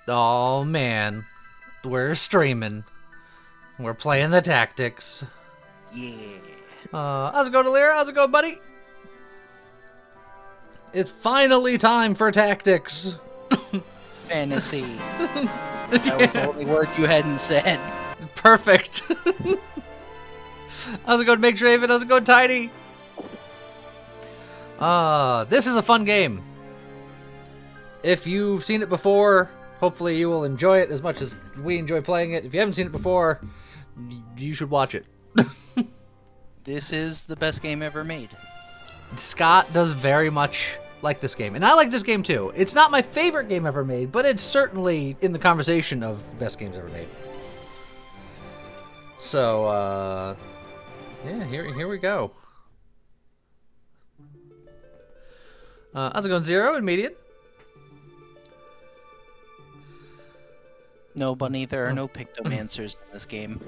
Oh man, we're streaming. We're playing the tactics. Yeah. How's it going, Delira? How's it going, buddy? It's finally time for tactics. Fantasy. That was the only word you hadn't said. Perfect. How's it going, Mix Raven? How's it going, Tiny? This is a fun game. If you've seen it before, hopefully you will enjoy it as much as we enjoy playing it. If you haven't seen it before, you should watch it. This is the best game ever made. Scott does very much like this game, and I like this game too. It's not my favorite game ever made, but it's certainly in the conversation of best games ever made. So, yeah, here we go. How's it going, Zero and Median? No, Bunny, there are no Pictomancers in this game.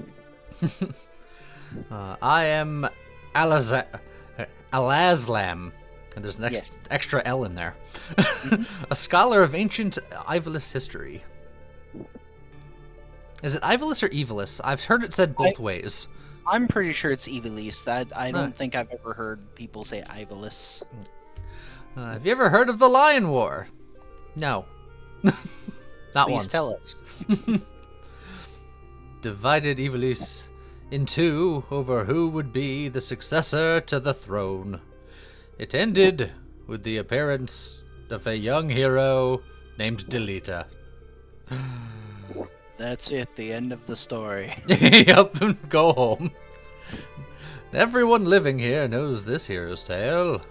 I am Alazlam, and there's an extra L in there. A scholar of ancient Ivalice history. Is it Ivalice or Evilis? I've heard it said both ways. I'm pretty sure it's Evilis. I don't think I've ever heard people say Ivalice. Have you ever heard of the Lion War? No. Not Please once. tell us. Divided Evilis in two over who would be the successor to the throne. It ended with the appearance of a young hero named Delita. That's it, the end of the story. Yup, go home. Everyone living here knows this hero's tale.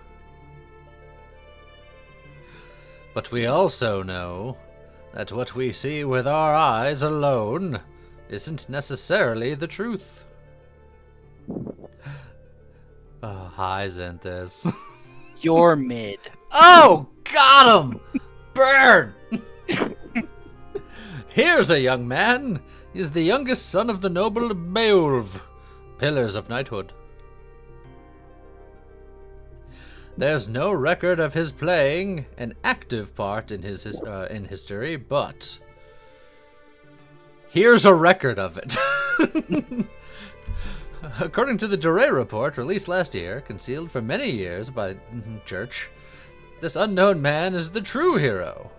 But we also know that what we see with our eyes alone isn't necessarily the truth. Oh, hi, Xanthus. You're mid. Oh, got him! Burn! Here's a young man. He's the youngest son of the noble Beowulf, pillars of knighthood. There's no record of his playing an active part in in history, but here's a record of it. According to the Duray report released last year, concealed for many years by Church, this unknown man is the true hero.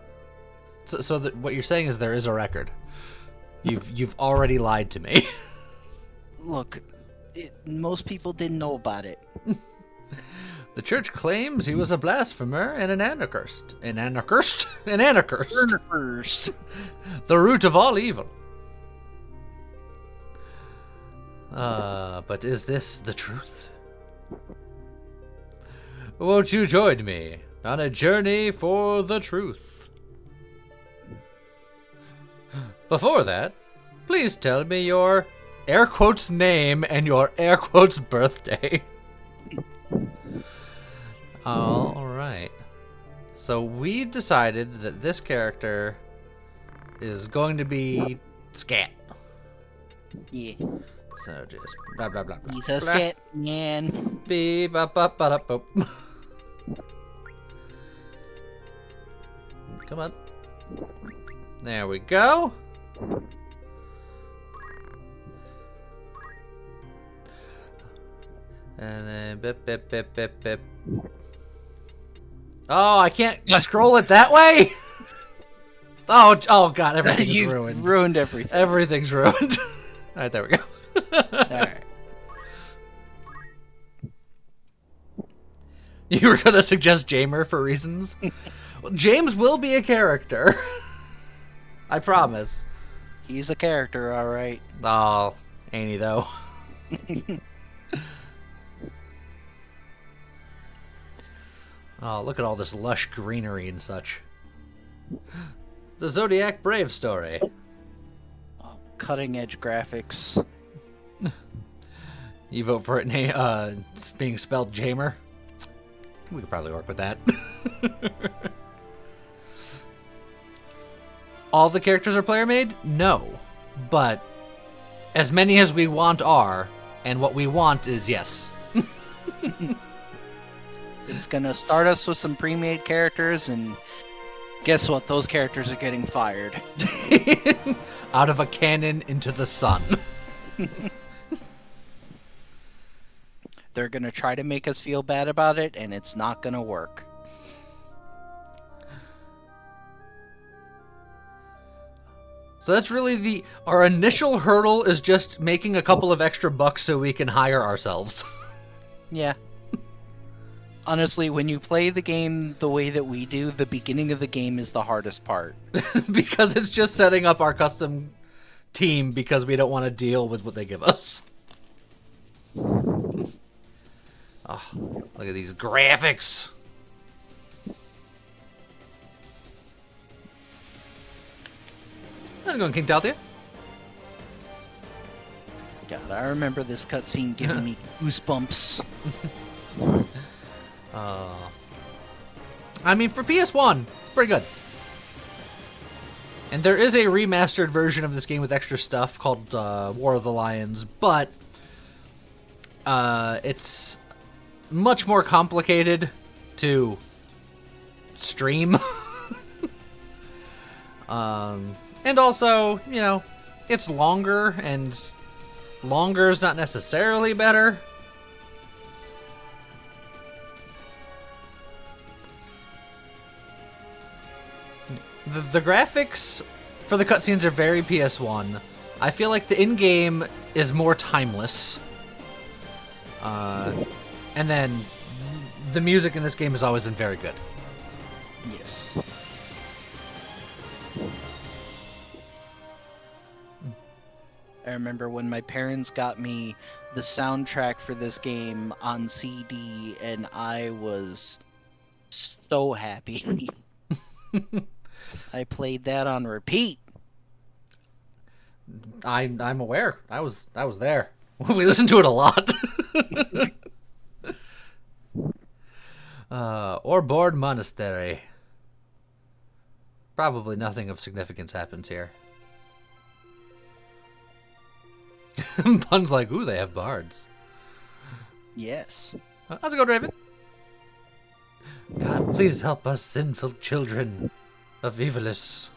So that what you're saying is there is a record. You've already lied to me. Look, most people didn't know about it. The Church claims he was a blasphemer and an anarchist. An anarchist? An anarchist. Anarchist. The root of all evil. But is this the truth? Won't you join me on a journey for the truth? Before that, please tell me your air quotes name and your air quotes birthday. Alright. So we decided that this character is going to be Scat. Yeah. So just blah blah blah. He's a scat man. Beep up up up up. Come on. There we go. And then bip bip bip bip bip. Oh, I can't scroll it that way. Oh God, everything's You ruined. ruined everything. Everything's ruined. All right, there we go. Alright. You were gonna suggest Jamer for reasons? Well, James will be a character. I promise. He's a character, alright. Oh, ain't he though? Oh, look at all this lush greenery and such. The Zodiac Brave story. Cutting edge graphics. You vote for it being spelled Jamer? We could probably work with that. All the characters are player made? No. But as many as we want are, and what we want is yes. It's gonna start us with some pre-made characters, and Guess what? Those characters are getting fired. Out of a cannon into the sun. They're gonna try to make us feel bad about it, and it's not gonna work. So that's really our initial hurdle is just making a couple of extra bucks so we can hire ourselves. Yeah. Honestly, when you play the game the way that we do, the beginning of the game is the hardest part. Because it's just setting up our custom team because we don't want to deal with what they give us. Oh, look at these graphics. How's it going, King Talthia? God, I remember this cutscene giving me goosebumps. I mean, for PS1, it's pretty good. And there is a remastered version of this game with extra stuff called War of the Lions, but it's much more complicated to stream. And also, you know, it's longer, and longer is not necessarily better. The graphics for the cutscenes are very PS1. I feel like the in-game is more timeless. And then the music in this game has always been very good. Yes. I remember when my parents got me the soundtrack for this game on CD, and I was so happy. I played that on repeat. I'm aware. I was there. We listened to it a lot. Orboard Monastery. Probably nothing of significance happens here. Pun's like, ooh, they have bards. Yes. How's it going, Raven? God, please help us sinful children of Evilis.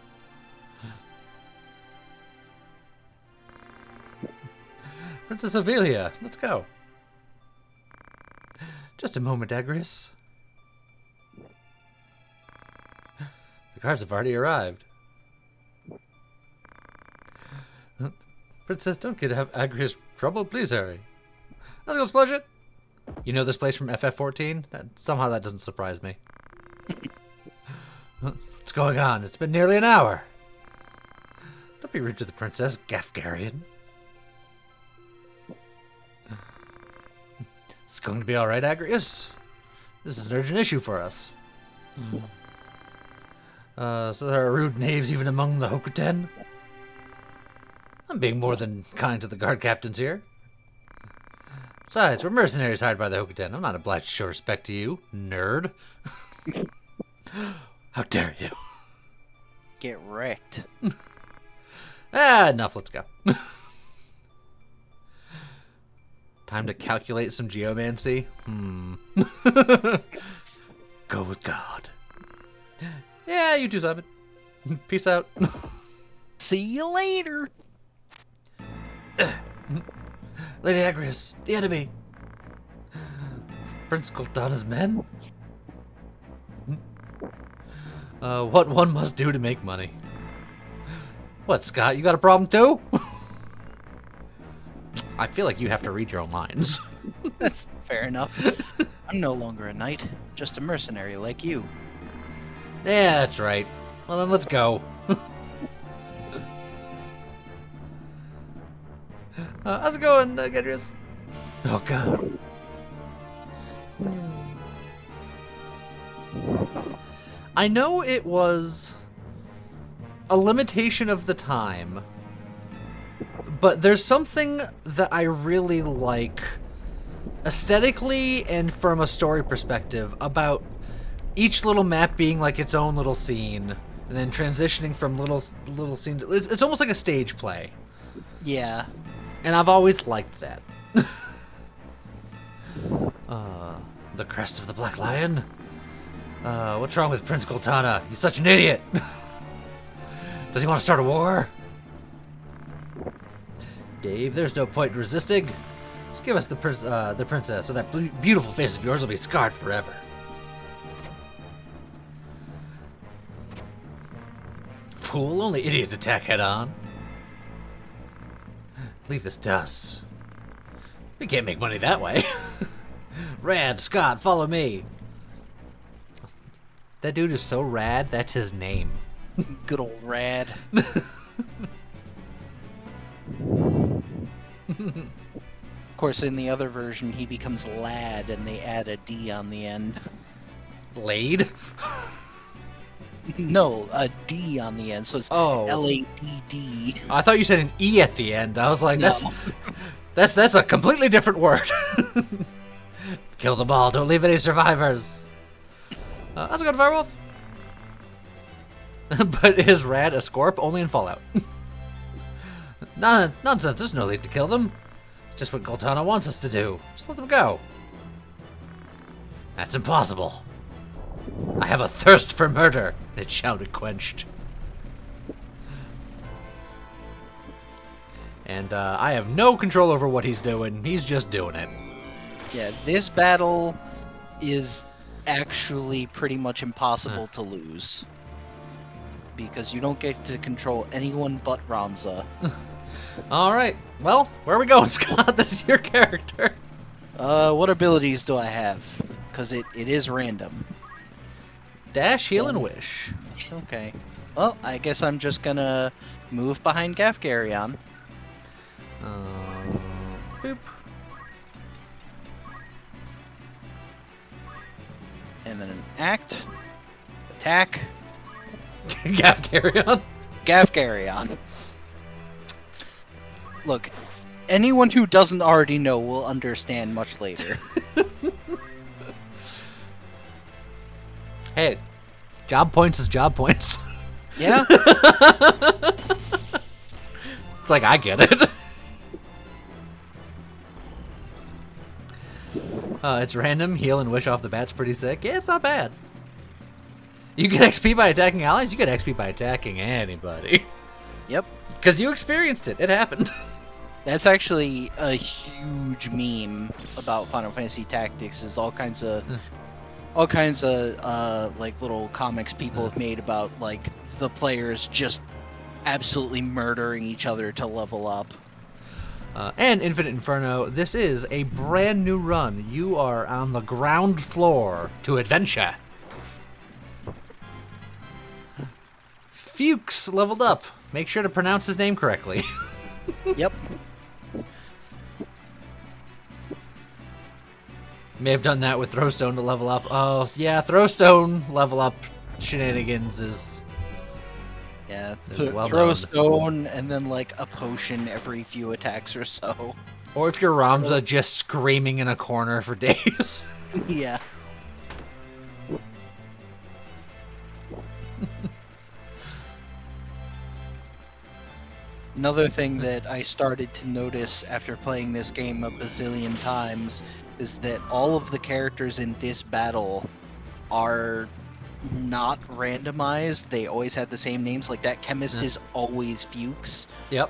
Princess Avelia, let's go. Just a moment, Agrius. The cards have already arrived. Princess, don't get Agrius trouble, please hurry. Let's go splash it. You know this place from FF14? Somehow that doesn't surprise me. What's going on? It's been nearly an hour. Don't be rude to the princess, Gafgarian. It's going to be alright, Agrius. This is an urgent issue for us. So there are rude knaves even among the Hokuten? I'm being more than kind to the guard captains here. Besides, we're mercenaries hired by the Hokuten. I'm not obliged to show respect to you, nerd. How dare you? Get wrecked. Enough, let's go. Time to calculate some geomancy? Go with God. Yeah, you too, Simon. Peace out. See you later. Lady Agrius, the enemy. Prince Goltana's men? What one must do to make money. What, Scott, you got a problem too? I feel like you have to read your own lines. That's fair enough. I'm no longer a knight, just a mercenary like you. Yeah, that's right. Well, then let's go. How's it going, Gedrius? Oh, God. I know it was a limitation of the time, but there's something that I really like aesthetically and from a story perspective about each little map being like its own little scene and then transitioning from little scenes. It's almost like a stage play. Yeah. And I've always liked that. The crest of the Black Lion. What's wrong with Prince Goltana? He's such an idiot. Does he want to start a war? Dave, there's no point in resisting. Just give us the princess, or that beautiful face of yours will be scarred forever. Fool, only idiots attack head-on. Leave this to us. We can't make money that way. Rad, Scott, follow me. That dude is so rad, that's his name. Good old Rad. Of course, in the other version, he becomes Lad, and they add a D on the end. Blade? No, a D on the end, so it's Oh. Ladd. I thought you said an E at the end. I was like, No. that's a completely different word. Kill them all. Don't leave any survivors. How's it going, Firewolf? But is Rad a Scorp? Only in Fallout. Nonsense. There's no need to kill them. It's just what Goltana wants us to do. Just let them go. That's impossible. I have a thirst for murder. It shall be quenched. And I have no control over what he's doing. He's just doing it. Yeah, this battle is actually pretty much impossible to lose. Because you don't get to control anyone but Ramza. Alright. Well, where are we going, Scott? This is your character. What abilities do I have? Because it is random. Dash, heal, and wish. Okay. Well, I guess I'm just gonna move behind Gafgarion. Boop. And then an act. Attack. Gav, carry on. Gafgarion. Look, anyone who doesn't already know will understand much later. Hey, job points is job points. Yeah? It's like, I get it. It's random. Heal and wish off the bat's pretty sick. Yeah, it's not bad. You get XP by attacking allies. You get XP by attacking anybody. Yep. Because you experienced it. It happened. That's actually a huge meme about Final Fantasy Tactics. Is all kinds of like little comics people have made about like the players just absolutely murdering each other to level up. And Infinite Inferno, this is a brand new run. You are on the ground floor to adventure. Fuchs leveled up. Make sure to pronounce his name correctly. Yep. May have done that with Throwstone to level up. Oh, yeah, Throwstone level up shenanigans is... Yeah, Is well throw known. stone and then like a potion every few attacks or so. Or if you're Ramza, just screaming in a corner for days. Yeah. Another thing that I started to notice after playing this game a bazillion times is that all of the characters in this battle are not randomized. They always have the same names. Like that chemist is always Fuchs. Yep.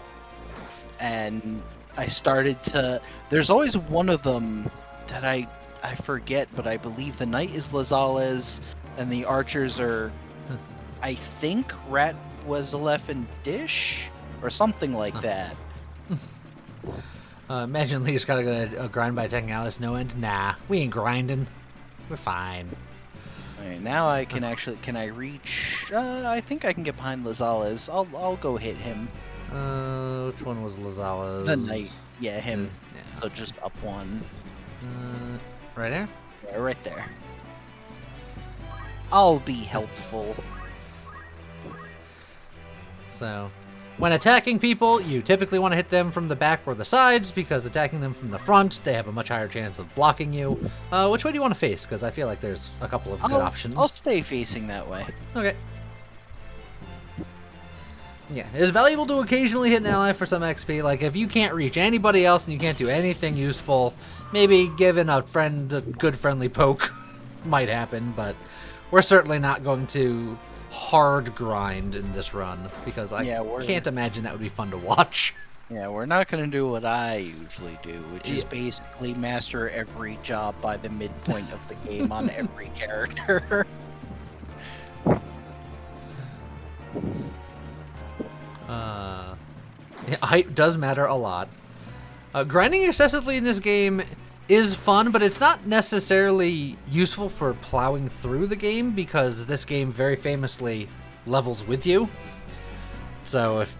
And I started to... There's always one of them that I forget, but I believe the knight is Lazales, and the archers are, I think, Rat Wezalef and Dish, or something like that. Imagine Lee's gotta go grind by attacking Alice no end. Nah, we ain't grinding. We're fine. Alright, now I can actually... Can I reach... I think I can get behind Lazales. I'll go hit him. Which one was Lazala's? The knight. Yeah, him. Yeah. So just up one. Right there? Yeah, right there. I'll be helpful. So, when attacking people, you typically want to hit them from the back or the sides, because attacking them from the front, they have a much higher chance of blocking you. Which way do you want to face? Because I feel like there's a couple of good options. I'll stay facing that way. Okay. Yeah, it is valuable to occasionally hit an ally for some XP. Like, if you can't reach anybody else and you can't do anything useful, maybe giving a friend a good friendly poke might happen, but we're certainly not going to hard grind in this run because I we're- can't imagine that would be fun to watch. Yeah, we're not going to do what I usually do, which is Yeah. basically master every job by the midpoint of the game on every character. Yeah, height does matter a lot. Grinding excessively in this game is fun, but it's not necessarily useful for plowing through the game because this game very famously levels with you. So if,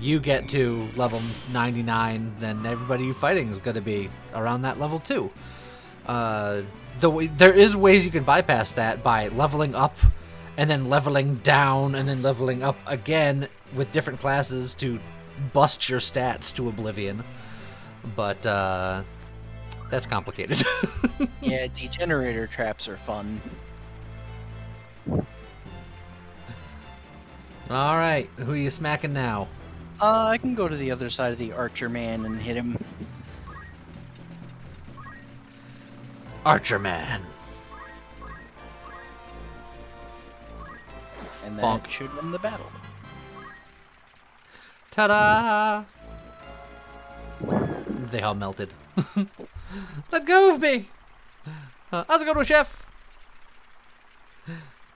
you get to level 99, then everybody you're fighting is going to be around that level too. There is ways you can bypass that by leveling up and then leveling down and then leveling up again with different classes to bust your stats to oblivion. But that's complicated. Yeah, degenerator traps are fun. All right, who are you smacking now? I can go to the other side of the Archer Man and hit him. Archer Man. And that Bonk. should win the battle. Ta-da! They all melted. Let go of me! How's it going, Chef?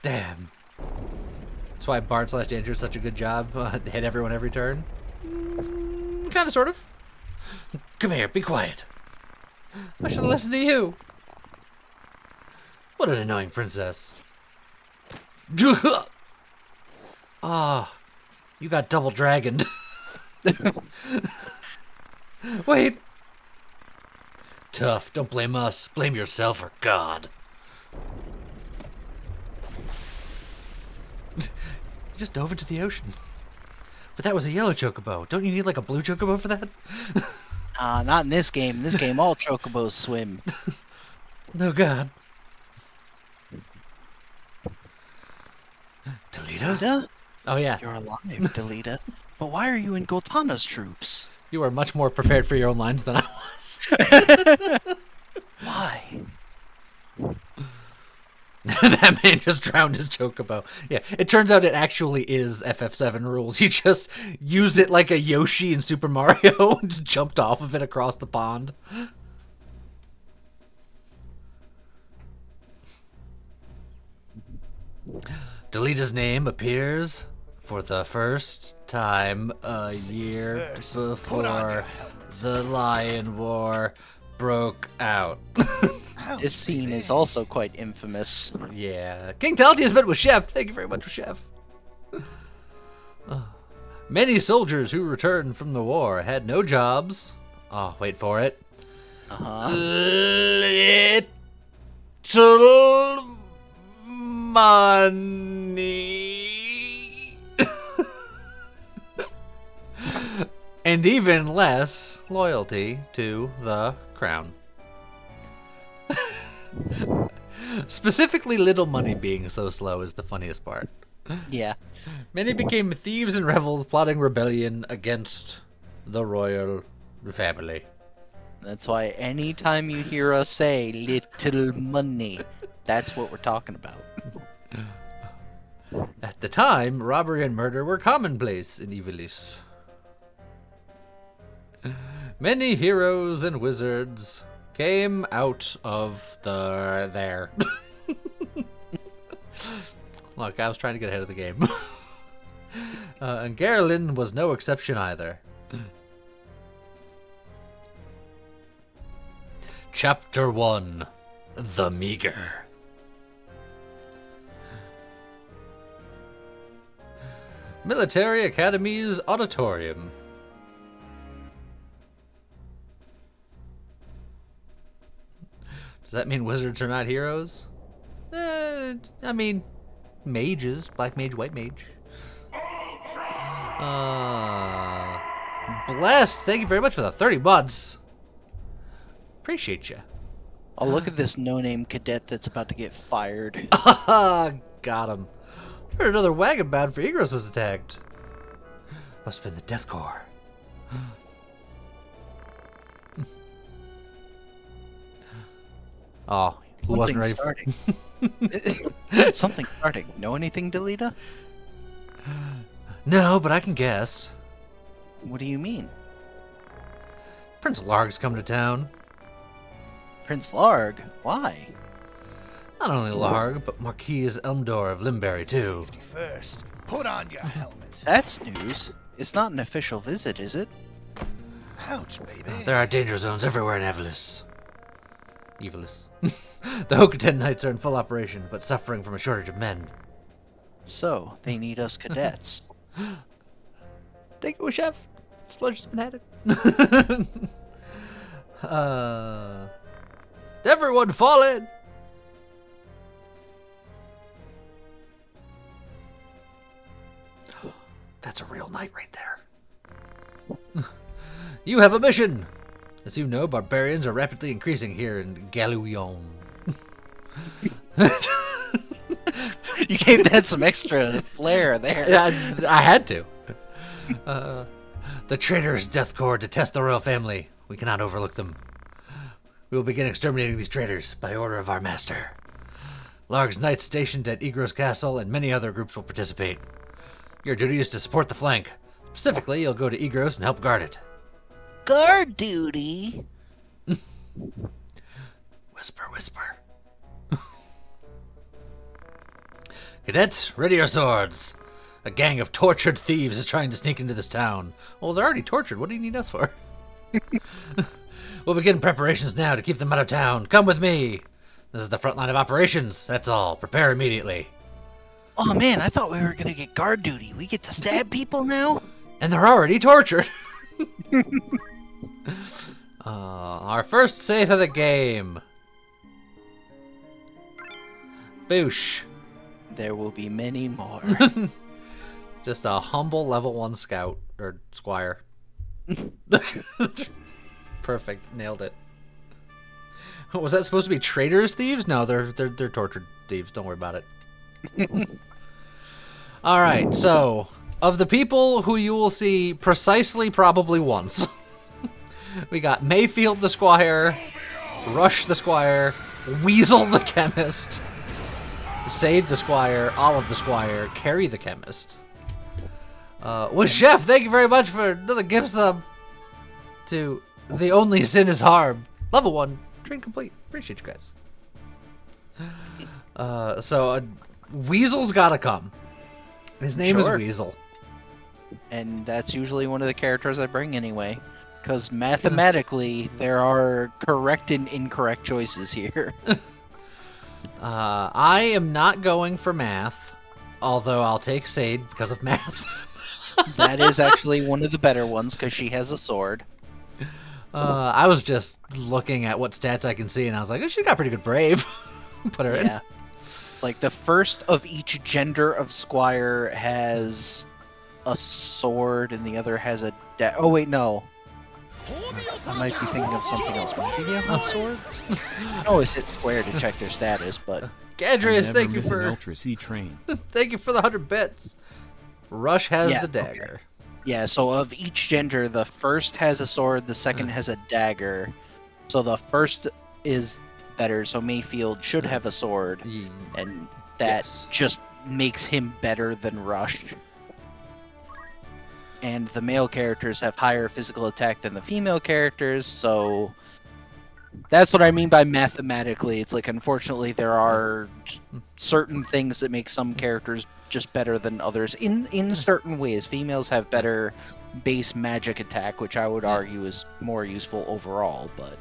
Damn. That's why Bard / Danger is such a good job. They hit everyone every turn. Kind of, sort of. Come here, be quiet. I should have listened to you. What an annoying princess. Ah, you got double dragoned. Wait. Tough, don't blame us. Blame yourself or God. Just dove into the ocean. But that was a yellow chocobo. Don't you need like a blue chocobo for that? Not in this game. In this game, all chocobos swim. No, God. Delita? Delita? Oh, yeah. You're alive, Delita. But why are you in Goltana's troops? You are much more prepared for your own lines than I was. Why? That man just drowned his chocobo. Yeah, it turns out it actually is FF7 rules. He just used it like a Yoshi in Super Mario and just jumped off of it across the pond. Delita's name appears for the first time a year before the Lion War broke out. This scene is also quite infamous. Yeah. King Talty has met with Chef. Thank you very much, Chef. Many soldiers who returned from the war had no jobs. Oh, wait for it. Little money. And even less loyalty to the crown. Specifically, little money being so slow is the funniest part. Yeah. Many became thieves and rebels plotting rebellion against the royal family. That's why anytime you hear us say little money, that's what we're talking about. At the time, robbery and murder were commonplace in Ivalice. Many heroes and wizards came out of there. Look, I was trying to get ahead of the game. And Garlin was no exception either. Chapter 1: The Meager. Military Academy's Auditorium. Does that mean wizards are not heroes? I mean, mages. Black mage, white mage. Blessed, thank you very much for the 30 months. Appreciate you. Oh, look at this no-name cadet that's about to get fired. Got him. Heard another wagon bound for Egros was attacked. Must have been the Death Corps. Oh, who wasn't ready. Starting. Something starting. Know anything, Delita? No, but I can guess. What do you mean? Prince Larg's coming to town. Prince Larg? Why? Not only Larg, but Marquise Elmdor of Limberry, too. Safety first. Put on your helmet. That's news. It's not an official visit, is it? Ouch, baby. There are danger zones everywhere in Evelis. Evelis. The Hokuten Knights are in full operation, but suffering from a shortage of men. So, they need us cadets. Take it, chef. Sludge has been added. Everyone fall in! That's a real knight right there. You have a mission! As you know, barbarians are rapidly increasing here in Galouillon. You gave that some extra flair there. Yeah, I had to. The traitors Death Corps detest the royal family. We cannot overlook them. We will begin exterminating these traitors by order of our master. Larg's knights stationed at Igros Castle and many other groups will participate. Your duty is to support the flank. Specifically, you'll go to Igros and help guard it. Guard duty? Whisper, whisper. Cadets, ready your swords. A gang of tortured thieves is trying to sneak into this town. Well, they're already tortured. What do you need us for? We'll begin preparations now to keep them out of town. Come with me. This is the front line of operations. That's all. Prepare immediately. Oh man, I thought we were gonna get guard duty. We get to stab people now? And they're already tortured. Our first save of the game. Boosh. There will be many more. Just a humble level 1 scout or squire. Perfect, nailed it. Was that supposed to be traitors thieves? No, they're tortured thieves. Don't worry about it. All right, so of the people who you will see precisely probably once, we got Mayfield the Squire, Rush the Squire, Weasel the Chemist, Sade the Squire, Olive the Squire, Carrie the Chemist. Well, Chef, thank you very much for another gift sub to The Only Sin is Harm. Level 1, train complete. Appreciate you guys. So Weasel's gotta come. His name is Weasel. And that's usually one of the characters I bring anyway. Because mathematically, there are correct and incorrect choices here. I am not going for math, although I'll take Sade because of math. That is actually one of the better ones, because she has a sword. I was just looking at what stats I can see, and I was like, oh, she got pretty good brave. Put her in. It's like the first of each gender of squire has a sword, and the other has a... Oh, wait, no. I might be thinking of something else. Maybe they have swords? I always hit square to check their status, but... Gadrius, thank you for... Ultra C train. Thank you for the 100 bits. Rush has the dagger. Okay. Yeah, so of each gender, the first has a sword, the second has a dagger. So the first is better, so Mayfield should have a sword, and that just makes him better than Rush. And the male characters have higher physical attack than the female characters, so that's what I mean by mathematically. It's like, unfortunately, there are certain things that make some characters just better than others in certain ways. Females have better base magic attack, which I would argue is more useful overall, but...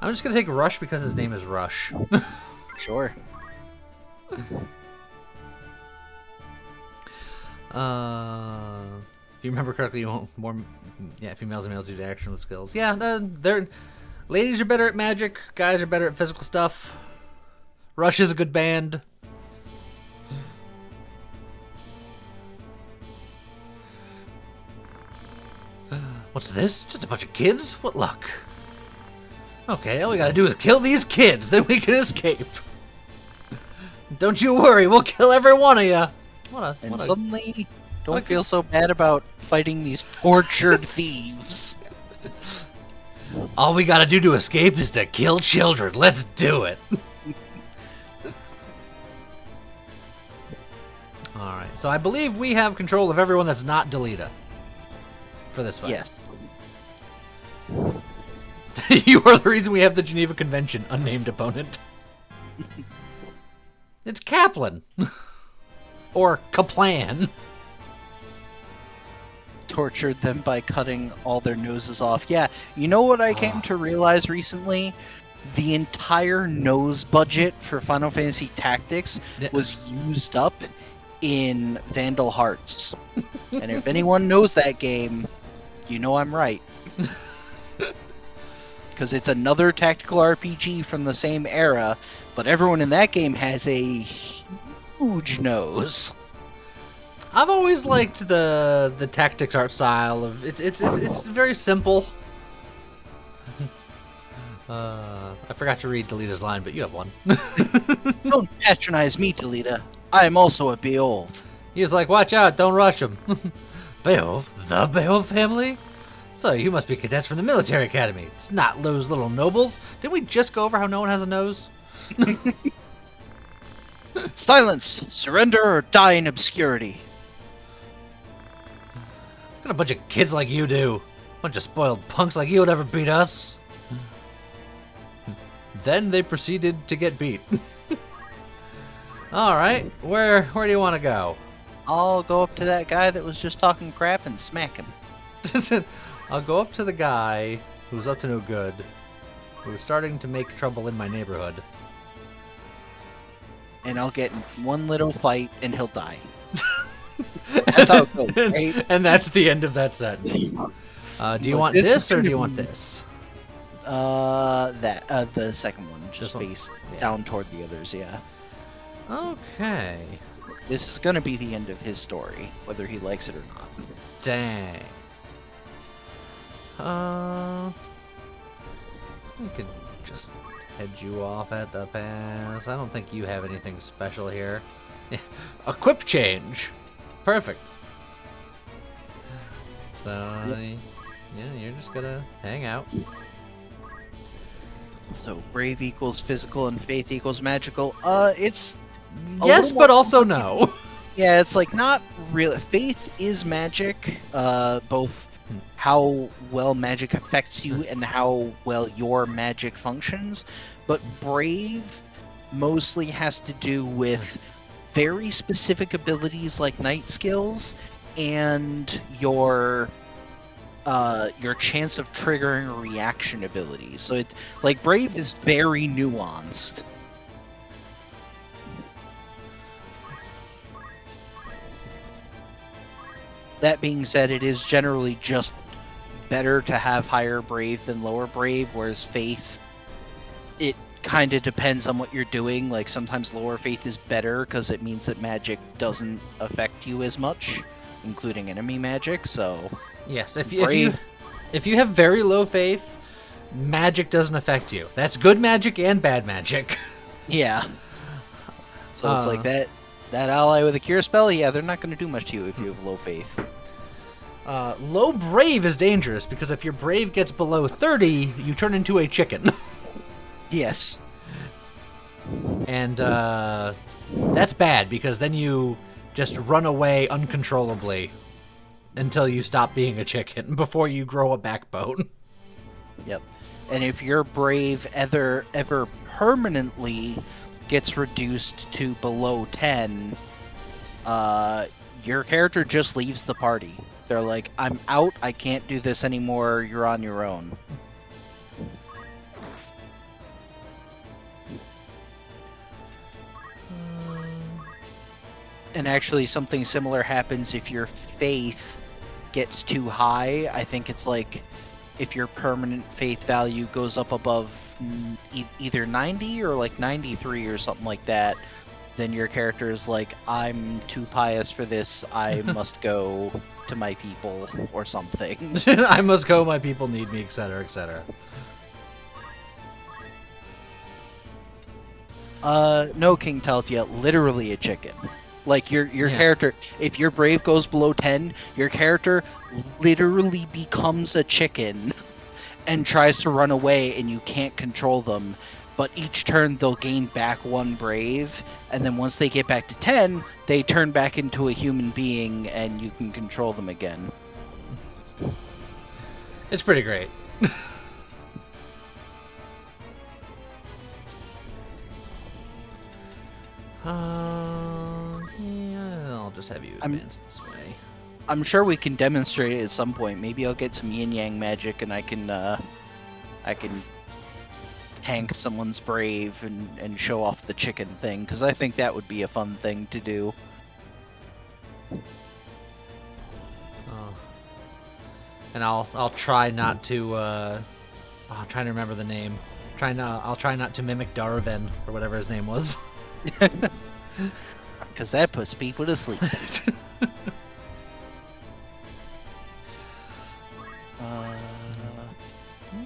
I'm just going to take Rush because his name is Rush. Sure. If you remember correctly, you want more... Yeah, females and males do the action with skills. Yeah, they're... Ladies are better at magic. Guys are better at physical stuff. Rush is a good band. What's this? Just a bunch of kids? What luck. Okay, all we gotta do is kill these kids, then we can escape. Don't you worry, we'll kill every one of you. Suddenly, don't feel so bad about fighting these tortured thieves. All we gotta do to escape is to kill children. Let's do it. All right. So I believe we have control of everyone that's not Delita for this fight. Yes. You are the reason we have the Geneva Convention, unnamed opponent. It's Kaplan. Or Kaplan. Tortured them by cutting all their noses off. Yeah, you know what I came to realize recently? The entire nose budget for Final Fantasy Tactics was used up in Vandal Hearts. And if anyone knows that game, you know I'm right. Because it's another tactical RPG from the same era, but everyone in that game has a huge nose. I've always liked the tactics art style of it's very simple. I forgot to read Delita's line, but you have one. Don't patronize me, Delita. I am also a Beowulf. He's like, watch out, don't rush him. Beowulf? The Beowulf family? So you must be cadets from the military academy. It's not those little nobles. Didn't we just go over how no one has a nose? Silence! Surrender or die in obscurity. What kind of bunch of kids like you do? Bunch of spoiled punks like you would ever beat us. Then they proceeded to get beat. Alright, where do you want to go? I'll go up to that guy that was just talking crap and smack him. I'll go up to the guy who's up to no good, who's starting to make trouble in my neighborhood. And I'll get in one little fight and he'll die. That's how it goes, right? And that's the end of that sentence. Do you want this or do you want this? The second one, just one? face Yeah. down toward the others, yeah. Okay. This is gonna be the end of his story, whether he likes it or not. Dang. We could just head you off at the pass. I don't think you have anything special here. Equip change. Perfect. So, yeah, you're just gonna hang out. So brave equals physical and faith equals magical. It's Yes, little but more- also no. Yeah, it's like not real. Faith is magic, both how well magic affects you and how well your magic functions. But brave mostly has to do with very specific abilities like night skills and your chance of triggering reaction abilities. So it like brave is very nuanced. That being said, it is generally just better to have higher brave than lower brave, whereas faith, it kind of depends on what you're doing. Like sometimes lower faith is better because it means that magic doesn't affect you as much, including enemy magic. So Yes, if Brave. you have very low faith, magic doesn't affect you. That's good magic and bad magic. yeah, so it's like that ally with a cure spell. Yeah, they're not going to do much to you if you have low faith. Low brave is dangerous because if your brave gets below 30, you turn into a chicken. Yes. And that's bad because then you just run away uncontrollably until you stop being a chicken before you grow a backbone. Yep. And if your brave ever permanently gets reduced to below 10, your character just leaves the party. They're like, I'm out, I can't do this anymore, you're on your own. And actually something similar happens if your faith gets too high. I think it's like if your permanent faith value goes up above either 90 or like 93 or something like that, then your character is like, I'm too pious for this, I must go to my people or something. I must go, my people need me, etc., etc. No, King Talthia, literally a chicken. Like your Yeah. character, if your brave goes below 10, your character literally becomes a chicken and tries to run away and you can't control them. but each turn they'll gain back 1 brave, and then once they get back to 10, they turn back into a human being, and you can control them again. It's pretty great. Yeah, I'll just have you advance this way. I'm sure we can demonstrate it at some point. Maybe I'll get some yin yang magic, and I can tank someone's brave and show off the chicken thing, because I think that would be a fun thing to do. Oh. And I'll try not to. I'm trying to remember the name. I'll try not to mimic Darwin or whatever his name was. Because that puts people to sleep.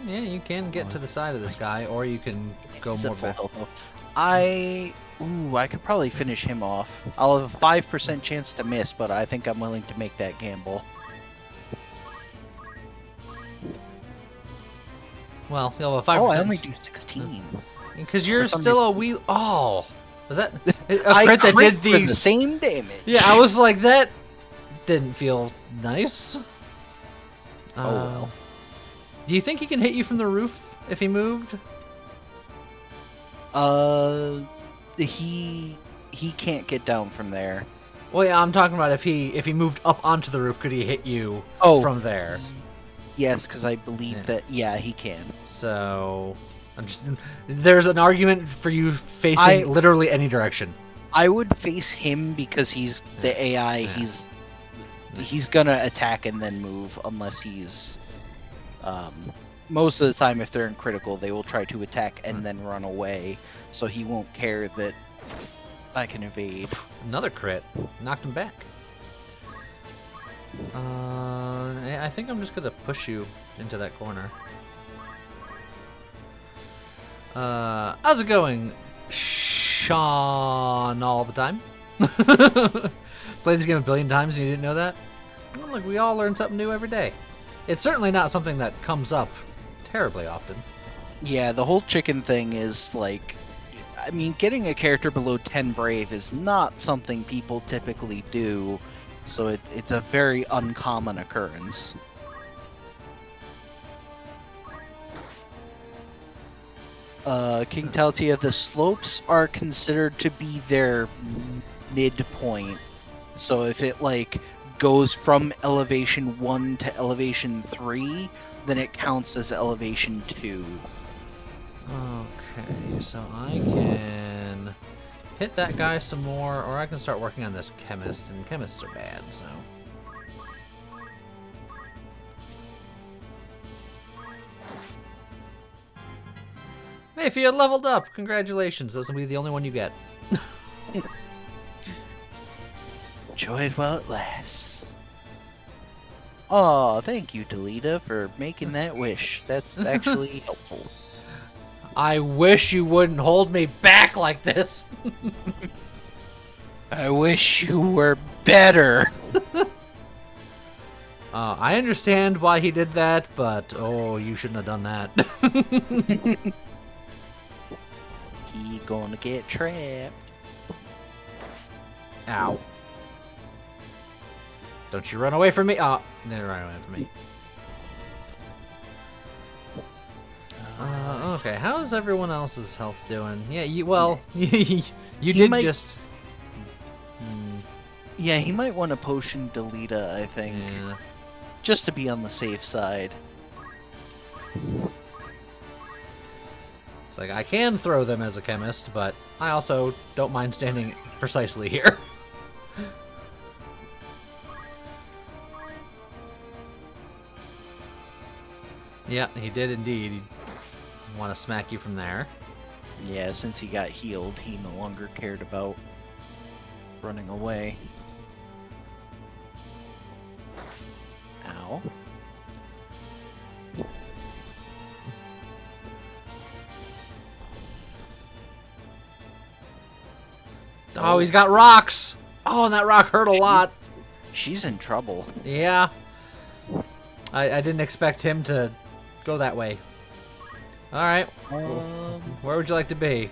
Yeah, you can get to the side of this guy, or you can go He's more at full back. health, though. I could probably finish him off. I'll have a 5% chance to miss, but I think I'm willing to make that gamble. Well, you'll have a 5%. Oh, I only do 16. Because you're For some still a wee. Oh, was that a I crit that did for the same damage. Yeah, I was like, that didn't feel nice. Oh, well. Do you think he can hit you from the roof if he moved? He can't get down from there. Well, yeah, I'm talking about if he moved up onto the roof, could he hit you from there? Yes, because I believe that. Yeah, he can. So, there's an argument for you facing literally any direction. I would face him because he's the AI. Yeah. He's gonna attack and then move unless he's. Most of the time, if they're in critical, they will try to attack and then run away. So he won't care that I can evade. Another crit. Knocked him back. I think I'm just gonna push you into that corner. How's it going, Sean? All the time. Played this game a billion times and you didn't know that? Well, look, we all learn something new every day. It's certainly not something that comes up terribly often. Yeah, the whole chicken thing is like, I mean, getting a character below 10 brave is not something people typically do, so it's a very uncommon occurrence. King Taltia, the slopes are considered to be their midpoint. So if it like goes from elevation 1 to elevation 3, then it counts as elevation 2. Okay, so I can hit that guy some more, or I can start working on this chemist, and chemists are bad, so. Mayfield leveled up! Congratulations, this will be the only one you get. Enjoy it while it lasts. Oh, thank you, Delita, for making that wish. That's actually helpful. I wish you wouldn't hold me back like this! I wish you were better. I understand why he did that, but oh, you shouldn't have done that. He gonna get trapped. Ow. Don't you run away from me. Oh, they're running away from me. Okay, how's everyone else's health doing? Yeah, you did might- just... Yeah, he might want to potion Delita, I think. Yeah. Just to be on the safe side. It's like, I can throw them as a chemist, but I also don't mind standing precisely here. Yeah, he did indeed. He want to smack you from there. Yeah, since he got healed, he no longer cared about running away. Ow. Oh, he's got rocks! Oh, and that rock hurt a lot. She's in trouble. Yeah. I didn't expect him to go that way. All right. Um, Where would you like to be?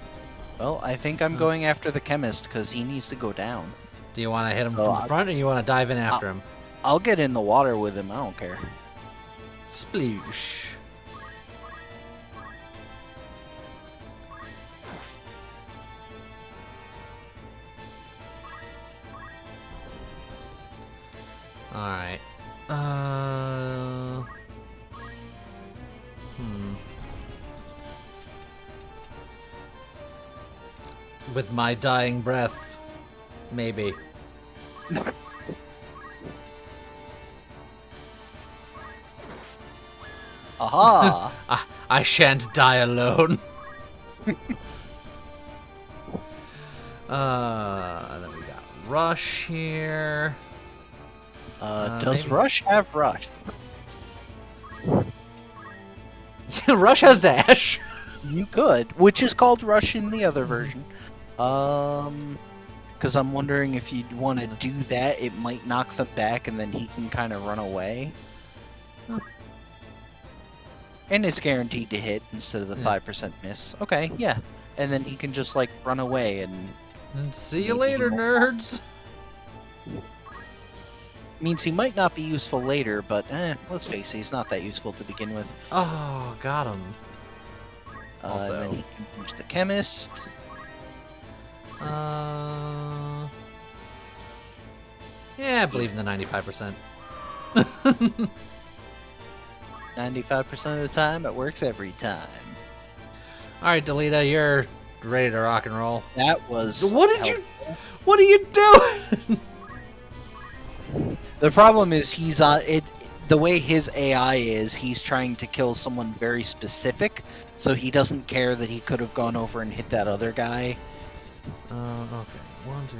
well, I think I'm going after the chemist because he needs to go down. Do you want to hit him So from the front, or you want to dive in after him? I'll get in the water with him. I don't care. Sploosh. All right. With my dying breath, maybe. Aha! I shan't die alone. Then we got Rush here. Does maybe. Rush have Rush? Rush has dash. You could, which is called Rush in the other version. Because I'm wondering if you'd want to do that, it might knock them back, and then he can kind of run away. Huh. And it's guaranteed to hit instead of the Yeah. 5% miss. Okay, yeah. And then he can just like run away and And see you Maybe he later, won't. nerds. means he might not be useful later, but let's face it, he's not that useful to begin with. Oh, got him. Also- And then he can punch the chemist. Yeah, I believe in the 95%. 95% of the time, it works every time. All right, Delita, you're ready to rock and roll. That was. What did you? helpful. What are you doing? The problem is he's on it. The way his AI is, he's trying to kill someone very specific, so he doesn't care that he could have gone over and hit that other guy. Okay. 1, 2,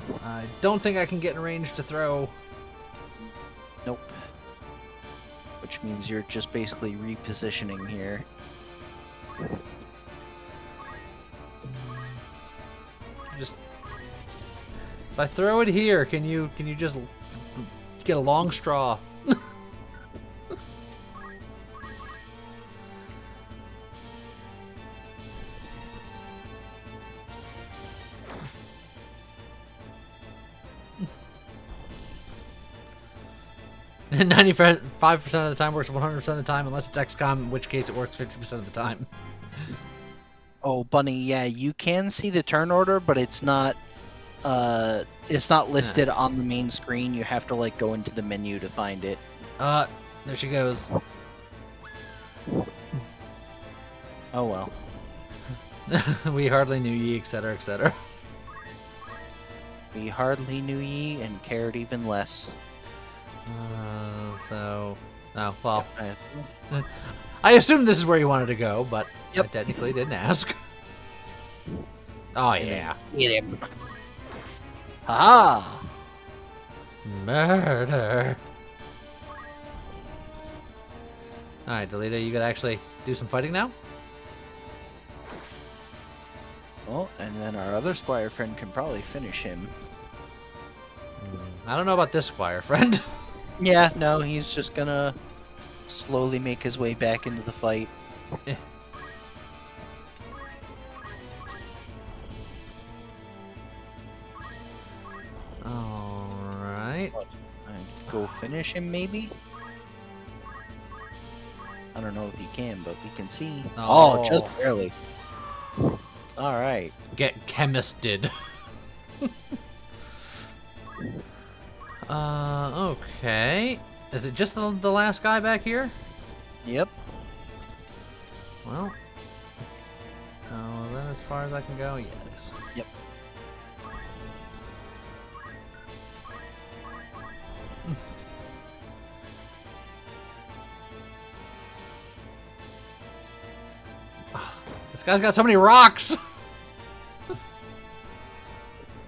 3. I don't think I can get in range to throw. Nope. Which means you're just basically repositioning here. Just if I throw it here, can you just get a long straw? And 95% of the time works 100% of the time, unless it's XCOM, in which case it works 50% of the time. Oh, Bunny, yeah, you can see the turn order, but it's not listed on the main screen. You have to like go into the menu to find it. There she goes. Oh well. We hardly knew ye, etc., etc. We hardly knew ye and cared even less. Oh, well. Uh, I assumed this is where you wanted to go, but Yep. I technically didn't ask. Oh, yeah. Get him. Ha! Murder. Alright, Delita, you gotta actually do some fighting now? Well, and then our other squire friend can probably finish him. I don't know about this squire friend. Yeah, no, he's just gonna slowly make his way back into the fight. Alright. Go finish him, maybe? I don't know if he can, but we can see. Oh. Oh, just barely. Alright. Get chemisted. Okay. Is it just the last guy back here? Yep. Well. Oh, is that as far as I can go? Yeah, it is. Yep. This guy's got so many rocks!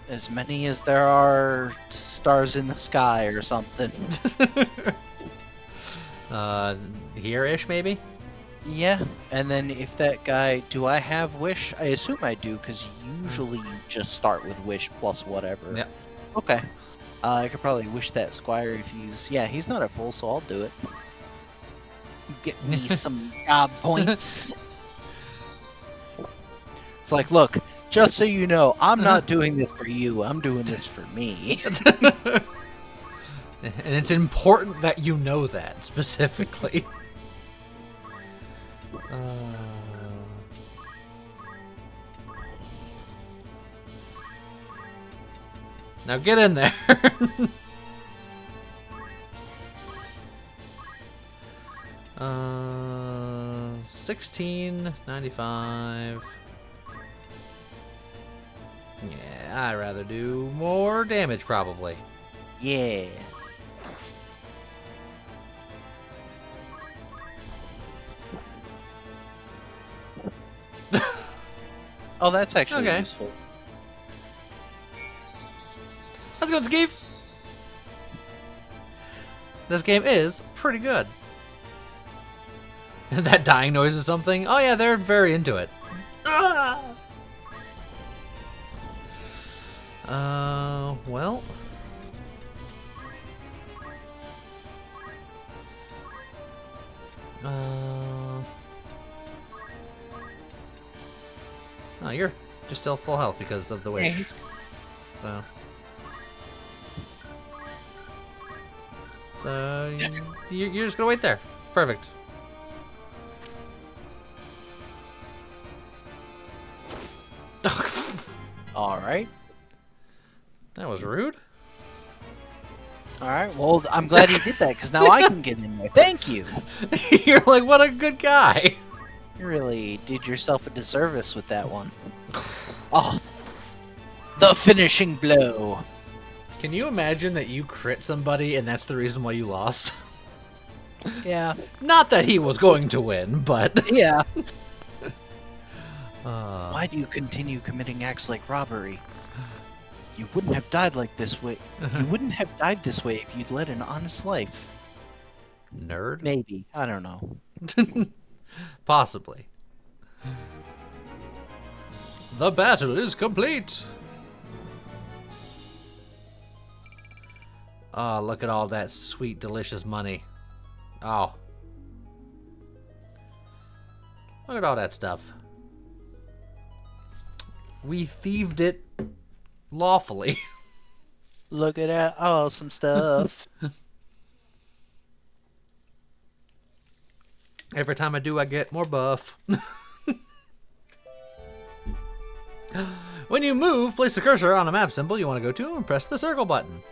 As many as there are stars in the sky or something. Here-ish, maybe? Yeah, and then if that guy... Do I have Wish? I assume I do, because usually you just start with Wish plus whatever. Yep. Okay. I could probably Wish that Squire if he's... Yeah, he's not at full, so I'll do it. Get me some job points. It's like, look, just so you know, I'm not doing this for you. I'm doing this for me. And it's important that you know that specifically. Now get in there. 1695. Yeah, I'd rather do more damage probably. Yeah. Oh, that's actually Okay. useful. How's it going, Skeef? This game is pretty good. That dying noise is something. Oh yeah, they're very into it. Well. Oh, you're just still full health because of the wish. he's- So. So you're just gonna wait there. Perfect. All right. That was rude. All right. Well, I'm glad he did that because now I can get in there. Thank you. You're like, what a good guy. You really did yourself a disservice with that one. Oh, the finishing blow. Can you imagine that you crit somebody and that's the reason why you lost? Yeah. Not that he was going to win, but. Yeah. Uh, Why do you continue committing acts like robbery? You wouldn't have died like this way. You wouldn't have died this way if you'd led an honest life. Nerd? Maybe. I don't know. Possibly. The battle is complete. Oh, look at all that sweet, delicious money. Oh. Look at all that stuff. We thieved it lawfully. Look at that awesome stuff. Every time I do, I get more buff. When you move, place the cursor on a map symbol you want to go to and press the circle button.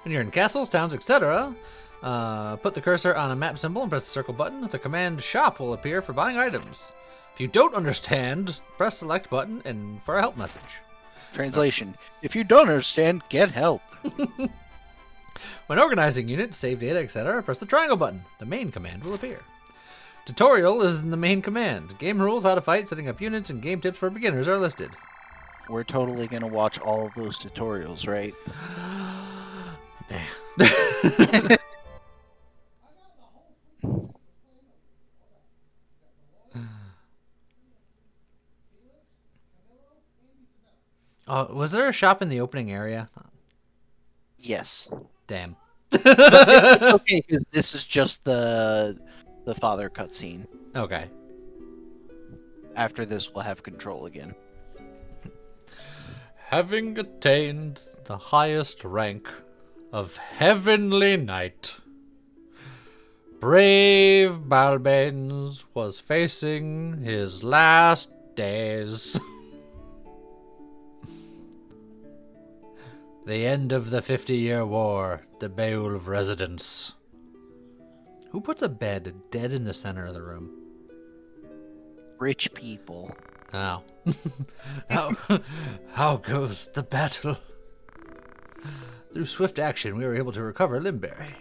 When you're in castles, towns, etc., put the cursor on a map symbol and press the circle button. The command shop will appear for buying items. If you don't understand, press select button and for a help message. Translation. If you don't understand, get help. When organizing units, save data, etc., press the triangle button. The main command will appear. Tutorial is in the main command. Game rules, how to fight, setting up units, and game tips for beginners are listed. We're totally going to watch all of those tutorials, right? Was there a shop in the opening area? Yes. Damn. Okay, because this is just the father cutscene. Okay. After this, we'll have control again. Having attained the highest rank of Heavenly Knight, brave Balbanes was facing his last days. The end of the 50-year war, the Beowulf residence. Who puts a bed dead in the center of the room? Rich people. Oh. How goes the battle? Through swift action, we were able to recover Limberry.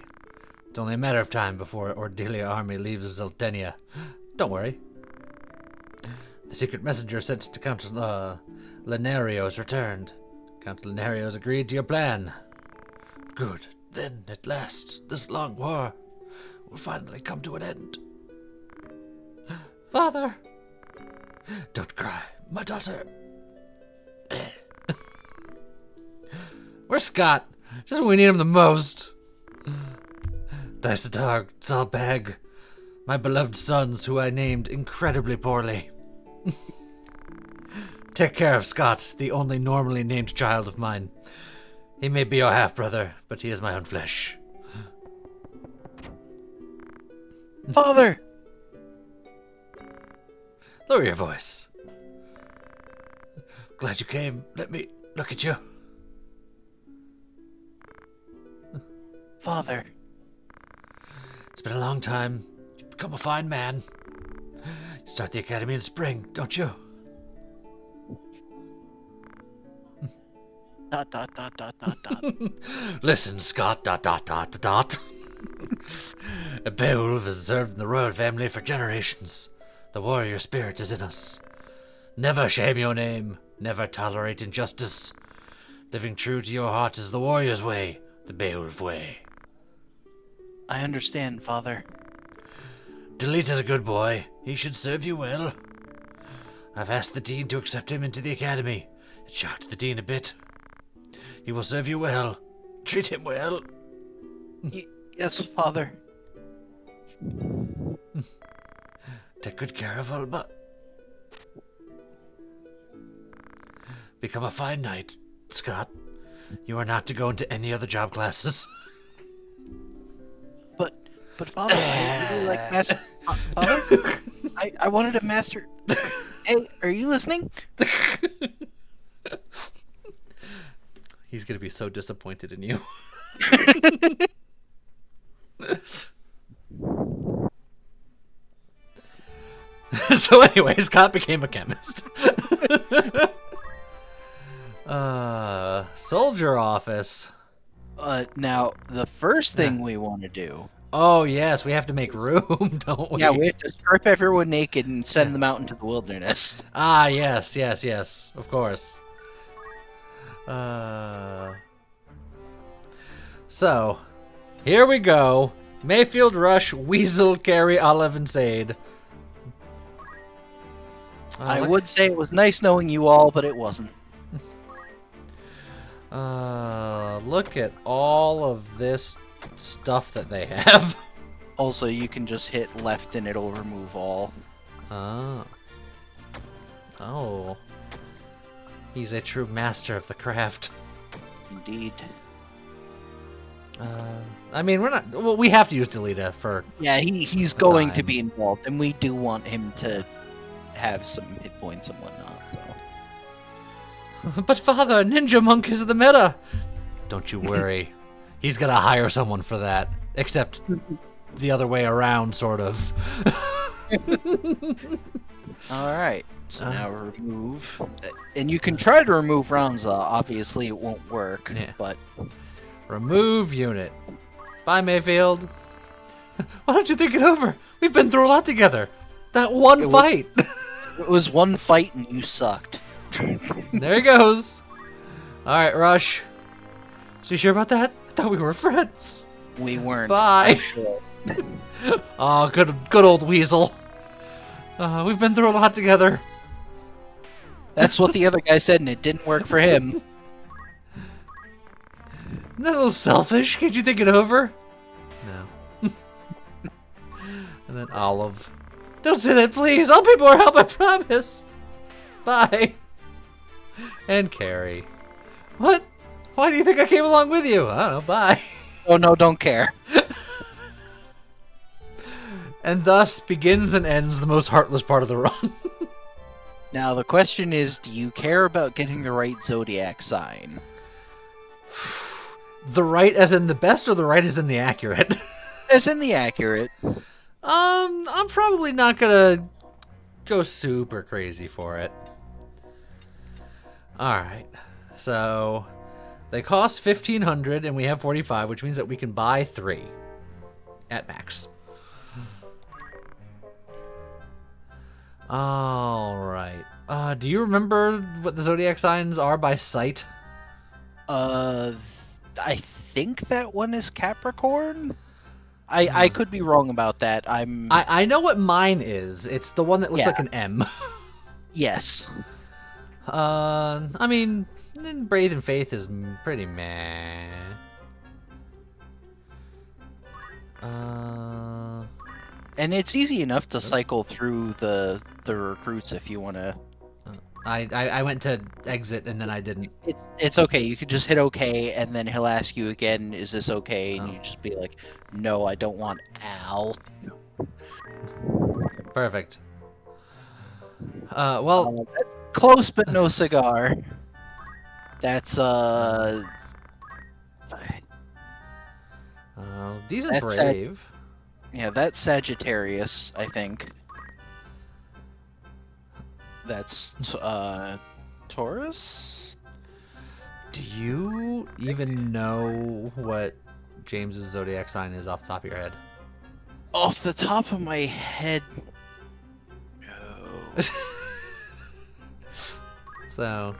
It's only a matter of time before Ordelia army leaves Zeltenia. Don't worry. The secret messenger sent to Count Lenarios returned. Count Lenarios agreed to your plan. Good. Then, at last, this long war will finally come to an end. Father! Don't cry, my daughter. Where's Scott? Just when we need him the most. Dysatog, Zalbag, my beloved sons who I named incredibly poorly. Take care of Scott, the only normally named child of mine. He may be your half-brother, but he is my own flesh. Father! Lower your voice. Glad you came. Let me look at you. Father. It's been a long time. You've become a fine man. You start the academy in spring, don't you? Dot, dot, dot, dot, dot, dot. Listen, Scott, ... Beowulf has served in the royal family for generations. The warrior spirit is in us. Never shame your name. Never tolerate injustice. Living true to your heart is the warrior's way, the Beowulf way. I understand, Father. Delete is a good boy. He should serve you well. I've asked the dean to accept him into the academy. It shocked the dean a bit. He will serve you well. Treat him well. Yes, Father. Take good care of Ulba. Become a fine knight, Scott. You are not to go into any other job classes. But Father, I really like master. Father, I wanted a master. Hey, are you listening? He's gonna be so disappointed in you. So anyway, Scott became a chemist. Soldier office. Now the first thing we want to do. Oh yes, we have to make room, don't we? Yeah, we have to strip everyone naked and send them out into the wilderness. Ah, yes, of course. So, here we go. Mayfield, Rush, Weasel, Carrie, Olive, and Sade. I would say it was nice knowing you all, but it wasn't. Look at all of this stuff that they have. Also, you can just hit left and it'll remove all. Oh. He's a true master of the craft. Indeed. I mean, we're not. Well, we have to use Delita for. Yeah, he's going to time. be involved, and we do want him to have some hit points and whatnot. So. But Father, Ninja Monk is the meta. Don't you worry. He's gonna hire someone for that. Except the other way around, sort of. All right. So now remove, and you can try to remove Ramza. Obviously, it won't work. Yeah. But Remove unit. Bye, Mayfield. Why don't you think it over? We've been through a lot together. That one fight. It was one fight, and you sucked. There he goes. All right, Rush. So you sure about that? I thought we were friends. We weren't. Bye. I'm sure. Oh, good old Weasel. We've been through a lot together. That's what the other guy said, and it didn't work for him. Isn't that a little selfish? Can't you think it over? No. And then Olive. Don't say that, please. I'll be more help, I promise. Bye. And Carrie. What? Why do you think I came along with you? I don't know. Bye. Oh no, don't care. And thus begins and ends the most heartless part of the run. Now the question is, do you care about getting the right zodiac sign? The right as in the best or the right as in the accurate? As in the accurate. I'm probably not gonna go super crazy for it. Alright. So they cost 1,500 and we have 45, which means that we can buy 3 at max. Alright. Do you remember what the zodiac signs are by sight? I think that one is Capricorn. I could be wrong about that. I know what mine is. It's the one that looks like an M. Yes. I mean, Braid and Faith is pretty meh. And it's easy enough to cycle through the recruits if you want to I went to exit and then I didn't. It's okay. You could just hit OK, and then he'll ask you again, "Is this okay?" And Oh. you just be like, "No, I don't want Al." Perfect. Well, That's close, but no cigar. That's decent that's brave. yeah, that's Sagittarius, I think. That's Taurus. Do you even know what James's zodiac sign is off the top of your head? Off the top of my head, no. So,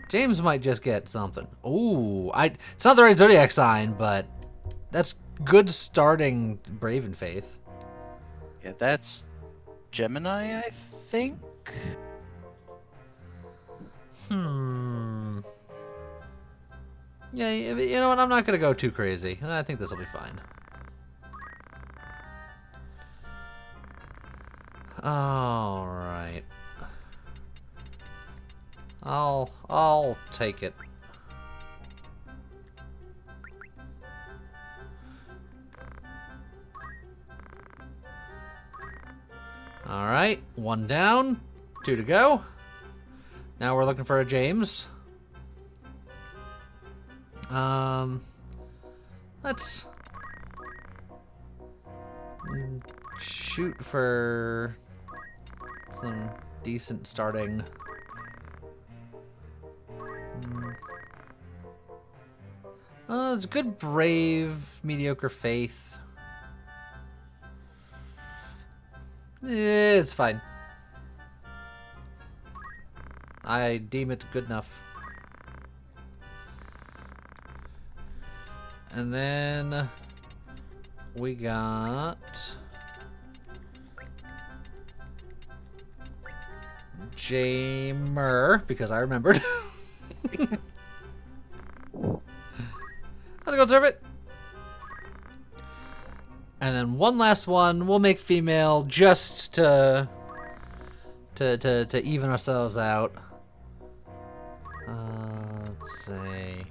James might just get something. Ooh, it's not the right zodiac sign, but that's good starting brave and faith. Yeah, that's Gemini, I think. Yeah, you know what? I'm not gonna go too crazy. I think this will be fine. All right. I'll take it. All right, 1 down, 2 to go. Now we're looking for a James. Let's shoot for some decent starting. It's good, brave, mediocre faith. It's fine. I deem it good enough. And then we got Jamer, because I remembered. How's it going, Servant? And then one last one. We'll make female just to even ourselves out. Let's see.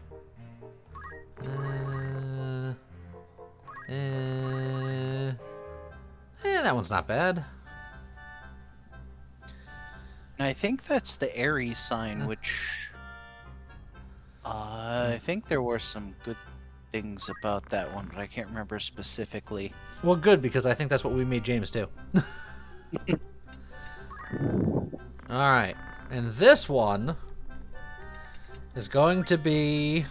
That one's not bad. And I think that's the Aries sign, which I think there were some good things about that one, but I can't remember specifically. Well, good, because I think that's what we made James do. All right, and this one is going to be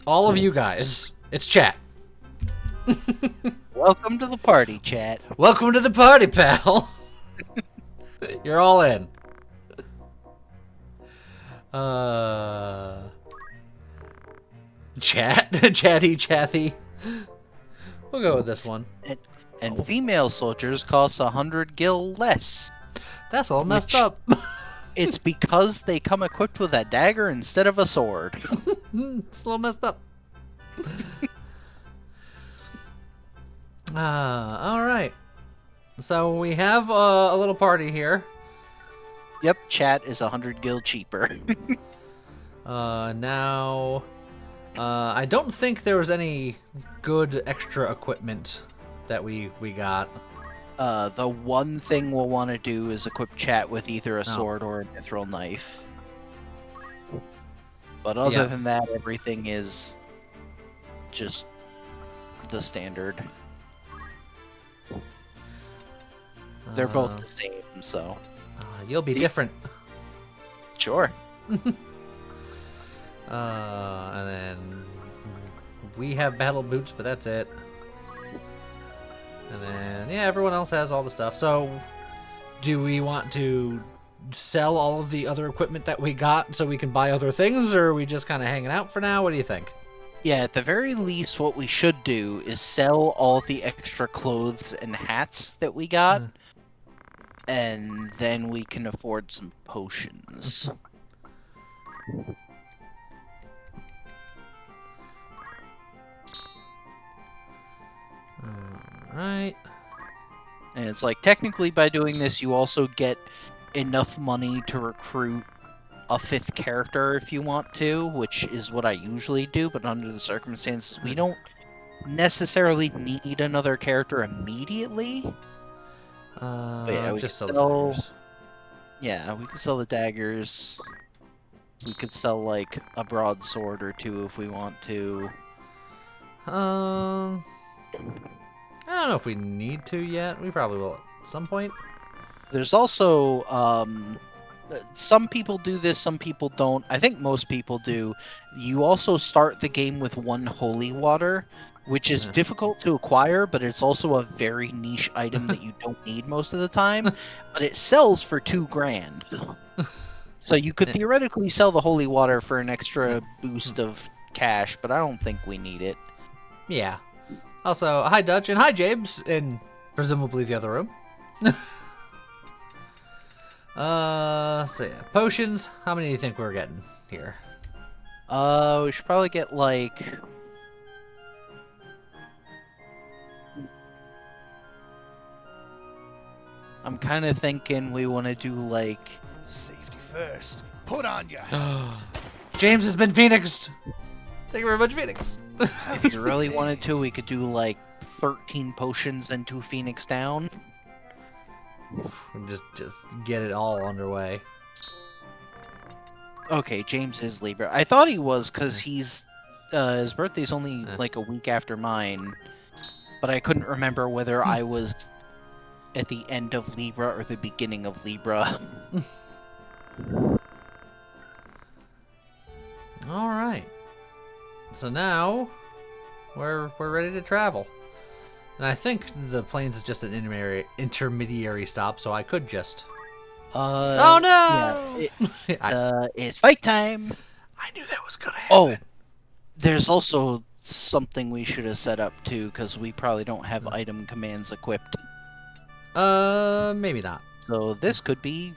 all of you guys. It's chat. Welcome to the party, chat. Welcome to the party, pal. You're all in. Chatty, chatty. We'll go with this one. And female soldiers cost 100 gil less. That's all messed Which- up. It's because they come equipped with a dagger instead of a sword. It's a little messed up. All right. So we have a little party here. Yep, chat is 100 gil cheaper. Now, I don't think there was any good extra equipment that we got. The one thing we'll want to do is equip chat with either a Oh. sword or a mithril knife. But other Yeah. than that, everything is just the standard. They're both the same, so You'll be different. sure. And then we have battle boots, but that's it. And then, yeah, everyone else has all the stuff. So, do we want to sell all of the other equipment that we got so we can buy other things, or are we just kind of hanging out for now? What do you think? Yeah, at the very least, what we should do is sell all the extra clothes and hats that we got, and then we can afford some potions. Alright. And And it's like, technically by doing this, you also get enough money to recruit a 5th character if you want to, which is what I usually do, but under the circumstances, we don't necessarily need another character immediately. Yeah, we just could sell the daggers. Yeah, we could sell the daggers. We could sell, like, a broadsword or 2 if we want to. I don't know if we need to yet. We probably will at some point. There's also, some people do this, some people don't. I think most people do. You also start the game with 1 holy water, which is difficult to acquire, but it's also a very niche item that you don't need most of the time. But it sells for $2,000. So you could theoretically sell the holy water for an extra boost of cash, but I don't think we need it. Yeah. Also, hi Dutch and hi James in presumably the other room. So yeah, potions. How many do you think we're getting here? We should probably get like... I'm kind of thinking we want to do like... Safety first. Put on your helmet. James has been phoenixed. Thank you very much, Phoenix. If you really wanted to, we could do like 13 potions and 2 Phoenix down. Just get it all underway. Okay, James is Libra. I thought he was because he's his birthday's only like a week after mine, but I couldn't remember whether I was at the end of Libra or the beginning of Libra. All right. So now we're ready to travel. And I think the plains is just an intermediary stop, so I could just... oh no! Yeah, it's fight time! I knew that was gonna happen. Oh! There's also something we should have set up too, because we probably don't have item commands equipped. Maybe not. So this could be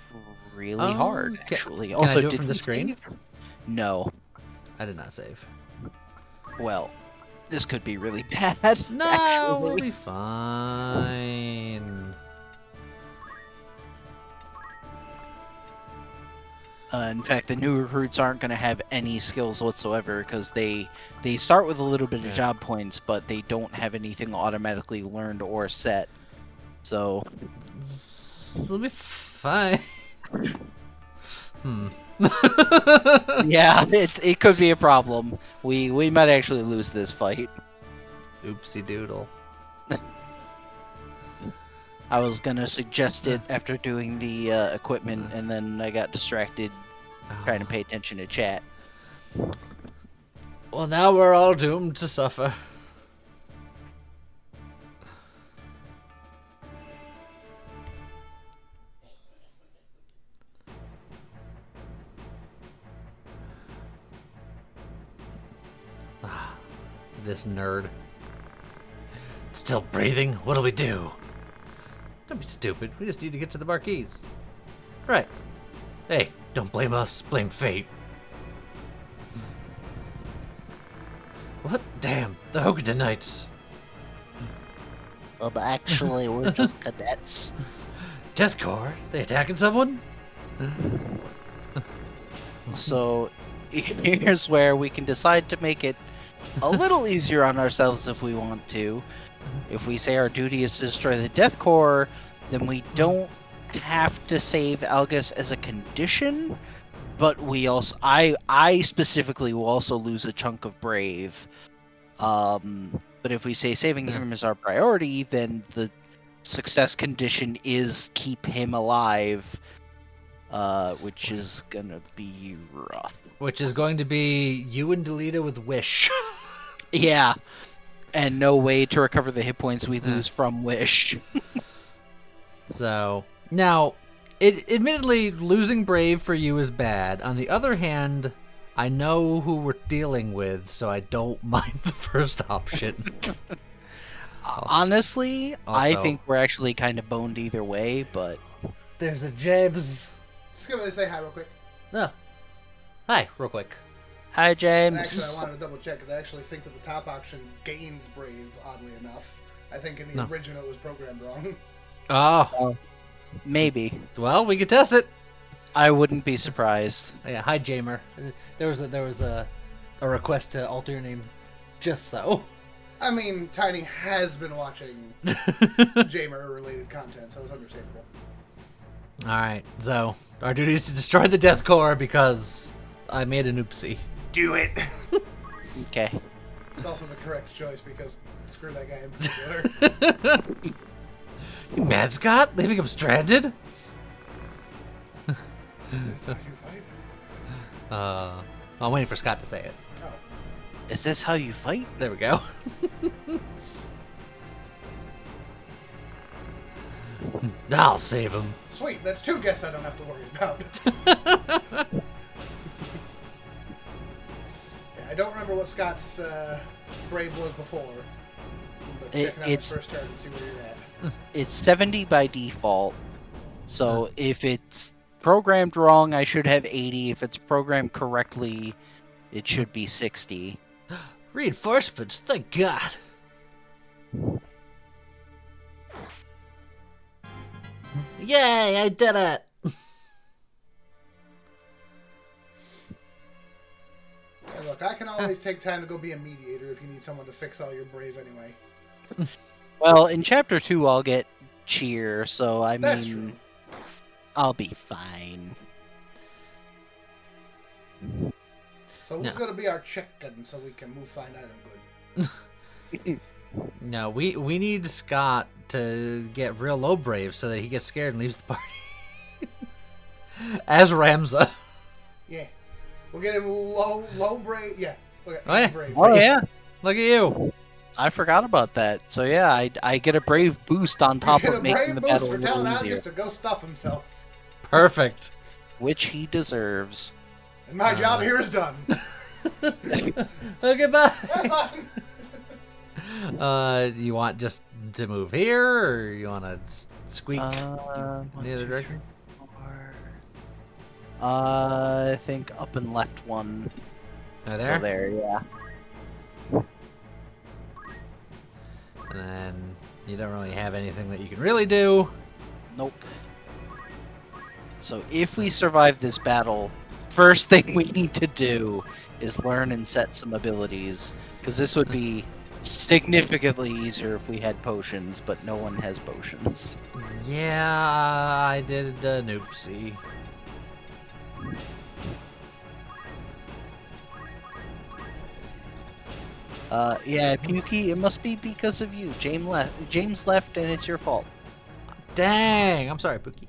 really hard, actually. Can I do it from the screen? Save? No. I did not save. Well, this could be really bad. No, actually. we'll be fine. In fact, the new recruits aren't going to have any skills whatsoever because they start with a little bit of job points, but they don't have anything automatically learned or set. So It'll be fine. Yeah, it could be a problem. We might actually lose this fight. Oopsie doodle. I was gonna suggest it after doing the equipment, and then I got distracted trying to pay attention to chat. Well, now we're all doomed to suffer. This nerd. Still breathing? What'll we do? Don't be stupid. We just need to get to the marquees. Right. Hey, don't blame us. Blame fate. What? Damn. The Hokuto Knights. But actually, we're just cadets. Death Corps? They attacking someone? So, here's where we can decide to make it a little easier on ourselves if we want to. If we say our duty is to destroy the Death Corps, then we don't have to save Algus as a condition, but we also, I specifically will also lose a chunk of Brave. But if we say saving him is our priority, then the success condition is keep him alive, which is gonna be rough. Which is going to be you and Delita with Wish. Yeah. And no way to recover the hit points we lose from Wish. So, now, admittedly, losing Brave for you is bad. On the other hand, I know who we're dealing with, so I don't mind the first option. Honestly, I Also- think we're actually kind of boned either way, but... There's a Jabs. Just gonna say hi real quick. No. Hi, real quick. Hi, And actually, I James. wanted to double check because I actually think that the top option gains Brave, oddly enough. I think in the No. original it was programmed wrong. Oh, Maybe. well, we could test it. I wouldn't be surprised. Yeah, hi, Jamer. There was a request to alter your name just so. I mean, Tiny has been watching Jamer-related content, so it's understandable. Alright, so our duty is to destroy the Death Core because I made an oopsie. Do it. Okay. It's also the correct choice because screw that guy in particular. You mad, Scott? Leaving him stranded? Is that how you fight? I'm waiting for Scott to say it. Oh. Is this how you fight? There we go. I'll save him. Sweet, that's 2 guests I don't have to worry about. Yeah, I don't remember what Scott's brave was before. But checking out his first turn and see where you're at. It's 70 by default. So if it's programmed wrong, I should have 80. If it's programmed correctly, it should be 60. Reinforcements, thank God. Yay, I did it. Hey, look, I can always take time to go be a mediator if you need someone to fix all your brave anyway. Well, in chapter 2, I'll get cheer, so I That's mean, true. I'll be fine. So who's No. going to be our chicken so we can move fine item good? No, we need Scott to get real low brave so that he gets scared and leaves the party. As Ramza. Yeah. We'll get him low brave. Yeah. Look at Oh, yeah. brave. Oh, yeah. Look at you. I forgot about that. So, yeah, I get a brave boost on top Get of a making brave the boost battle a for little telling easier, Algus to go stuff himself. Perfect. which he deserves. And my job here is done. Okay, bye. That's fine. You want just to move here, or you want to squeak One, the other two, direction? 4. I think up and left one. Right there? So there, yeah. And then you don't really have anything that you can really do. Nope. So if we survive this battle, first thing we need to do is learn and set some abilities, because this would be significantly easier if we had potions, but no one has potions. Yeah, I did an oopsie. Yeah, Pukey, it must be because of you. James left, and it's your fault. Dang! I'm sorry, Pookie.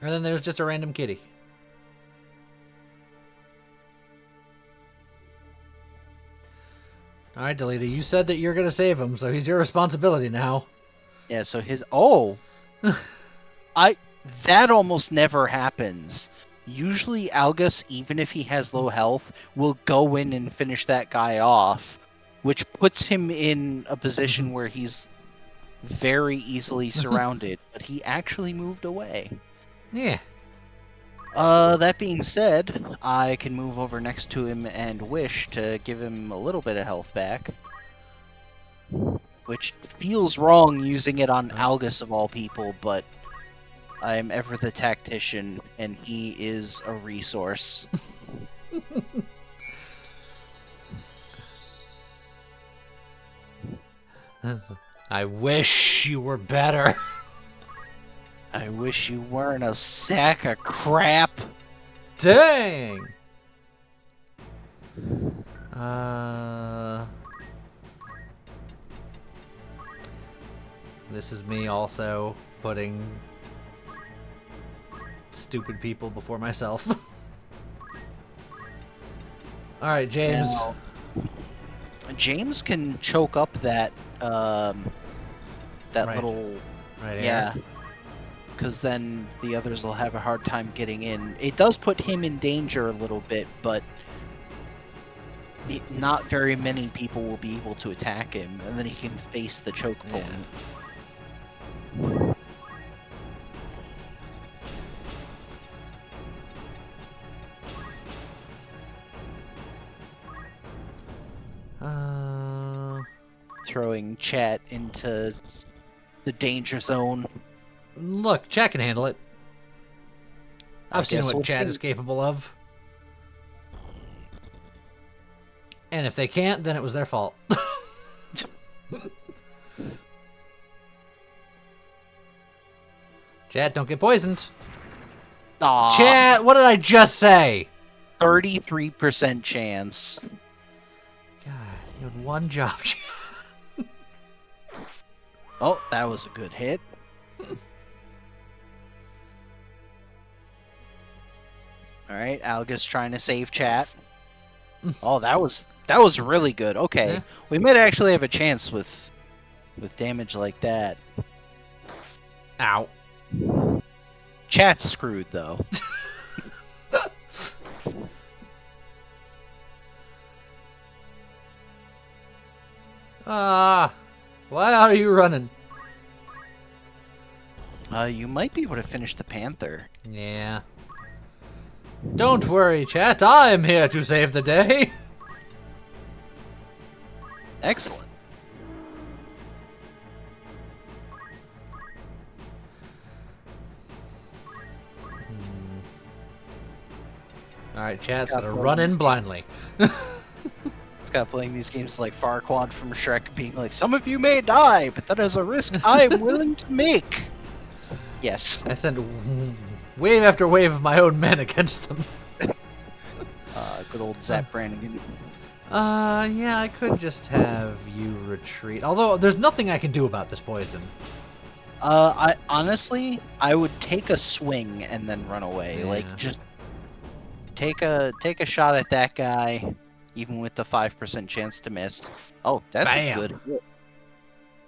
And then there's just a random kitty. Alright, Delita, you said that you're gonna save him, so he's your responsibility now. Yeah, so that almost never happens. Usually Algus, even if he has low health, will go in and finish that guy off, which puts him in a position where he's very easily surrounded, but he actually moved away. Yeah. That being said, I can move over next to him and wish to give him a little bit of health back. Which feels wrong using it on Algus of all people, but I am ever the tactician, and he is a resource. I wish you were better. I wish you weren't a sack of crap. Dang! This is me also putting stupid people before myself. Alright, James. Now, James can choke up that Right. little Right here. yeah, because then the others will have a hard time getting in. It does put him in danger a little bit, but not very many people will be able to attack him, and then he can face the choke Yeah. point. Uh, throwing chat into the danger zone. Look, chat can handle it. I've seen guess what we'll chat see. is capable of. And if they can't, then it was their fault. Chat, don't get poisoned. Aw, Chat, what did I just say? 33% chance. God, you had one job. Oh, that was a good hit. All right, Algus trying to save chat. Oh, that was really good. Okay, Yeah. we might actually have a chance with damage like that. Ow. Chat's screwed though. Why are you running? You might be able to finish the Panther. Yeah. Don't worry, chat. I am here to save the day. Excellent. All right, chat's Got gonna the run in ones. blindly. Scott playing these games like Farquaad from Shrek, being like, "Some of you may die, but that is a risk I am willing to make." Yes. I send wave after wave of my own men against them. Good old Zap Brannigan. Yeah, I could just have you retreat. Although there's nothing I can do about this poison. I honestly, I would take a swing and then run away. Yeah. Like, just take a shot at that guy, even with the 5% chance to miss. Oh, that's Bam. a good hit.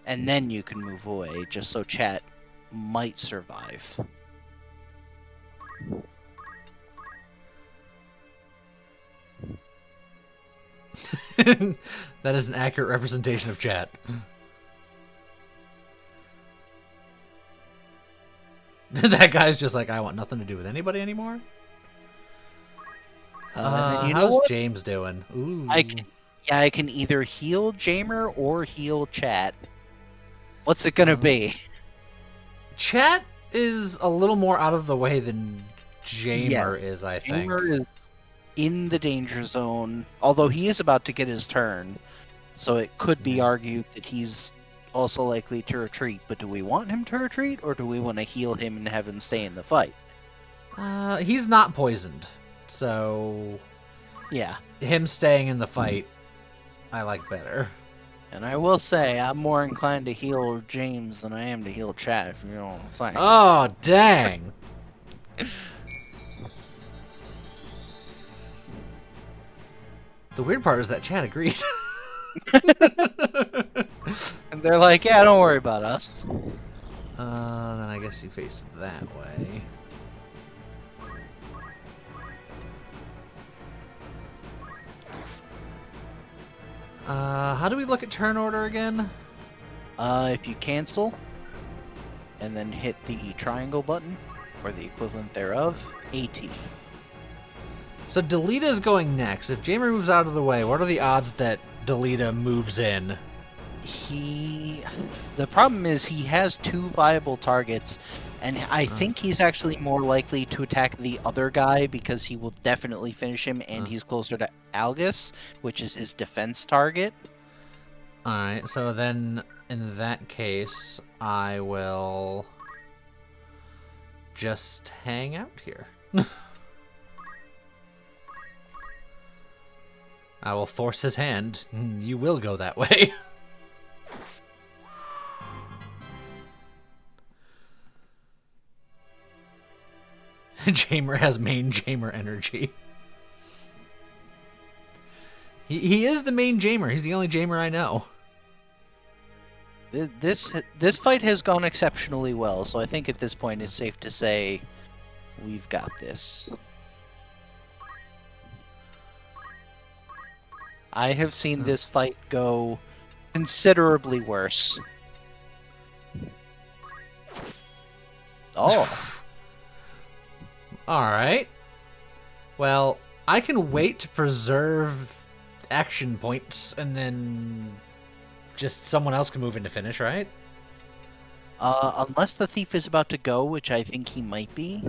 And then you can move away, just so chat might survive. That is an accurate representation of chat. That guy's just like, I want nothing to do with anybody anymore. And then you know how's what? James doing? Ooh. I can either heal Jamer or heal chat. What's it gonna be? Chat is a little more out of the way than Jamer is, I think. Jamer is in the danger zone, although he is about to get his turn, so it could be argued that he's also likely to retreat. But do we want him to retreat, or do we want to heal him and have him stay in the fight? He's not poisoned, so Yeah, him staying in the fight, I like better. and I will say I'm more inclined to heal James than I am to heal Chat, if you know what I'm saying. Oh, dang. The weird part is that chat agreed. And they're like, yeah, don't worry about us. Then I guess you face it that way. How do we look at turn order again? If you cancel, and then hit the triangle button, or the equivalent thereof, AT. So Delita's going next. If Jamer moves out of the way, what are the odds that Delita moves in? The problem is he has two viable targets, and I think he's actually more likely to attack the other guy because he will definitely finish him, and he's closer to Algus, which is his defense target. Alright, so then in that case, I will just hang out here. I will force his hand. You will go that way. Jamer has main Jamer energy. He is the main Jamer. He's the only Jamer I know. This fight has gone exceptionally well, so I think at this point it's safe to say we've got this. I have seen this fight go considerably worse. Oh. Alright. Well, I can wait to preserve action points and then just someone else can move in to finish, right? Unless the thief is about to go, which I think he might be.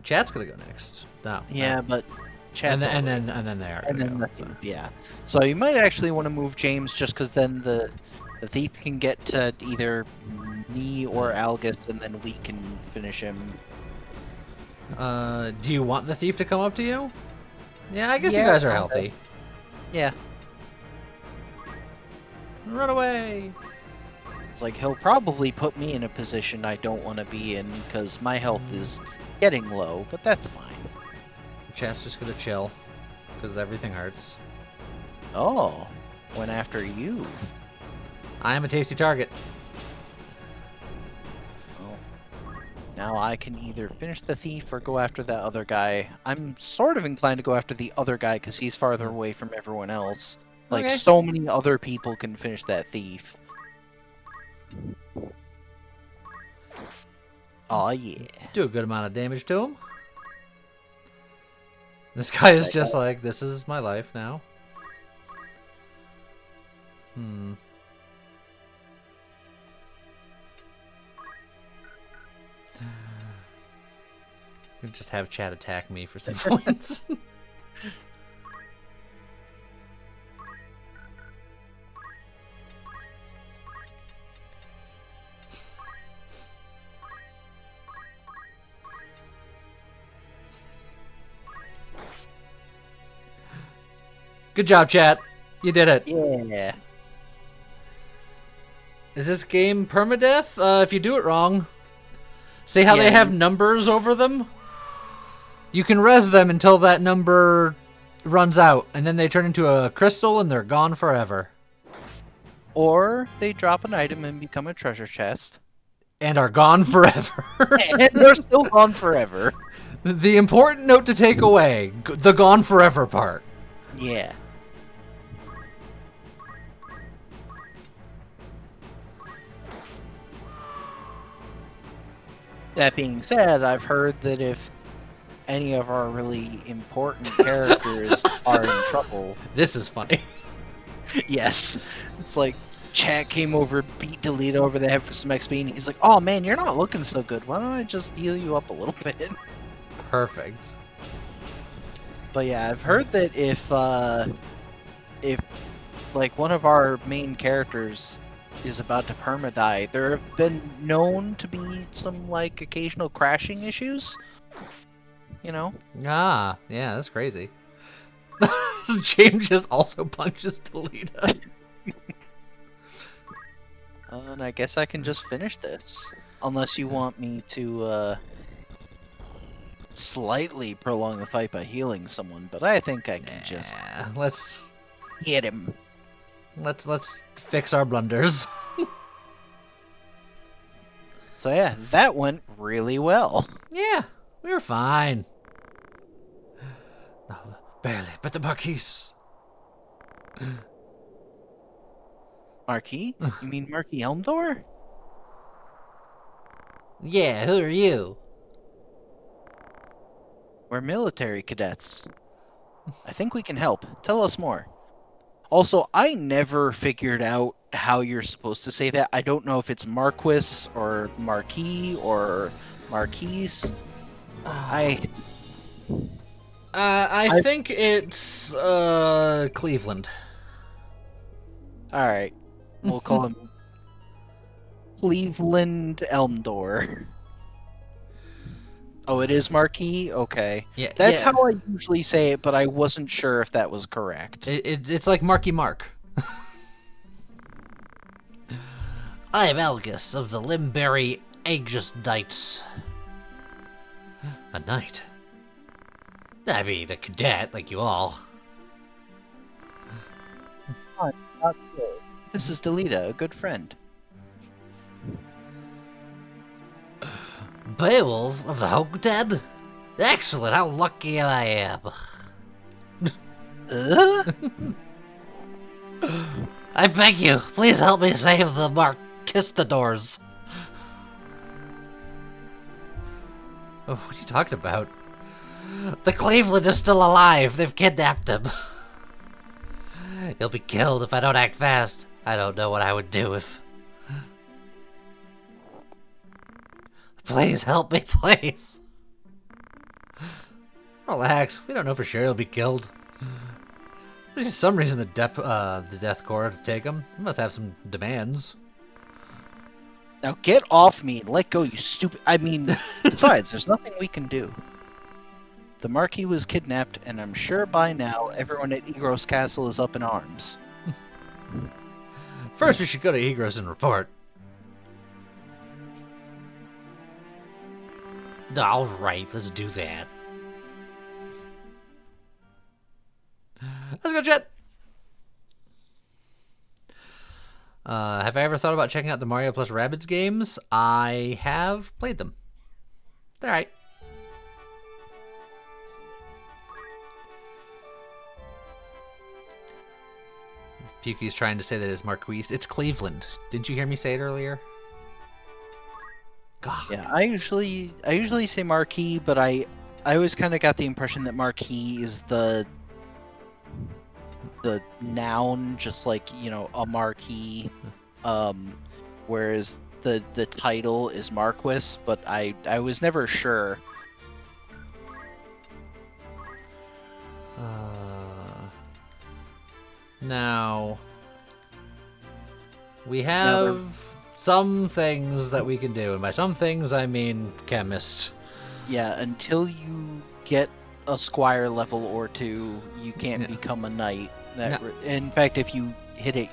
Chad's gonna go next. No. Yeah, but Chad's and then they are and gonna then go. the So. thief, yeah. So you might actually want to move James, just because then the thief can get to either me or Algus, and then we can finish him. Do you want the thief to come up to you? Yeah, I guess you Yeah, guys are kinda. healthy. Yeah, Run away. it's like he'll probably put me in a position I don't want to be in, because my health is getting low, but that's fine. Chad's just gonna chill, because everything hurts. Oh, went after you. I am a tasty target. Oh. Now I can either finish the thief or go after that other guy. I'm sort of inclined to go after the other guy because he's farther away from everyone else. Like, Okay. so many other people can finish that thief. Oh yeah. Do a good amount of damage to him. This guy is just like, this is my life now. You just have Chad attack me for some points. Good job, chat. You did it. Yeah. Is this game permadeath? If you do it wrong. See how they Yeah, have numbers over them? You can res them until that number runs out, and then they turn into a crystal and they're gone forever. Or they drop an item and become a treasure chest. And are gone forever. And they're still gone forever. The important note to take away, the gone forever part. Yeah. That being said, I've heard that if any of our really important characters are in trouble, This is funny. yes, it's like Chad came over, beat Delita over the head for some XP, and he's like, "Oh man, you're not looking so good. Why don't I just heal you up a little bit?" Perfect. But yeah, I've heard that if like one of our main characters is about to perma-die, there have been known to be some like occasional crashing issues. You know? Ah, yeah, that's crazy. James just also punches Delita. And I guess I can just finish this. Unless you want me to slightly prolong the fight by healing someone, but I think I can just Yeah, let's hit him. let's fix our blunders. So yeah, that went really well. Yeah, we were fine. No, barely, but the Marquise. Marquis? You mean Marquis Elmdor? Yeah, who are you? We're military cadets. I think we can help. Tell us more. Also, I never figured out how you're supposed to say that. I don't know if it's Marquis or Marquis or Marquise. I think it's Cleveland. Alright. We'll call him Cleveland Elmdor. Oh, it is Marquis? Okay. Yeah, That's yeah. how I usually say it, but I wasn't sure if that was correct. It's like Marky Mark. I'm Algus of the Limberry Aegis Knights. A knight? I mean, a cadet like you all. This is Delita, a good friend. Beowulf of the Hogdead? Excellent, how lucky I am. I beg you, please help me save the Marquistadors. Oh, what are you talking about? The Cleveland is still alive. They've kidnapped him. He'll be killed if I don't act fast. I don't know what I would do if... Please help me, please. Relax. We don't know for sure he'll be killed. There's some reason the Death Corps to take him. He must have some demands. Now get off me and let go, you stupid... I mean, besides, there's nothing we can do. The Marquis was kidnapped, and I'm sure by now everyone at Egros Castle is up in arms. First, we should go to Egros and report. Alright, let's do that. Let's go, Jet! Have I ever thought about checking out the Mario plus Rabbids games? I have played them. They're alright. Pukey's trying to say that it's Marquise. It's Cleveland. Didn't you hear me say it earlier? God. Yeah, I usually say Marquis, but I always kind of got the impression that Marquis is the noun, just like, you know, a marquee, whereas the title is Marquis, but I was never sure. Now we have some things that we can do, and by some things I mean chemist. Yeah, until you get a squire level or two, you can't become a knight. In fact, if you hit it,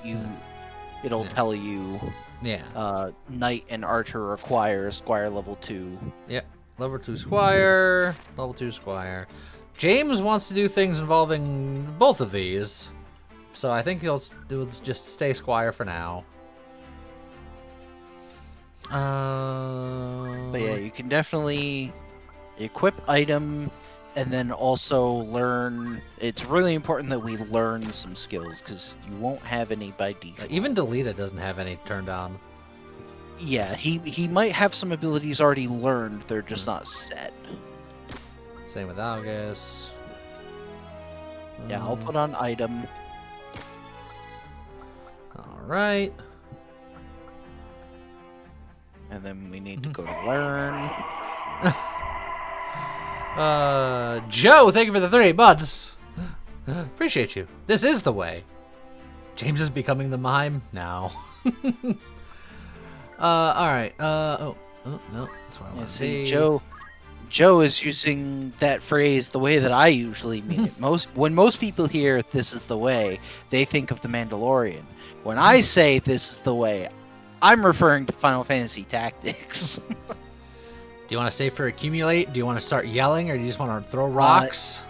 it'll tell you. Yeah. Knight and archer require squire level 2. Yep. Level 2 squire. Level 2 squire. James wants to do things involving both of these, so I think he'll just stay squire for now. But yeah, you can definitely equip item. And then also learn... It's really important that we learn some skills, because you won't have any by default. Even Delita doesn't have any turned on. Yeah, he might have some abilities already learned, they're just not set. Same with Algus. Yeah, I'll put on item. Alright. And then we need to go to learn. Joe, thank you for the 3 months. Appreciate you. This is the way. James is becoming the mime now. Alright. Oh, no. That's what I want to see. Joe is using that phrase the way that I usually mean it. When most people hear "this is the way," they think of The Mandalorian. When I say "this is the way," I'm referring to Final Fantasy Tactics. Do you want to save for accumulate? Do you want to start yelling, or do you just want to throw rocks?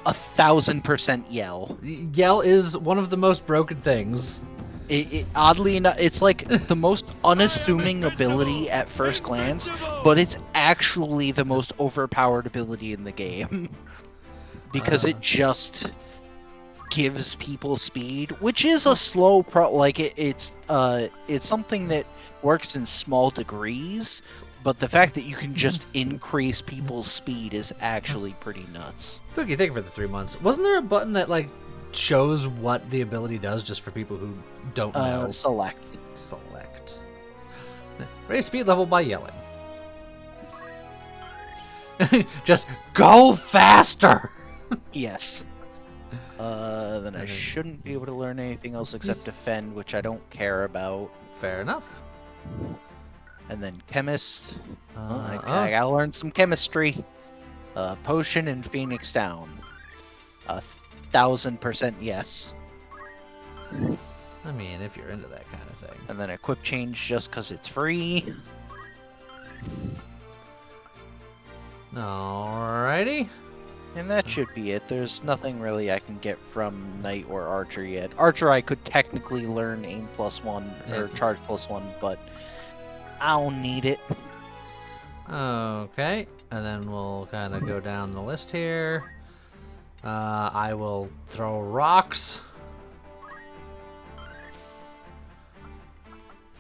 1,000% yell. Yell is one of the most broken things. Oddly enough, it's like the most unassuming ability at first glance, but it's actually the most overpowered ability in the game. Because it just gives people speed, which is a slow it's something that works in small degrees. But the fact that you can just increase people's speed is actually pretty nuts. Pookie, thank you for the 3 months. Wasn't there a button that, like, shows what the ability does just for people who don't know? Select. Select. Raise speed level by yelling. Just go faster! Yes. Then I shouldn't be able to learn anything else except defend, which I don't care about. Fair enough. And then chemist. I gotta learn some chemistry. Potion and Phoenix Down. 1,000% yes. I mean, if you're into that kind of thing. And then equip change just because it's free. Alrighty. And that should be it. There's nothing really I can get from Knight or Archer yet. Archer I could technically learn aim +1 or charge +1, but I don't need it. Okay, and then we'll kind of go down the list here. I will throw rocks.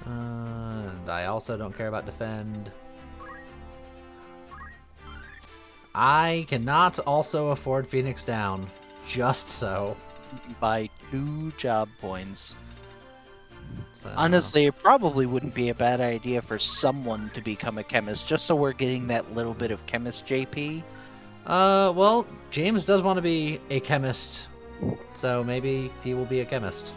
And I also don't care about defend. I cannot also afford Phoenix Down, just so. By 2 job points. So, Honestly, it probably wouldn't be a bad idea for someone to become a chemist, just so we're getting that little bit of chemist JP. well, James does want to be a chemist, so maybe he will be a chemist.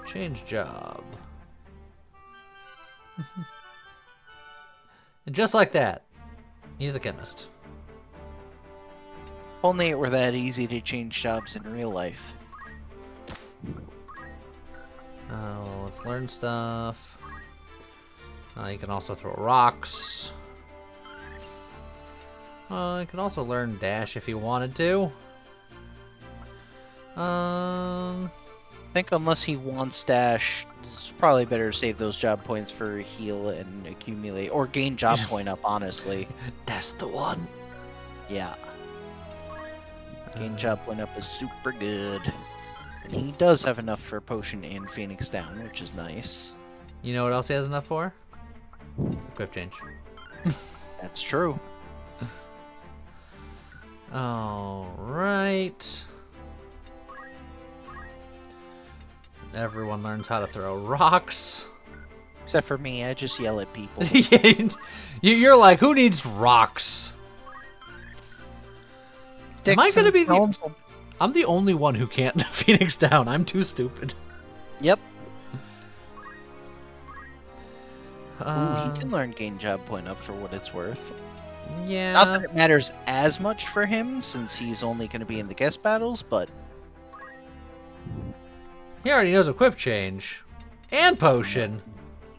Change job. And just like that, he's a chemist. Only it were that easy to change jobs in real life. Well, let's learn stuff. You can also throw rocks. You can also learn dash if you wanted to. I think unless he wants dash, it's probably better to save those job points for heal and accumulate, or gain job point up, honestly. That's the one. Yeah. Gain job point up is super good. And he does have enough for potion and Phoenix down, which is nice. You know what else he has enough for? Equip change. That's true. Alright. Everyone learns how to throw rocks. Except for me, I just yell at people. You're like, who needs rocks? Am I gonna be the... I'm the only one who can't Phoenix down. I'm too stupid. Yep. Ooh, he can learn gain job point up for what it's worth. Yeah. Not that it matters as much for him, since he's only going to be in the guest battles, but... He already knows equip change. And potion.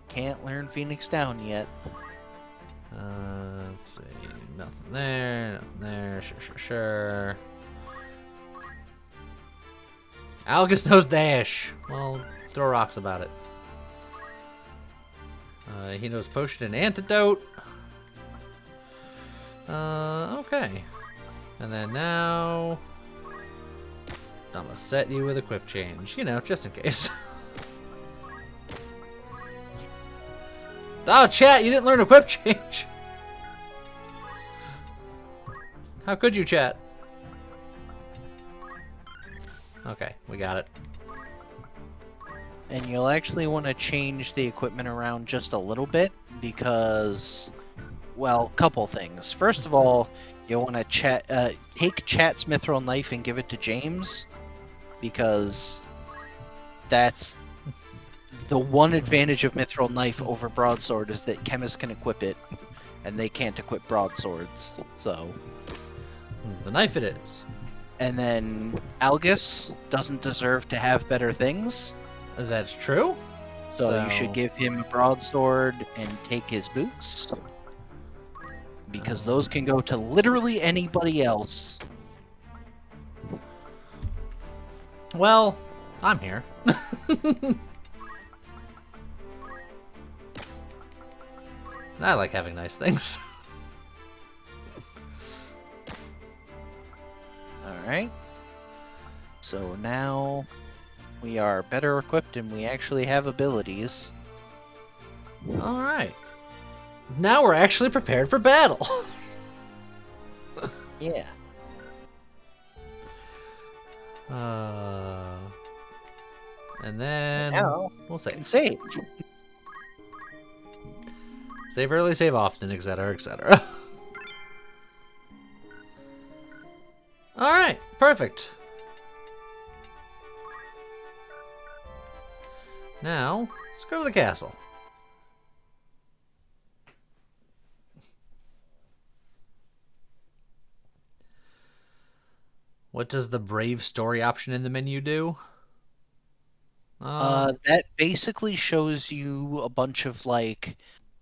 Can't learn Phoenix down yet. Let's see. Nothing there. Nothing there. Sure. Algus knows dash. Well, throw rocks about it. He knows potion and antidote. Okay. And then now... I'm gonna set you with equip change. You know, just in case. Oh, chat, you didn't learn equip change. How could you, chat? Okay, we got it. And you'll actually want to change the equipment around just a little bit because, well, couple things. First of all, you'll want to take Chat's mithril knife and give it to James because that's the one advantage of mithril knife over broadsword is that chemists can equip it and they can't equip broadswords. So the knife it is. And then Algus doesn't deserve to have better things. That's true. So you should give him a broadsword and take his boots. Because those can go to literally anybody else. Well, I'm here. I like having nice things. Alright. So now we are better equipped and we actually have abilities. Alright. Now we're actually prepared for battle. Yeah. And then Now, we'll save. and save. Save early, save often, etc., etc. Alright, perfect. Now, let's go to the castle. What does the Brave Story option in the menu do? That basically shows you a bunch of, like,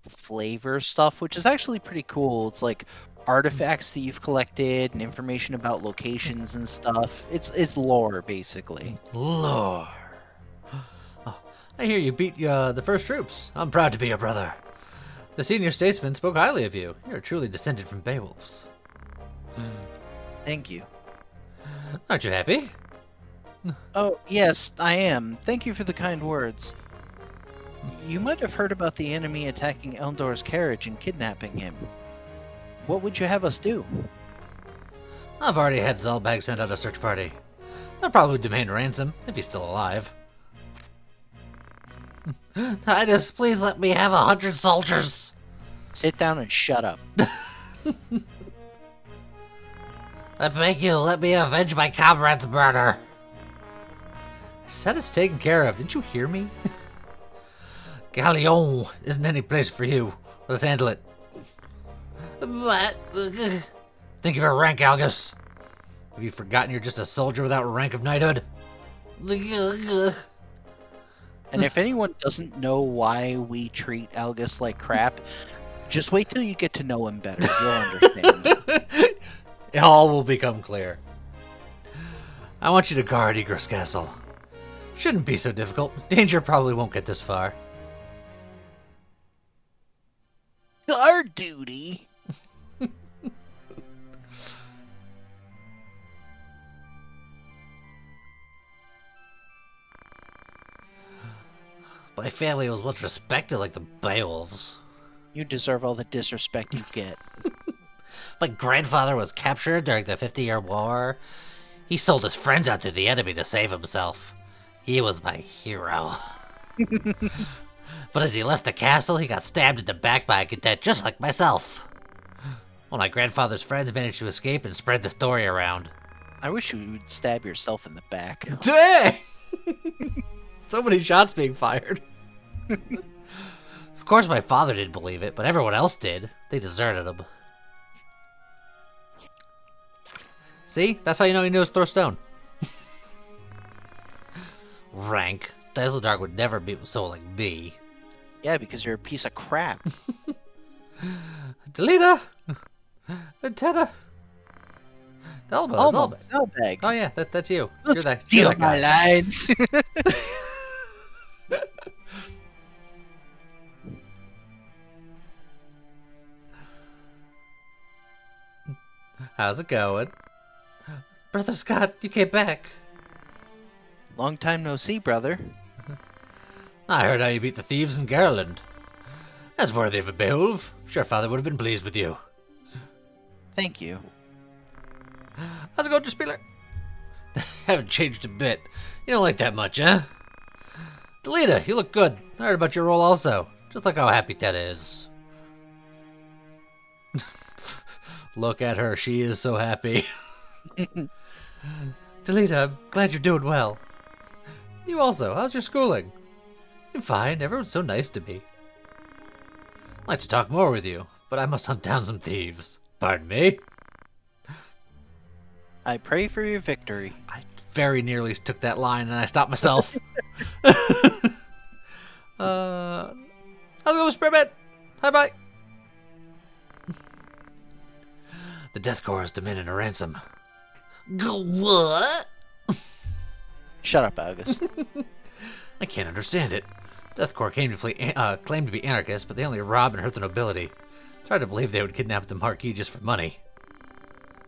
flavor stuff, which is actually pretty cool. It's like artifacts that you've collected and information about locations and stuff. It's lore, basically. Lore. Oh, I hear you beat the first troops. I'm proud to be your brother. The senior statesman spoke highly of you. You're truly descended from Beowulfs. Thank you. Aren't you happy? Oh, yes, I am. Thank you for the kind words. You might have heard about the enemy attacking Eldor's carriage and kidnapping him. What would you have us do? I've already had Zalbag send out a search party. They'll probably demand ransom, if he's still alive. Titus, please let me have 100 soldiers. Sit down and shut up. I beg you, let me avenge my comrade's murder. I said it's taken care of. Didn't you hear me? Galleon isn't any place for you. Let's handle it. What? Think of your rank, Algus. Have you forgotten you're just a soldier without rank of knighthood? And if anyone doesn't know why we treat Algus like crap, just wait till you get to know him better. You'll understand. All will become clear. I want you to guard Egress Castle. Shouldn't be so difficult. Danger probably won't get this far. Guard duty? My family was once respected like the Beowulfs. You deserve all the disrespect you get. My grandfather was captured during the 50-Year War. He sold his friends out to the enemy to save himself. He was my hero. But as he left the castle, he got stabbed in the back by a cadet just like myself. Well, my grandfather's friends managed to escape and spread the story around. I wish you would stab yourself in the back. Dang! So many shots being fired. Of course my father didn't believe it, but everyone else did. They deserted him. See? That's how you know he knows throw stone. Rank. Daiseldark would never be so like me. Yeah, because you're a piece of crap. Delita! Teta! Elbow. Zalbag. Oh yeah, that's you. Let's you're steal that my guy. lines. How's it going? Brother Scott, you came back. Long time no see, brother. I heard how you beat the thieves in Garland. That's worthy of a Beowulf. Sure, father would have been pleased with you. Thank you. How's it going, Spieler? Haven't changed a bit. You don't like that much, huh? Delita, you look good. I heard about your role also. Just like how happy Ted is. Look at her. She is so happy. Delita, I'm glad you're doing well. You also. How's your schooling? I'm fine. Everyone's so nice to me. I'd like to talk more with you, but I must hunt down some thieves. Pardon me? I pray for your victory. I very nearly took that line and I stopped myself. How's it going, Spearman? Hi, bye. The Death Corps has demanded a ransom. What? Shut up, August. I can't understand it. Death Corps claimed to be anarchists, but they only rob and hurt the nobility. It's hard to believe they would kidnap the Marquis just for money.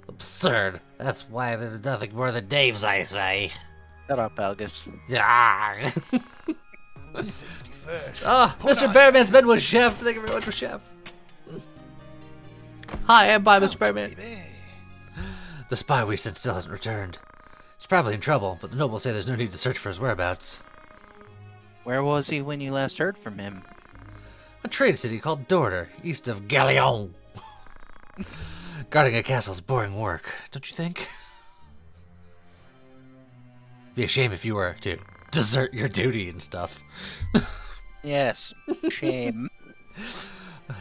Absurd. That's why they're nothing more than knaves, I say. Shut up, August. Ah. Safety first. Oh, Put Mr. on Bearman's been with Chef. Thank you very much for Chef. Hi, I'm by Mr. Bearman. Baby. The spy we sent still hasn't returned. He's probably in trouble, but the nobles say there's no need to search for his whereabouts. Where was he when you last heard from him? A trade city called Dorter, east of Galleon. Guarding a castle's boring work, don't you think? Be a shame if you were to desert your duty and stuff. Yes, shame.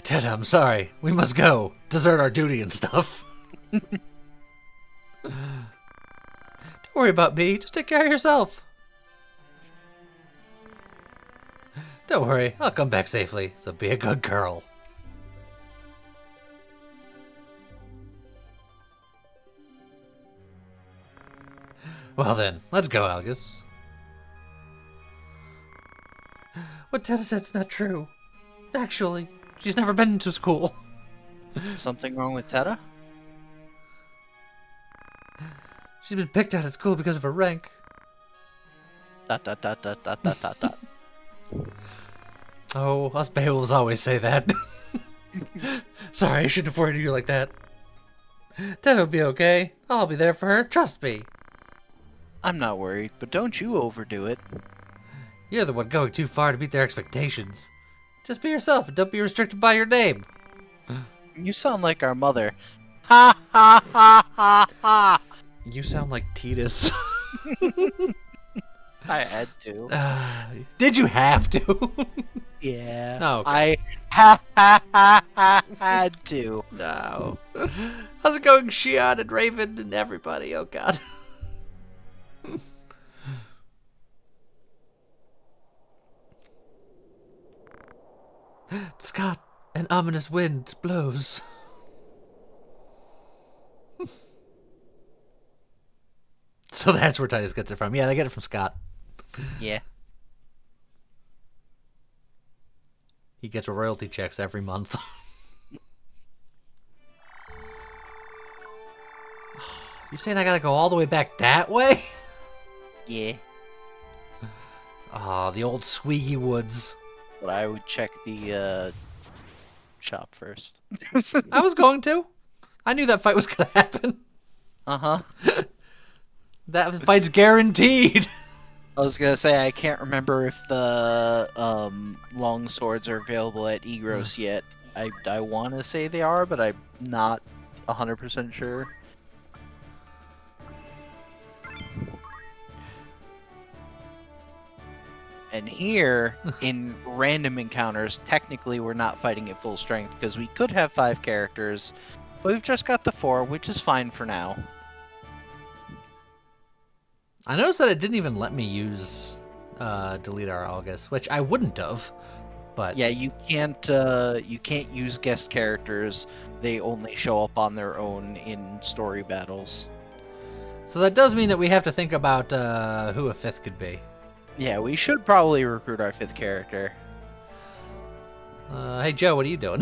Ted, I'm sorry. We must go. Desert our duty and stuff. Don't worry about me. Just take care of yourself. Don't worry. I'll come back safely, so be a good girl. Well then, let's go, Algus. What Ted said's not true. Actually, she's never been to school. Something wrong with Teta? She's been picked out at school because of her rank. ... Oh, us Beowulfs always say that. Sorry, I shouldn't have worried you like that. That'll be okay. I'll be there for her, trust me. I'm not worried, but don't you overdo it. You're the one going too far to meet their expectations. Just be yourself and don't be restricted by your name. You sound like our mother. Ha ha ha ha ha! You sound like Titus. I had to. Did you have to? Yeah. Oh, okay. I had to. No. How's it going, Shion and Raven and everybody? Oh, God. Scott, an ominous wind blows. So that's where Titus gets it from. Yeah, they get it from Scott. Yeah. He gets royalty checks every month. You saying I gotta go all the way back that way? Yeah. Ah, the old Sweegie Woods. But I would check the shop first. I was going to. I knew that fight was gonna happen. Uh-huh. That fight's guaranteed. I was gonna say I can't remember if the long swords are available at Egros yet. I want to say they are, but I'm not 100% sure. And here, in random encounters, technically we're not fighting at full strength because we could have 5 characters, but we've just got the 4, which is fine for now. I noticed that it didn't even let me use delete our August, which I wouldn't have. But Yeah, you can't use guest characters. They only show up on their own in story battles. So that does mean that we have to think about who a 5th could be. Yeah, we should probably recruit our 5th character. Hey Joe, what are you doing?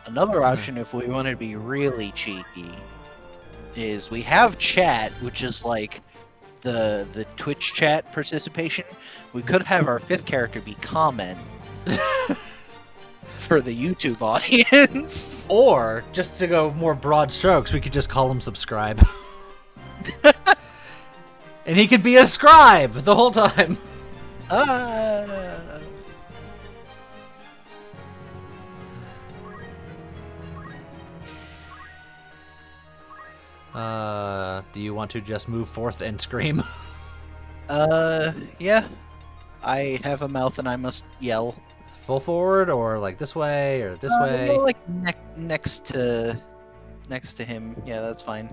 Another option, if we want to be really cheeky, is we have chat, which is like the Twitch chat participation. We could have our 5th character be comment for the YouTube audience. Or, just to go more broad strokes, we could just call him subscribe. And he could be a scribe the whole time. Do you want to just move forth and scream? Yeah. I have a mouth and I must yell. Full forward, or like this way, or this way? Go, like next to him. Yeah, that's fine.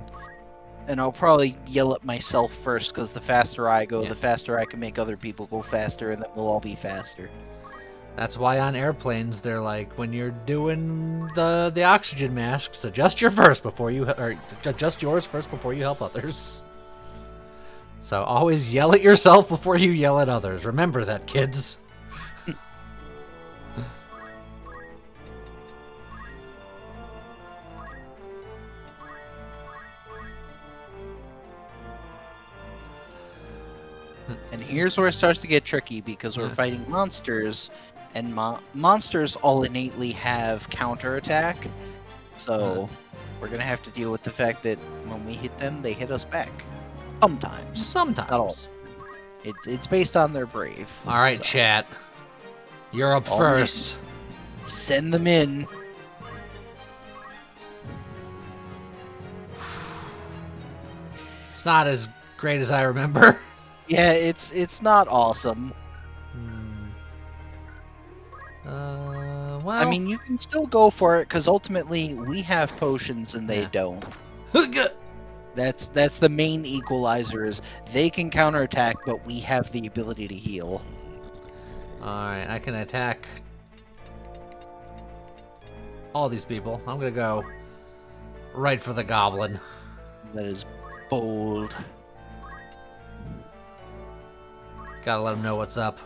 And I'll probably yell at myself first, because the faster I go, Yeah. the faster I can make other people go faster, and then we'll all be faster. That's why on airplanes they're like, when you're doing the oxygen masks, adjust yours first before you help others. So always yell at yourself before you yell at others. Remember that, kids. And here's where it starts to get tricky, because we're fighting monsters, and monsters all innately have counterattack. So we're gonna have to deal with the fact that when we hit them, they hit us back. Sometimes. Sometimes. Not all. It's based on their brave. All right, So, chat. You're up All first. send them in. It's not as great as I remember. Yeah, it's not awesome. Well, I mean, you can still go for it, because ultimately we have potions and they Yeah. don't. That's the main equalizer, is they can counterattack, but we have the ability to heal. Alright, I can attack all these people. I'm gonna go right for the goblin. That is bold. Gotta let him know what's up.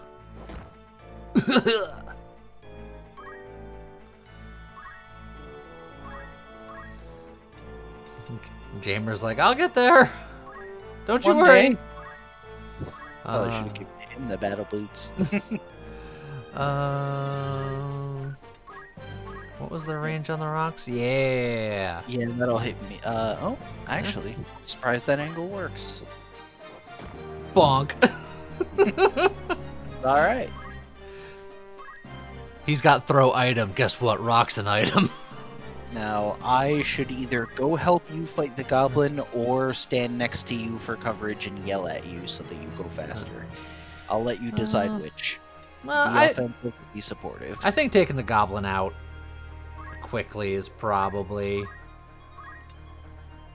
Jamer's like, I'll get there. Don't you One worry. day. Probably should have given him the battle boots. What was the range on the rocks? Yeah. Yeah, that'll hit me. Oh, actually, surprised that angle works. Bonk. All right. He's got throw item. Guess what? Rock's an item. Now, I should either go help you fight the goblin or stand next to you for coverage and yell at you so that you go faster. I'll let you decide which. Well, Be offensive, be supportive. I think taking the goblin out quickly is probably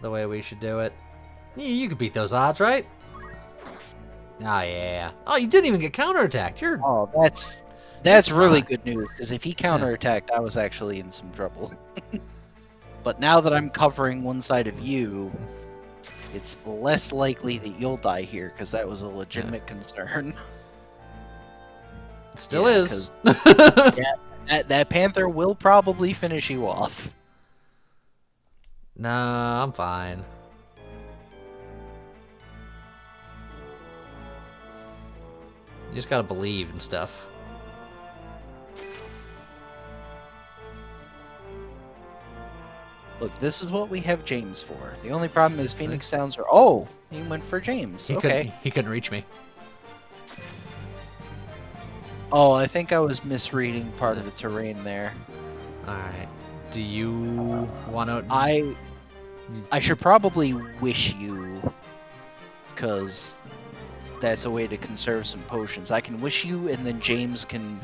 the way we should do it. You could beat those odds, right? Oh, yeah. Oh, you didn't even get counterattacked. You're... Oh, that's really fine. good news, because if he counterattacked, I was actually in some trouble. But now that I'm covering one side of you, it's less likely that you'll die here, because that was a legitimate concern. It still Yeah, is. That panther will probably finish you off. Nah, I'm fine. You just gotta believe and stuff. Look, this is what we have James for. The only problem is Phoenix Downs are... Oh! He went for James. Okay. He couldn't reach me. Oh, I think I was misreading part of the terrain there. Alright. Do you want to... I should probably wish you, because that's a way to conserve some potions. I can wish you, and then James can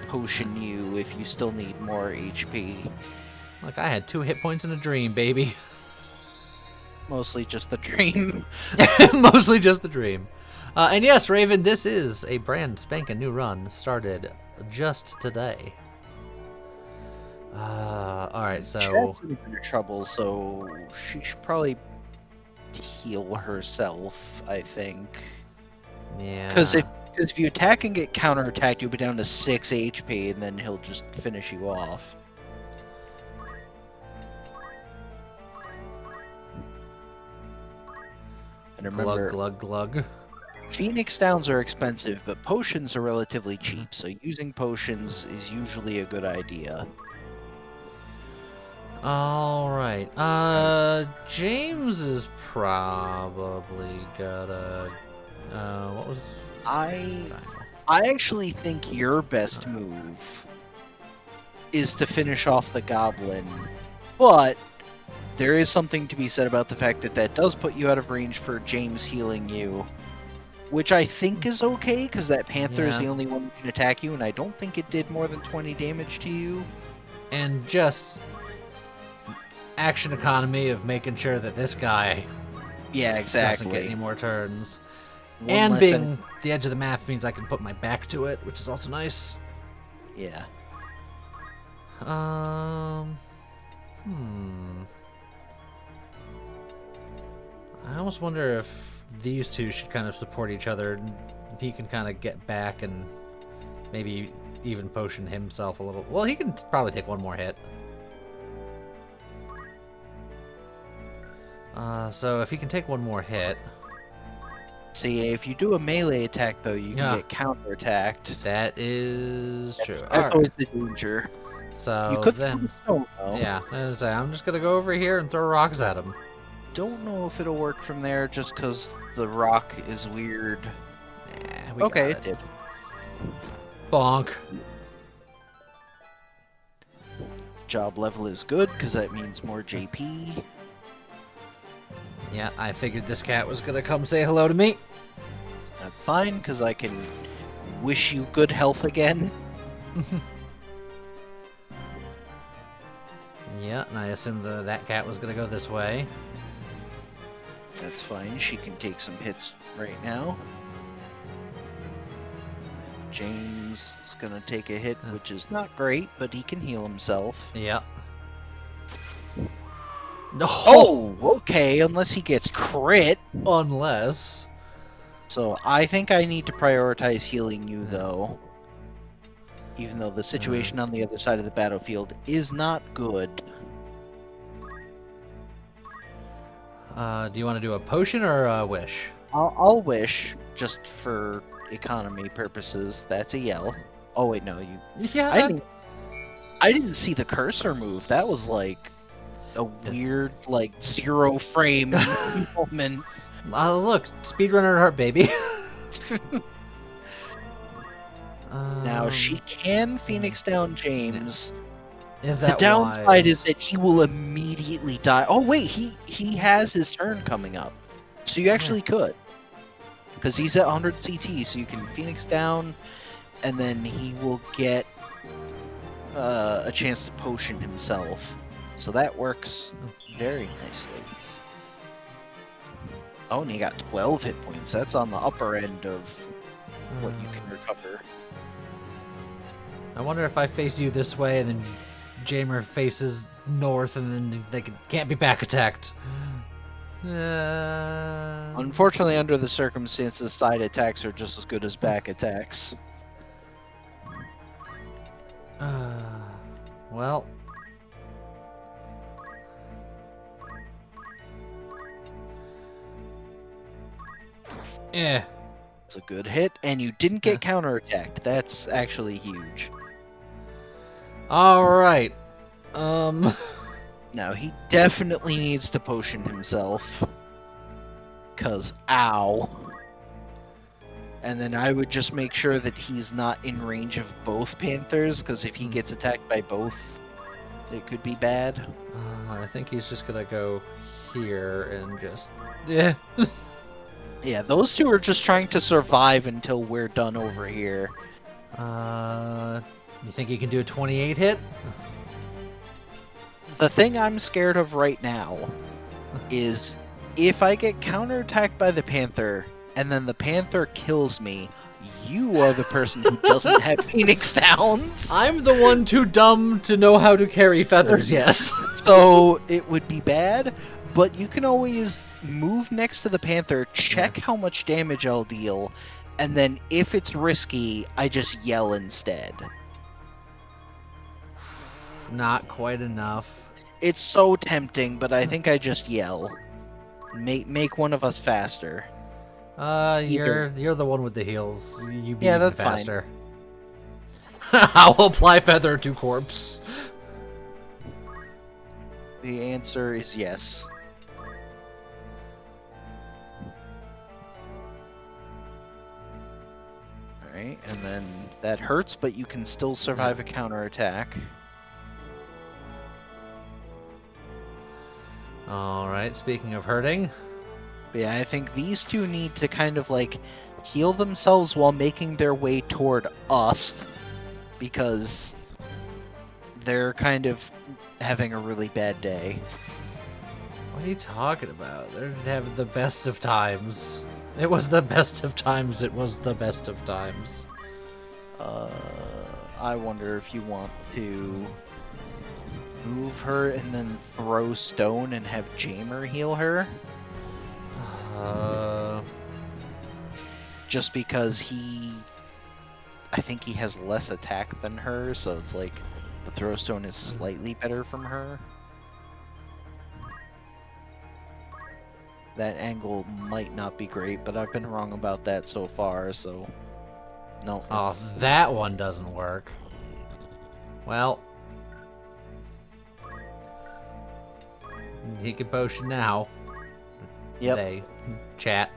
potion you if you still need more HP. Look, I had 2 hit points in a dream, baby. Mostly just the dream. Mostly just the dream. And yes, Raven, this is a brand spanking new run. Started just today. Alright, so... Chad's in a bit of trouble, so she should probably heal herself, I think. Yeah. Because if you attack and get counterattacked, you'll be down to 6 HP, and then he'll just finish you off. And remember, Glug, glug, glug. Phoenix Downs are expensive, but potions are relatively cheap, so using potions is usually a good idea. Alright. James is probably gotta... what was... I actually think your best move is to finish off the goblin, but there is something to be said about the fact that that does put you out of range for James healing you, which I think is okay, because that panther is Yeah. the only one who can attack you, and I don't think it did more than 20 damage to you. And just... action economy of making sure that this guy Yeah, doesn't get any exactly. more turns. One And less being the edge of the map means I can put my back to it, which is also nice. Yeah. I almost wonder if these two should kind of support each other. He can kind of get back and maybe even potion himself a little. Well, he can probably take one more hit. So if he can take one more hit... See, if you do a melee attack, though, you can Yeah. get counterattacked. That is true. That's Alright. always the danger. So You could then... throw the stone, though. Yeah, I'm just gonna go over here and throw rocks at him. Don't know if it'll work from there, just because the rock is weird. Yeah, we Okay, got it did. Bonk. Job level is good, because that means more JP. Yeah, I figured this cat was gonna come say hello to me. That's fine, because I can wish you good health again. Yeah, and I assumed that cat was gonna go this way. That's fine, she can take some hits right now. James is gonna take a hit, which is not great, but he can heal himself. Yep. No. Oh, okay, unless he gets crit. Unless. So I think I need to prioritize healing you, though. Even though the situation on the other side of the battlefield is not good. Do you want to do a potion or a wish? I'll wish, just for economy purposes. That's a yell. Oh wait, no, you. Yeah. I didn't see the cursor move. That was like a weird, like, zero frame moment. Look, speedrunner heart, baby. Now she can Phoenix down James. Is The that downside wise? is that he will immediately die. Oh wait, he has his turn coming up, so you actually could, because he's at 100 CT, so you can Phoenix down, and then he will get a chance to potion himself. So that works very nicely. Oh, and he got 12 hit points. That's on the upper end of what you can recover. I wonder if I face you this way and then Jamer faces north and then they can't be back attacked. Unfortunately, under the circumstances, side attacks are just as good as back attacks. Well. Yeah. It's a good hit, and you didn't get counterattacked. That's actually huge. All right. Now, he definitely needs to potion himself. Because, ow. And then I would just make sure that he's not in range of both Panthers, because if he gets attacked by both, it could be bad. I think he's just gonna go here and just. Yeah. Yeah, those two are just trying to survive until we're done over here. You think you can do a 28 hit? The thing I'm scared of right now is if I get counterattacked by the Panther and then the Panther kills me, you are the person who doesn't have Phoenix Downs. I'm the one too dumb to know how to carry feathers, yes. So it would be bad, but you can always move next to the Panther, check how much damage I'll deal, and then if it's risky, I just yell instead. Not quite enough. It's so tempting, but I think I just yell. Make one of us faster. You're the one with the heals. You be Yeah, even that's fine. faster. I'll apply feather to corpse. The answer is yes. Alright, and then that hurts, but you can still survive a counterattack. Alright, speaking of hurting. But yeah, I think these two need to kind of like heal themselves while making their way toward us, because they're kind of having a really bad day. What are you talking about? They're having the best of times. It was the best of times. It was the best of times. I wonder if you want to move her and then throw stone and have Jamer heal her. Just because I think he has less attack than her, so it's like the throw stone is slightly better from her. That angle might not be great, but I've been wrong about that so far, so no. Oh, that one doesn't work. Well, he can potion now. Yep. They chat.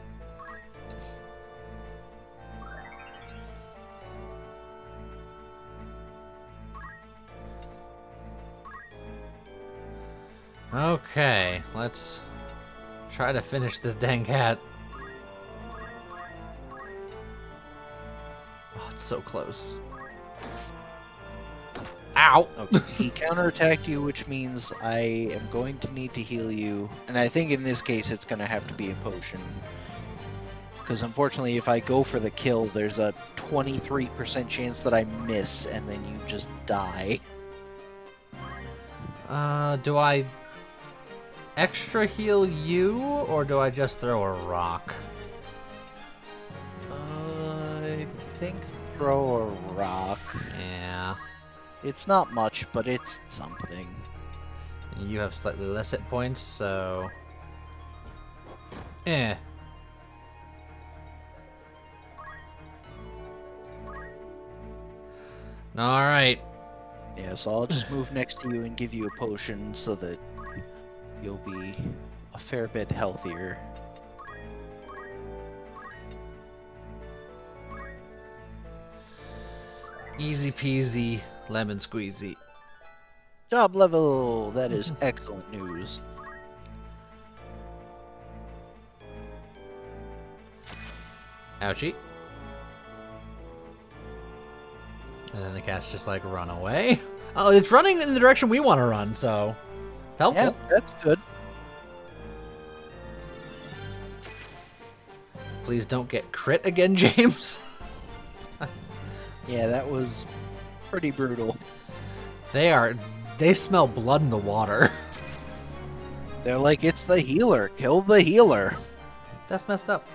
Okay, let's try to finish this dang cat. Oh, it's so close. Ow! Okay, he counterattacked you, which means I am going to need to heal you. And I think in this case it's going to have to be a potion. Because unfortunately, if I go for the kill, there's a 23% chance that I miss, and then you just die. Do I extra heal you, or do I just throw a rock? I think throw a rock. Yeah. It's not much, but it's something. You have slightly less hit points, so Eh. Alright. Yeah, so I'll just move next to you and give you a potion so that you'll be a fair bit healthier. Easy peasy, lemon squeezy. Job level! That is excellent news. Ouchie. And then the cat's just like, run away. Oh, it's running in the direction we want to run, so helpful. Yeah, that's good. Please don't get crit again, James. Yeah, that was pretty brutal. They smell blood in the water. They're like, it's the healer. Kill the healer. That's messed up.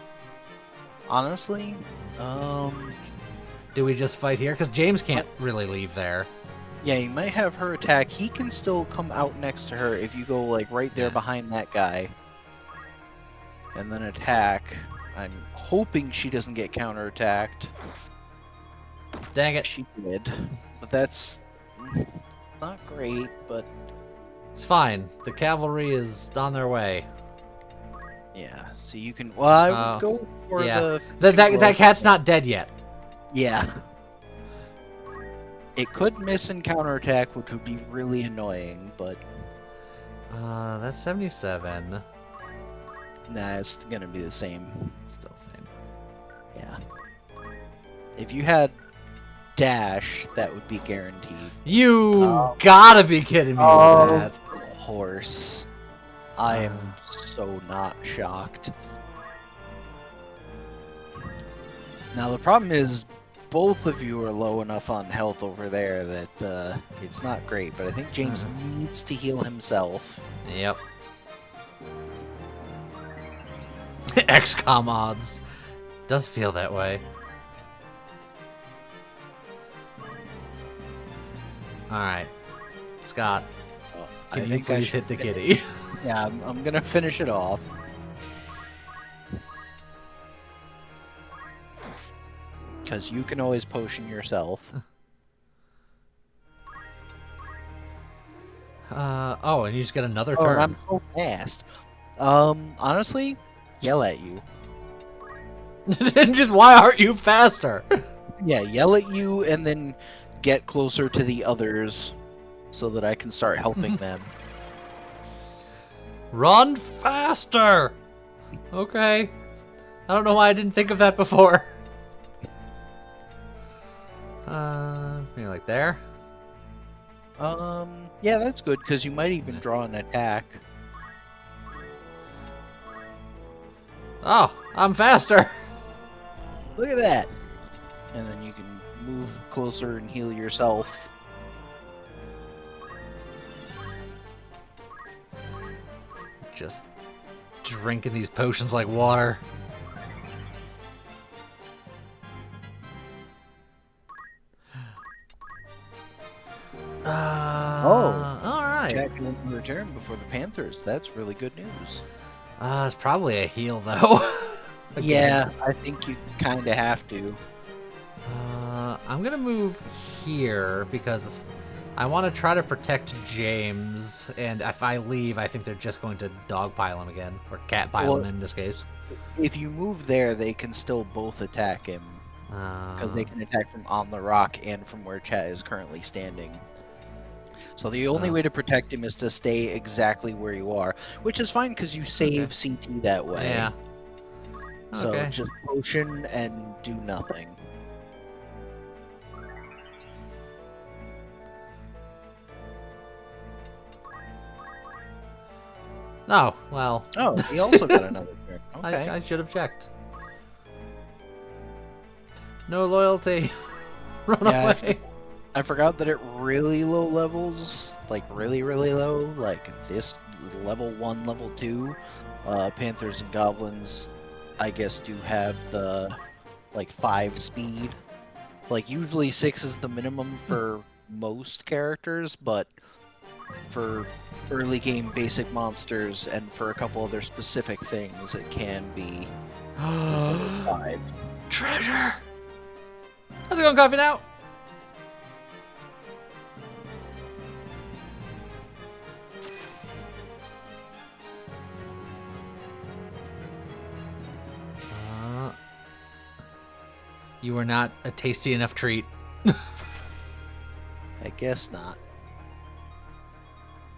Honestly, Do we just fight here? Because James can't really leave there. yeah, you might have her attack. He can still come out next to her if you go like right there Yeah. behind that guy. And then attack. I'm hoping she doesn't get counterattacked. Dang it. She did. But that's not great, but It's fine. The cavalry is on their way. yeah. So you can well I would go for yeah. the That cat's not dead yet. Yeah. It could miss and counterattack, which would be really annoying, but That's 77. nah, it's gonna be the same. Still same. Yeah. If you had dash, that would be guaranteed. You gotta be kidding me with that. Horse. I am so not shocked. Now the problem is both of you are low enough on health over there that it's not great, but I think James needs to heal himself. Yep. XCOM odds. Does feel that way. Alright. Scott, Oh, can I you think I please should hit the fin- kitty? Yeah, I'm gonna finish it off. Because you can always potion yourself. Oh, and you just get another Oh, and turn. I'm so fast. Honestly, yell at you. Just why aren't you faster? Yeah, yell at you and then get closer to the others so that I can start helping them. Run faster! Okay. I don't know why I didn't think of that before. Maybe like there? Yeah, that's good because you might even draw an attack. Oh, I'm faster! Look at that! And then you can move closer and heal yourself. Just drinking these potions like water. Alright. Jack can return before the Panthers. That's really good news. It's probably a heal, though. Again. Yeah, I think you kind of have to. I'm gonna move here because I want to try to protect James, and if I leave, I think they're just going to dogpile him again, or catpile him in this case. If you move there, they can still both attack him. Because they can attack from on the rock and from where Chat is currently standing. So the only way to protect him is to stay exactly where you are, which is fine because you save CT that way. Yeah. So Okay. just potion and do nothing. Oh, well, Oh, he also got another turn. Okay. I should have checked. No loyalty. Run Yeah, away. I forgot that at really low levels, like really, really low, like this level 1, level 2, Panthers and Goblins, I guess, do have the, like, 5 speed. Like, usually 6 is the minimum for most characters, but for early game basic monsters, and for a couple other specific things, it can be as low as 5. Treasure! How's it going, Coffee Now? You are not a tasty enough treat. I guess not.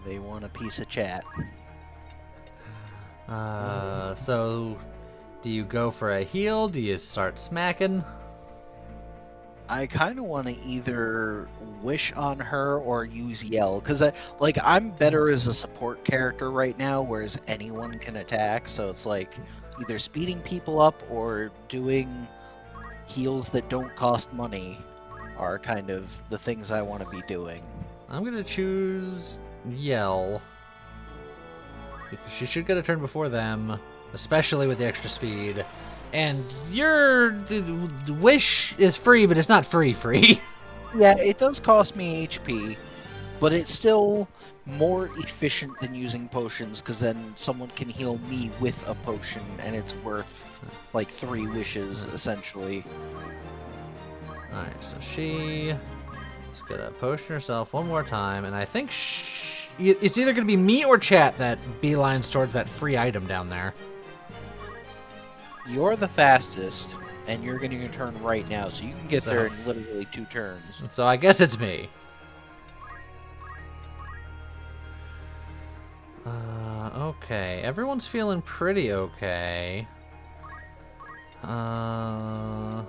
They want a piece of chat. So do you go for a heal? Do you start smacking? I kind of want to either wish on her or use yell, because I'm better as a support character right now, whereas anyone can attack. So it's like either speeding people up or doing heals that don't cost money are kind of the things I want to be doing. I'm gonna choose yell because she should get a turn before them, especially with the extra speed. And your wish is free, but it's not free. Yeah, it does cost me HP, but it's still more efficient than using potions, because then someone can heal me with a potion, and it's worth like 3 wishes, essentially. Alright, so she's gonna potion herself one more time, and I think it's either gonna be me or chat that beelines towards that free item down there. You're the fastest, and you're getting your turn right now, so you can get there in literally 2 turns. So I guess it's me. Okay. Everyone's feeling pretty okay. I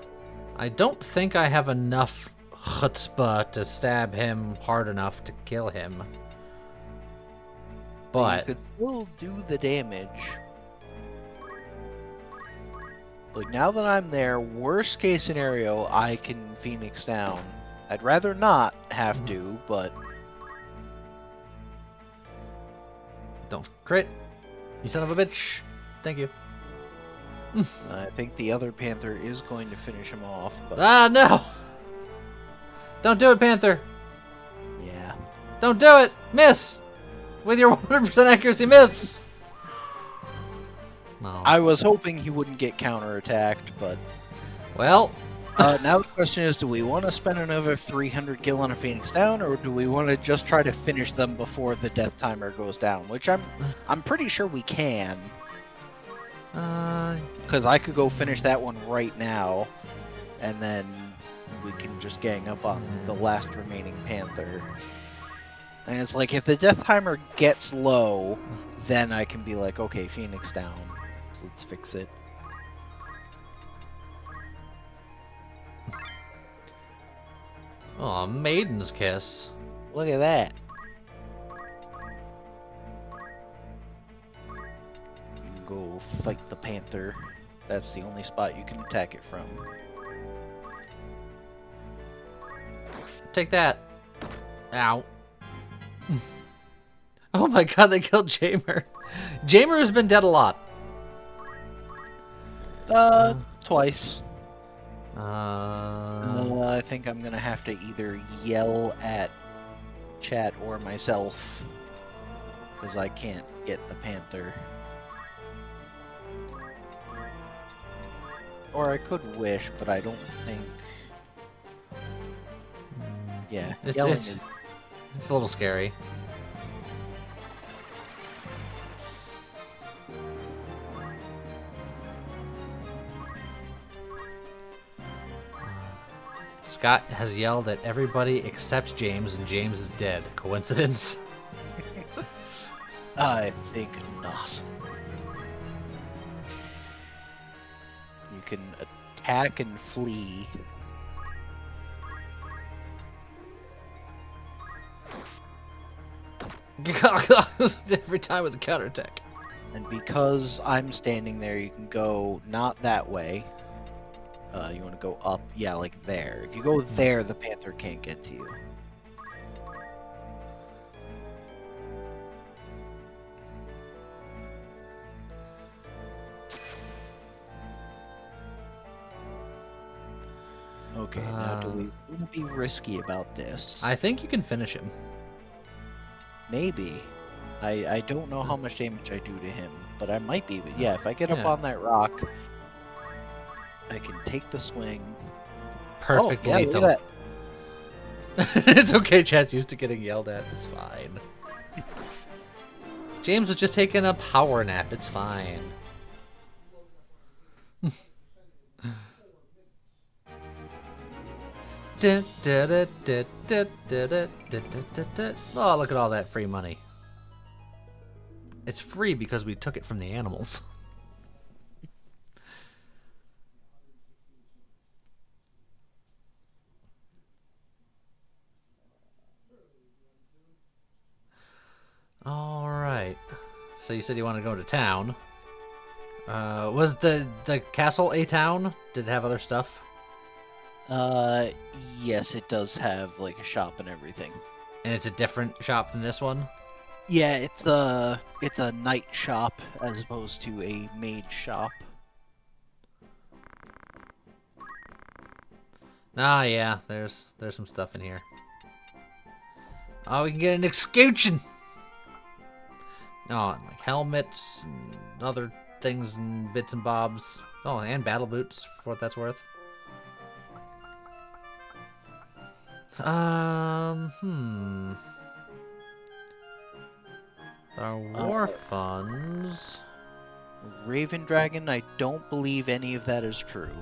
don't think I have enough chutzpah to stab him hard enough to kill him. But you could still do the damage. Like, now that I'm there, worst case scenario, I can Phoenix down. I'd rather not have to, but... Don't crit. You son of a bitch. Thank you. I think the other Panther is going to finish him off, but... Ah, no! Don't do it, Panther! Yeah. Don't do it! Miss! With your 100% accuracy, miss! No. I was hoping he wouldn't get counterattacked, but... Well... now the question is, do we want to spend another 300 gil on a Phoenix down, or do we want to just try to finish them before the death timer goes down? Which I'm pretty sure we can. Because I could go finish that one right now, and then we can just gang up on the last remaining Panther. And it's like, if the death timer gets low, then I can be like, okay, Phoenix down. So let's fix it. Oh, Maiden's Kiss. Look at that. You can go fight the Panther. That's the only spot you can attack it from. Take that. Ow. Oh my god, they killed Jamer. Jamer has been dead a lot. Twice. Uh, I think I'm gonna have to either yell at chat or myself, because I can't get the Panther. Or I could wish, but I don't think... Yeah, yelling is... It's a little scary. Scott has yelled at everybody except James, and James is dead. Coincidence? I think not. You can attack and flee. Every time with a counterattack. And because I'm standing there, you can go not that way. You want to go up, yeah, like there. If you go there, the Panther can't get to you. Okay, now do we want to be risky about this? I think you can finish him. Maybe. I don't know how much damage I do to him, but I might be. But yeah, if I get up Yeah. on that rock, I can take the swing. Perfect Oh, yeah, look lethal. at It's okay, Chat's used to getting yelled at. It's fine. James was just taking a power nap. It's fine. Oh, look at all that free money. It's free because we took it from the animals. All right. So you said you want to go to town. Was the castle a town? Did it have other stuff? Yes, it does have like a shop and everything. And it's a different shop than this one? Yeah, it's a night shop as opposed to a maid shop. Ah, yeah. There's some stuff in here. Oh, we can get an execution. Oh, and like helmets and other things and bits and bobs. Oh, and battle boots for what that's worth. Our war funds. Raven Dragon, I don't believe any of that is true.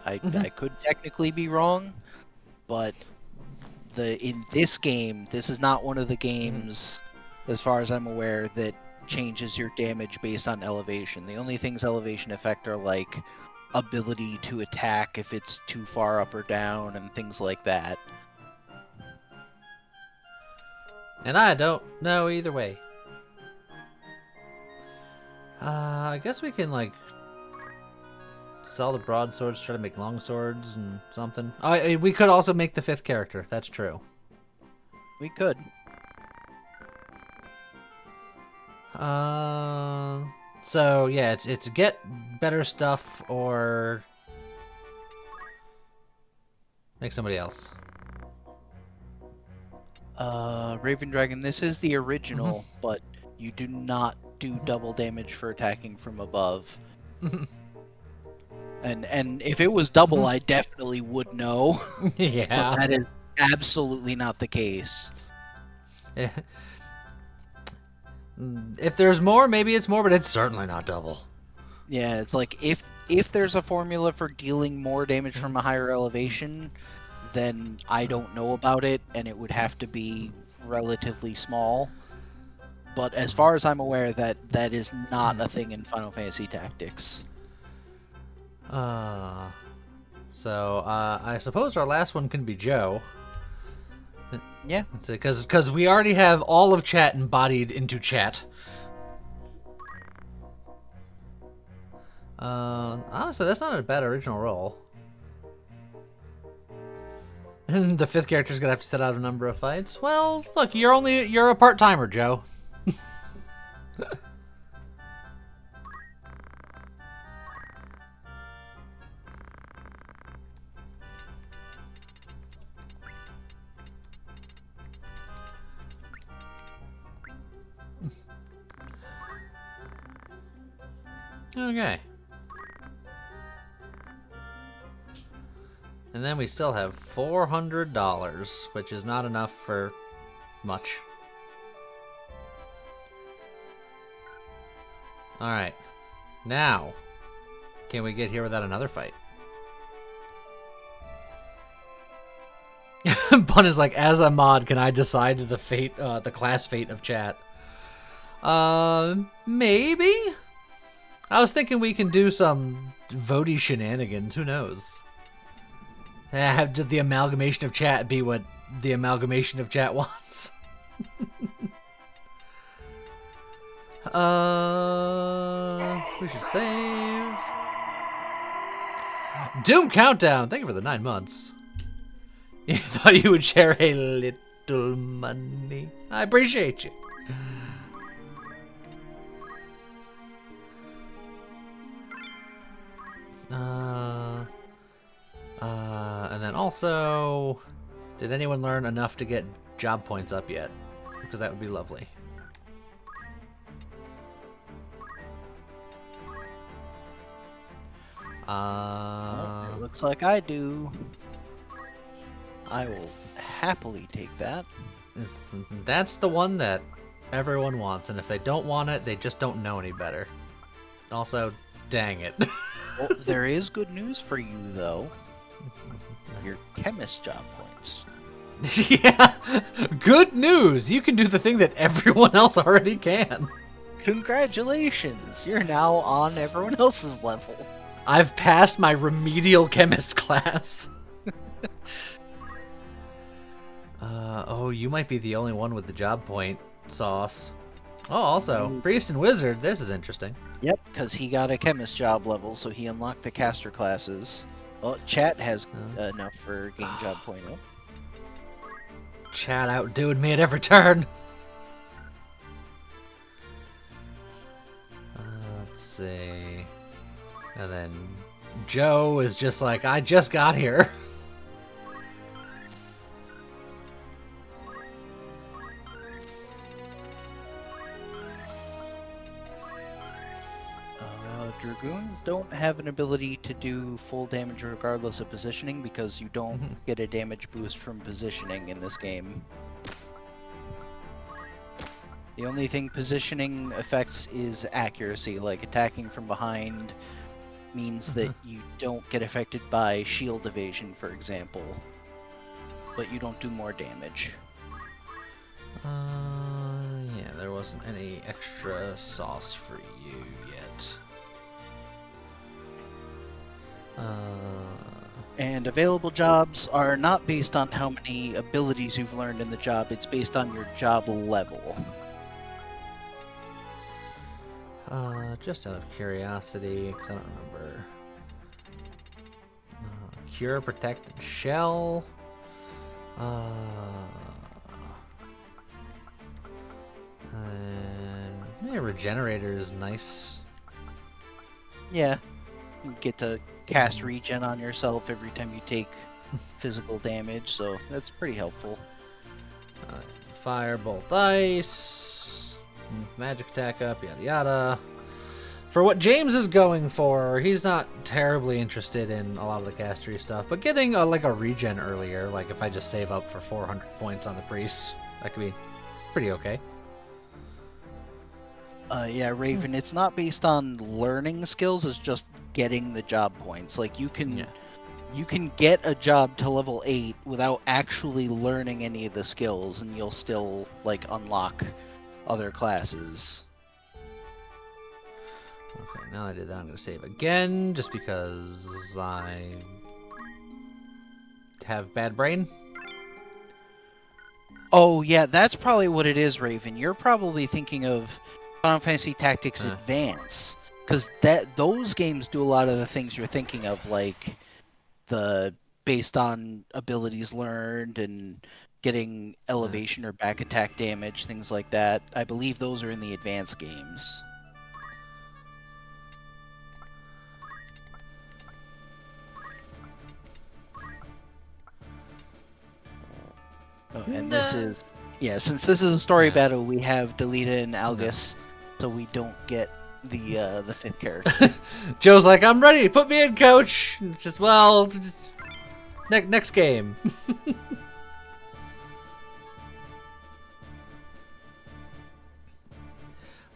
I could technically be wrong, but in this game, this is not one of the games, as far as I'm aware, that changes your damage based on elevation. The only things elevation affect are like ability to attack if it's too far up or down and things like that. And I don't know either way. I guess we can, like, sell the broadswords, try to make long swords and something. Oh, we could also make the 5th character. That's true. We could. So, yeah, it's get better stuff or make somebody else. Raven Dragon, this is the original, but you do not do double damage for attacking from above. And if it was double, I definitely would know. Yeah. But that is absolutely not the case. If there's more, maybe it's more, but it's certainly not double. Yeah, it's like if there's a formula for dealing more damage from a higher elevation, then I don't know about it, and it would have to be relatively small. But as far as I'm aware, that is not a thing in Final Fantasy Tactics. So I suppose our last one can be Joe. Yeah. Because we already have all of chat embodied into chat. Honestly, that's not a bad original role. And the 5th character's gonna have to set out a number of fights. Well, look, you're a part-timer, Joe. Okay. And then we still have $400, which is not enough for much. Alright. Now, can we get here without another fight? Bun is like, as a mod, can I decide the class fate of chat? Maybe? I was thinking we can do some votey shenanigans. Who knows? Have just the amalgamation of chat be what the amalgamation of chat wants. We should save. Doom Countdown. Thank you for the 9 months. You thought you would share a little money. I appreciate you. And then also, did anyone learn enough to get job points up yet? Because that would be lovely. Well, it looks like I do. I will happily take that. That's the one that everyone wants, and if they don't want it, they just don't know any better. Also, dang it. Well, there is good news for you, though. Your chemist job points. Yeah, good news! You can do the thing that everyone else already can. Congratulations! You're now on everyone else's level. I've passed my remedial chemist class. Oh, you might be the only one with the job point, Sauce. Oh, also, Priest and Wizard, this is interesting. Yep, because he got a chemist job level, so he unlocked the caster classes. Well, Chat has enough for game job point up. Chat outdoing me at every turn. Let's see. And then Joe is just like, I just got here. Dragoons don't have an ability to do full damage regardless of positioning because you don't get a damage boost from positioning in this game. The only thing positioning affects is accuracy, like attacking from behind means that you don't get affected by shield evasion, for example, but you don't do more damage. Yeah, there wasn't any extra sauce for you yet. And available jobs are not based on how many abilities you've learned in the job, it's based on your job level. Just out of curiosity, because I don't remember. Cure, Protect, and Shell. And yeah, Regenerator is nice. Yeah, you get to cast regen on yourself every time you take physical damage, so that's pretty helpful. Firebolt, Ice, Magic Attack up, yada yada. For what James is going for, he's not terribly interested in a lot of the castery stuff, but getting like a regen earlier, like if I just save up for 400 points on the priest, that could be pretty okay. Yeah, Raven, it's not based on learning skills, it's just getting the job points. Like you can get a job to level 8 without actually learning any of the skills, and you'll still like unlock other classes. Okay, now that I did that, I'm going to save again, just because I have bad brain. Oh yeah, that's probably what it is, Raven. You're probably thinking of Final Fantasy Tactics Advance, because those games do a lot of the things you're thinking of, like the based on abilities learned and getting elevation or back attack damage, things like that. I believe those are in the advanced games. Oh, and this is since this is a story battle, we have Delita and Algus, so we don't get the fifth character. Joe's like, I'm ready, put me in, coach. Just next game.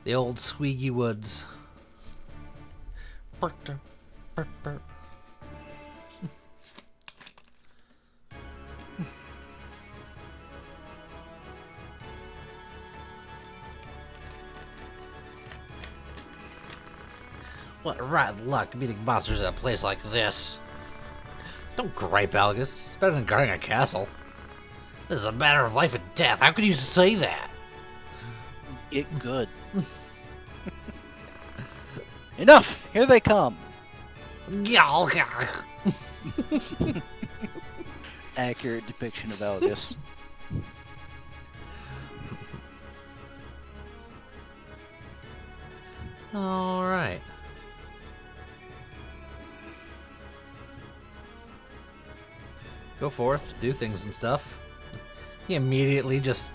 The old Squeaky Woods. What rotten luck meeting monsters at a place like this. Don't gripe, Algus. It's better than guarding a castle. This is a matter of life and death. How could you say that? Get good. Enough! Here they come! Accurate depiction of Algus. Alright. Go forth, do things and stuff. He immediately just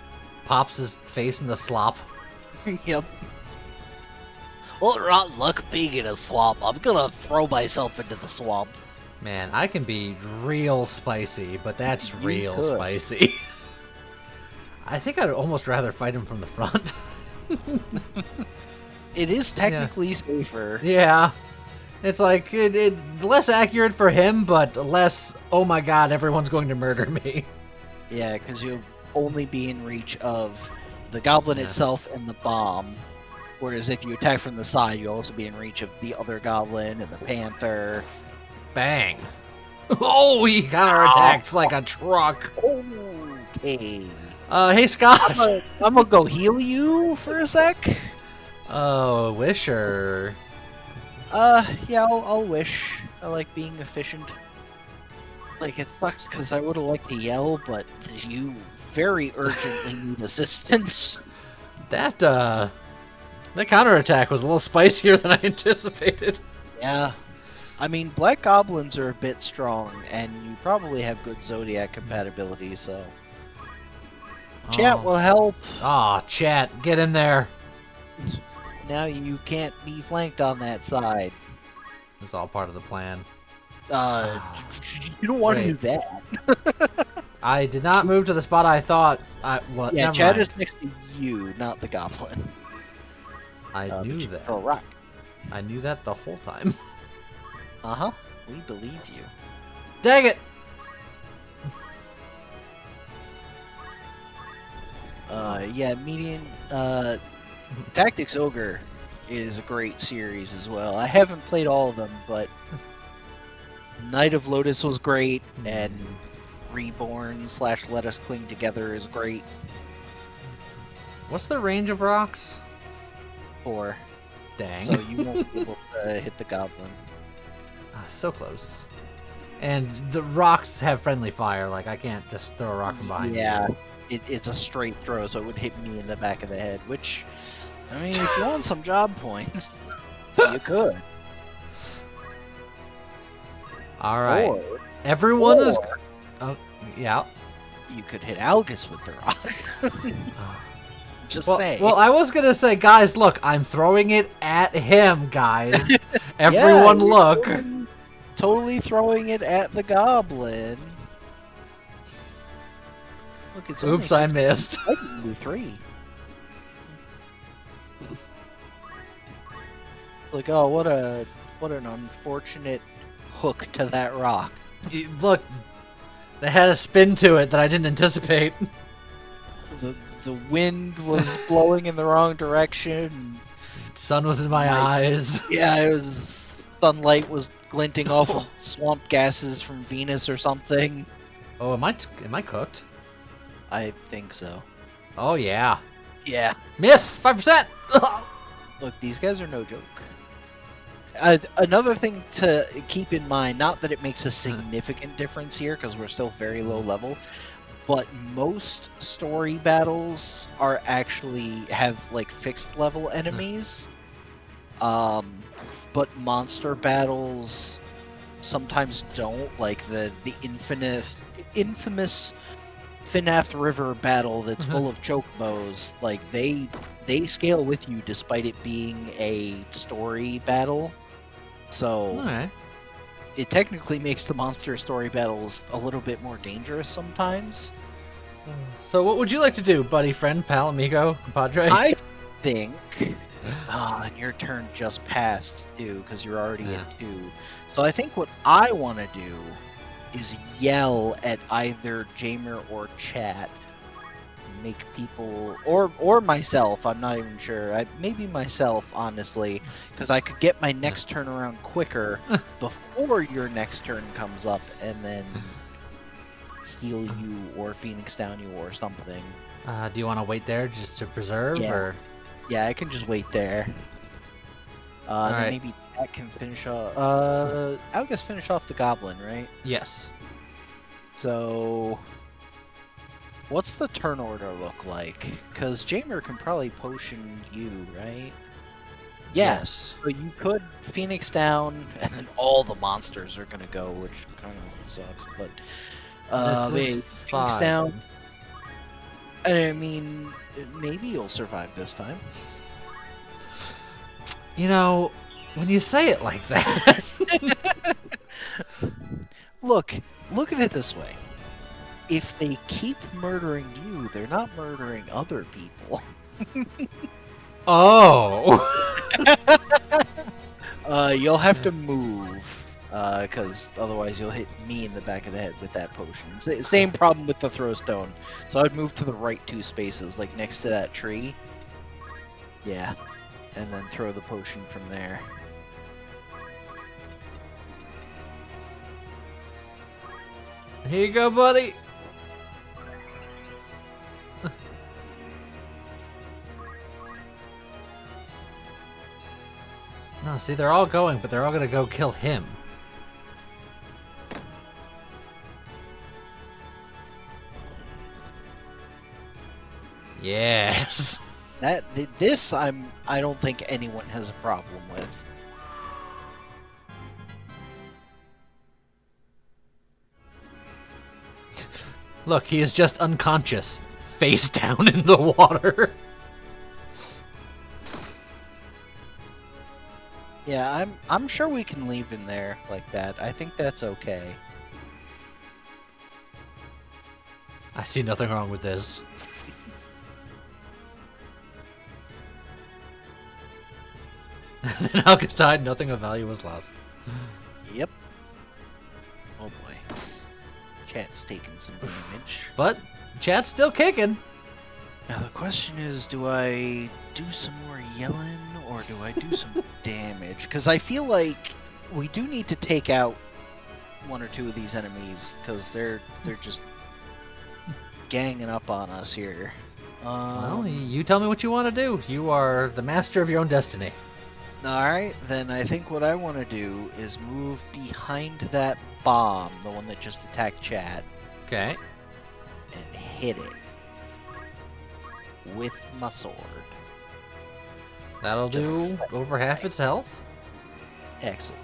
pops his face in the slop. Yep. Well, rotten luck being in a swamp. I'm gonna throw myself into the swamp. Man, I can be real spicy, but that's You real could. spicy. I think I'd almost rather fight him from the front. It is technically safer. Yeah. It's like, it less accurate for him, but less, oh my god, everyone's going to murder me. Yeah, because you'll only be in reach of the goblin Yeah. itself and the bomb. Whereas if you attack from the side, you'll also be in reach of the other goblin and the panther. Bang. Oh, he counterattacks like a truck. Okay. Hey, Scott. I'm gonna go heal you for a sec. Oh, Wisher. Yeah, I'll wish. I like being efficient. Like, it sucks because I would have liked to yell, but you very urgently need assistance. That counterattack was a little spicier than I anticipated. Yeah. I mean, black goblins are a bit strong, and you probably have good zodiac compatibility, so... Chat will help. Aw, chat, get in there. Now you can't be flanked on that side. It's all part of the plan. You don't want to Great. do that. I did not move to the spot I thought I... Well, Yeah, never Chad mind. is next to you, not the goblin. I But knew you that. throw a rock. I knew that the whole time. Uh-huh. We believe you. Dang it! Yeah, median, Tactics Ogre is a great series as well. I haven't played all of them, but Knight of Lotus was great, and Reborn / Let Us Cling Together is great What's the range of rocks? for, Dang. so you won't be able to hit the goblin. So close. And the rocks have friendly fire, like I can't just throw a rock from behind Yeah, you. it's a straight throw, so it would hit me in the back of the head, which, I mean, if you want some job points, you could. Alright. Or Everyone is... Oh, yeah. you could hit Algus with the rock. Just Well, saying. well, I was gonna say, guys, look, I'm throwing it at him, guys. Everyone you're look. Totally throwing it at the goblin. Look, it's Oops, I missed. I can do 3. It's like, oh, what an unfortunate hook to that rock. Look, they had a spin to it that I didn't anticipate. The wind was blowing in the wrong direction. Sun was in my eyes. Yeah, it was sunlight was glinting off of swamp gases from Venus or something. Oh, am I cooked? I think so. Oh yeah. Yeah. Miss 5%. Look, these guys are no joke. Another thing to keep in mind, not that it makes a significant difference here, because we're still very low level, but most story battles are actually have like fixed level enemies. But monster battles sometimes don't, like the infamous Finath River battle that's full of chocobos. Like they scale with you despite it being a story battle. So Alright. it technically makes the monster story battles a little bit more dangerous sometimes. So what would you like to do, buddy, friend, pal, amigo, compadre? I think. And your turn just passed too, because you're already at 2. So I think what I want to do is yell at either Jamer or chat, make people, or myself. I'm not even sure. Maybe myself, honestly, because I could get my next turn around quicker before your next turn comes up, and then heal you or Phoenix down you or something. Do you want to wait there just to preserve, Yeah. or? Yeah, I can just wait there. Then Alright. maybe Jack can finish off. I'll guess finish off the goblin, right? Yes. So, what's the turn order look like? Because Jamer can probably potion you, right? Yes. So you could Phoenix down, and then all the monsters are gonna go, which kind of sucks. But This is wait, fine. Phoenix down. I mean, maybe you'll survive this time. You know, when you say it like that. Look at it this way. If they keep murdering you, they're not murdering other people. Oh. You'll have to move, because otherwise you'll hit me in the back of the head with that potion. Same problem with the throw stone. So I'd move to the right 2 spaces, like next to that tree. Yeah. And then throw the potion from there. Here you go, buddy. No, see, they're all going, but they're all gonna go kill him. Yes. This I don't think anyone has a problem with. Look, he is just unconscious, face down in the water. Yeah, I'm sure we can leave him there like that. I think that's okay. I see nothing wrong with this. Then Alcatide, nothing of value was lost. Yep. Oh boy. Chat's taking some damage. But chat's still kicking. Now the question is, do I do some more yelling or do I do some damage? Because I feel like we do need to take out 1 or 2 of these enemies because they're just ganging up on us here. Well, you tell me what you want to do. You are the master of your own destiny. Alright, then I think what I want to do is move behind that bomb, the one that just attacked chat, Okay. and hit it with my sword. That'll Just do over half its health. Excellent.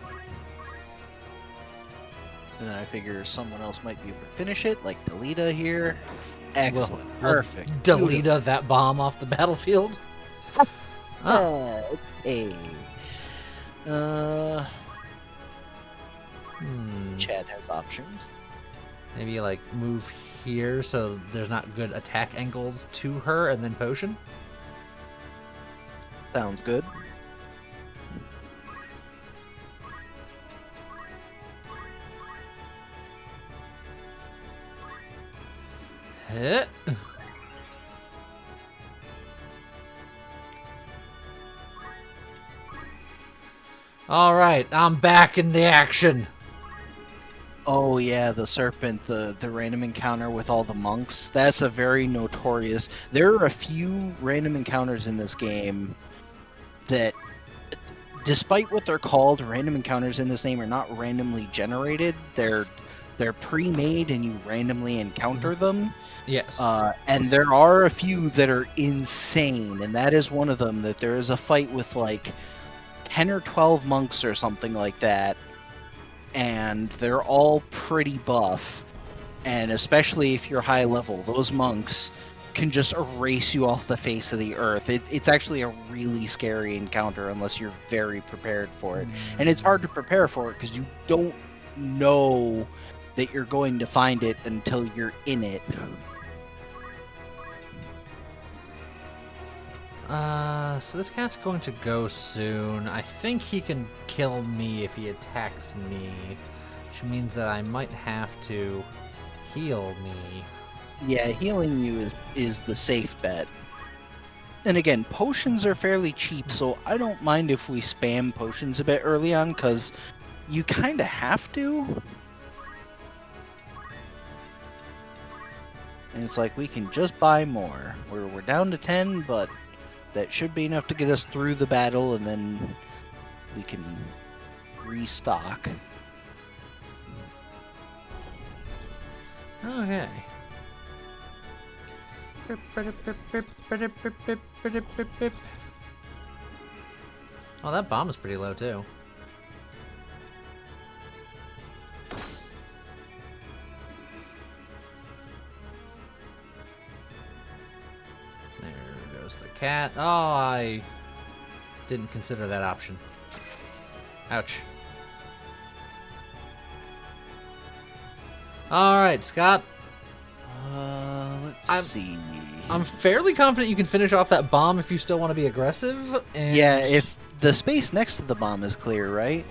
And then I figure someone else might be able to finish it, like Delita here. Excellent. We'll Perfect. Delete that bomb off the battlefield. Oh. Okay. Chad has options. Maybe like move here so there's not good attack angles to her and then potion. Sounds good. Hit. All right, I'm back in the action. Oh yeah, the serpent, the random encounter with all the monks. That's a very notorious. There are a few random encounters in this game that, despite what they're called, random encounters in this game are not randomly generated. They're pre-made and you randomly encounter them. Yes. And there are a few that are insane, and that is one of them. That there is a fight with like 10 or 12 monks or something like that, and they're all pretty buff, and especially if you're high level, those monks can just erase you off the face of the earth. It's actually a really scary encounter unless you're very prepared for it. And it's hard to prepare for it because you don't know that you're going to find it until you're in it. So this cat's going to go soon. I think he can kill me if he attacks me, which means that I might have to heal me. Yeah, healing you is the safe bet. And again, potions are fairly cheap, so I don't mind if we spam potions a bit early on, because you kind of have to. And it's like, we can just buy more. We're down to 10, but that should be enough to get us through the battle, and then we can restock. Okay. Oh, that bomb is pretty low too. There goes the cat. Oh, I Didn't consider that option. Ouch. Alright, Scott. Let's see. I'm fairly confident you can finish off that bomb if you still want to be aggressive. And... Yeah, if the space next to the bomb is clear, right?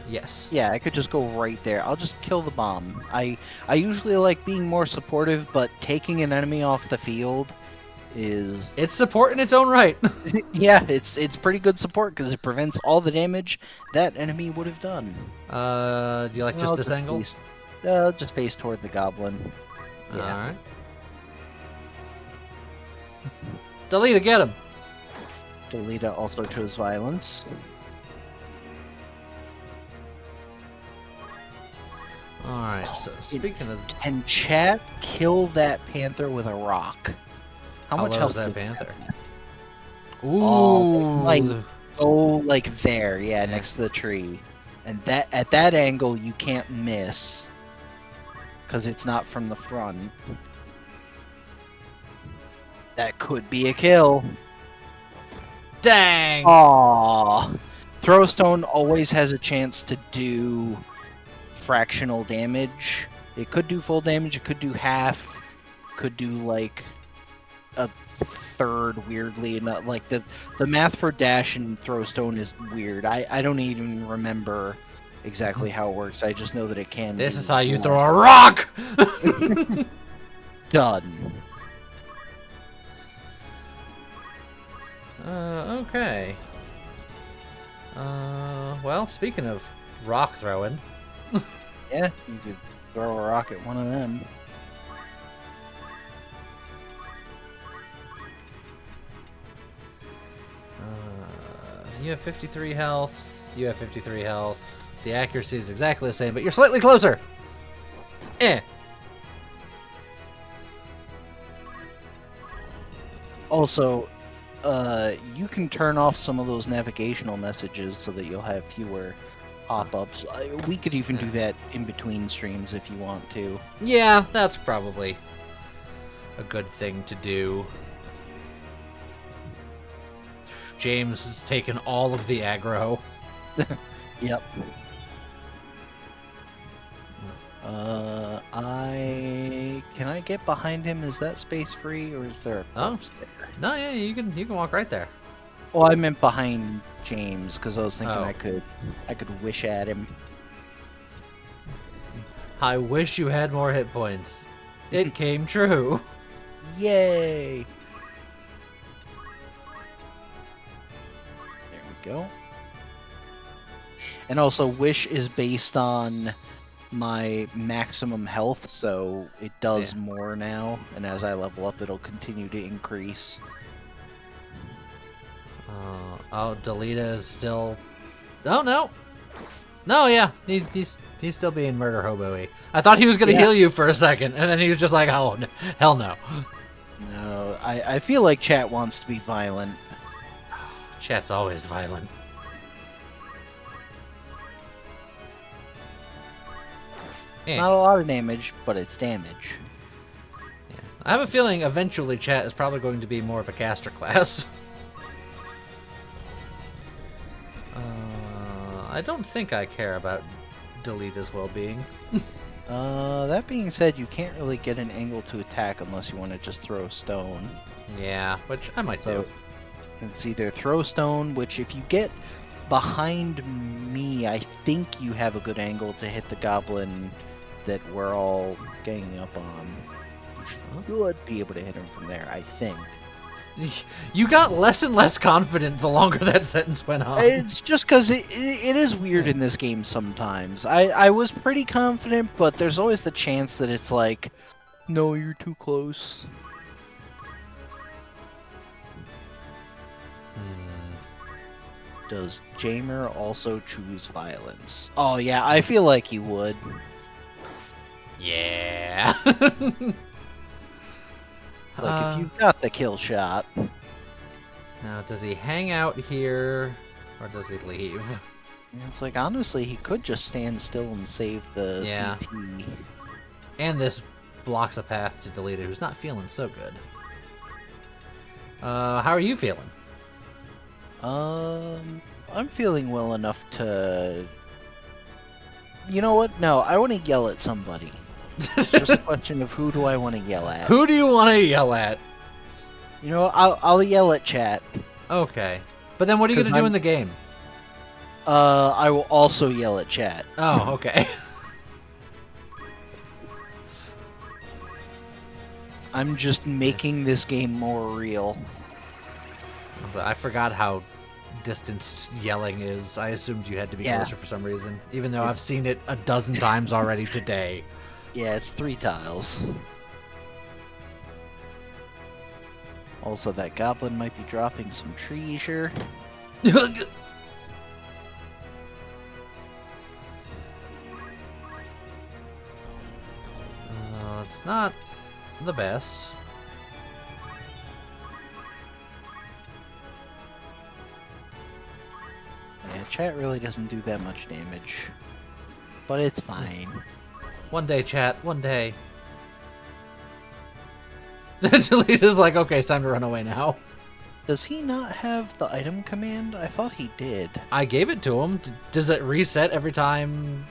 Yes. Yeah, I could just go right there. I'll just kill the bomb. I usually like being more supportive, but taking an enemy off the field is... It's support in its own right. Yeah, it's pretty good support because it prevents all the damage that enemy would have done. Do you like just this angle? Just face toward the goblin. Yeah. Alright. Delita, get him! Delita also chose violence. Alright, so speaking of... Can chat kill that panther with a rock? How much low health is that does panther? Ooh, Ooh! like like there, yeah, next to the tree. And that at that angle you can't miss. Because it's not from the front. That could be a kill. Dang! Aww. Throwstone always has a chance to do fractional damage. It could do full damage, it could do half, could do like a third, weirdly enough. Like the math for dash and Throwstone is weird. I don't even remember exactly how it works. I just know that it can. This is how you throw a rock! Done. Okay. Well, speaking of rock throwing. Yeah, you could throw a rock at one of them. You have 53 health. You have 53 health. The accuracy is exactly the same, but you're slightly closer. Also, you can turn off some of those navigational messages so that you'll have fewer pop-ups. We could even do that in between streams if you want to. Yeah, that's probably a good thing to do. James has taken all of the aggro. Yep. Can I get behind him? Is that space free, or is there a corpse there? No, yeah, you can walk right there. Well, I meant behind James because I was thinking Oh. I could wish at him. I wish you had more hit points. It came true. Yay! There we go. And also, wish is based on my maximum health, so it does more now. And as I level up, it'll continue to increase. Delita is still... Oh, no. No, yeah. He's still being murder hobo-y. I thought he was going to heal you for a second, and then he was just like, oh, no, hell no. No, I feel like chat wants to be violent. Chat's always violent. It's not a lot of damage, but it's damage. Yeah. I have a feeling eventually chat is probably going to be more of a caster class. I don't think I care about Delita's well-being. That being said, you can't really get an angle to attack unless you want to just throw stone. Yeah, which I might do. It's either throw stone, which if you get behind me, I think you have a good angle to hit the goblin that we're all ganging up on. You should be able to hit him from there, I think. You got less and less confident the longer that sentence went on. It's just because it is weird in this game sometimes. I was pretty confident, but there's always the chance that it's like, no, you're too close. Does Jamer also choose violence? Oh yeah, I feel like he would. Yeah. Like, if you've got the kill shot. Now, does he hang out here, or does he leave? It's like, honestly, he could just stand still and save the CT. And this blocks a path to Delita, who's not feeling so good. How are you feeling? I'm feeling well enough to. You know what? No, I want to yell at somebody. It's just a question of who do I want to yell at. Who do you want to yell at? You know, I'll yell at chat. Okay. But then what are you going to do in the game? I will also yell at chat. Oh, okay. I'm just making this game more real. I forgot how distanced yelling is. I assumed you had to be closer for some reason, even though I've seen it a dozen times already today. Yeah, it's 3 tiles. Also, that goblin might be dropping some treasure. It's not the best. Yeah, chat really doesn't do that much damage. But it's fine. One day, chat. One day. Delita's like, okay, it's time to run away now. Does he not have the item command? I thought he did. I gave it to him. Does it reset every time?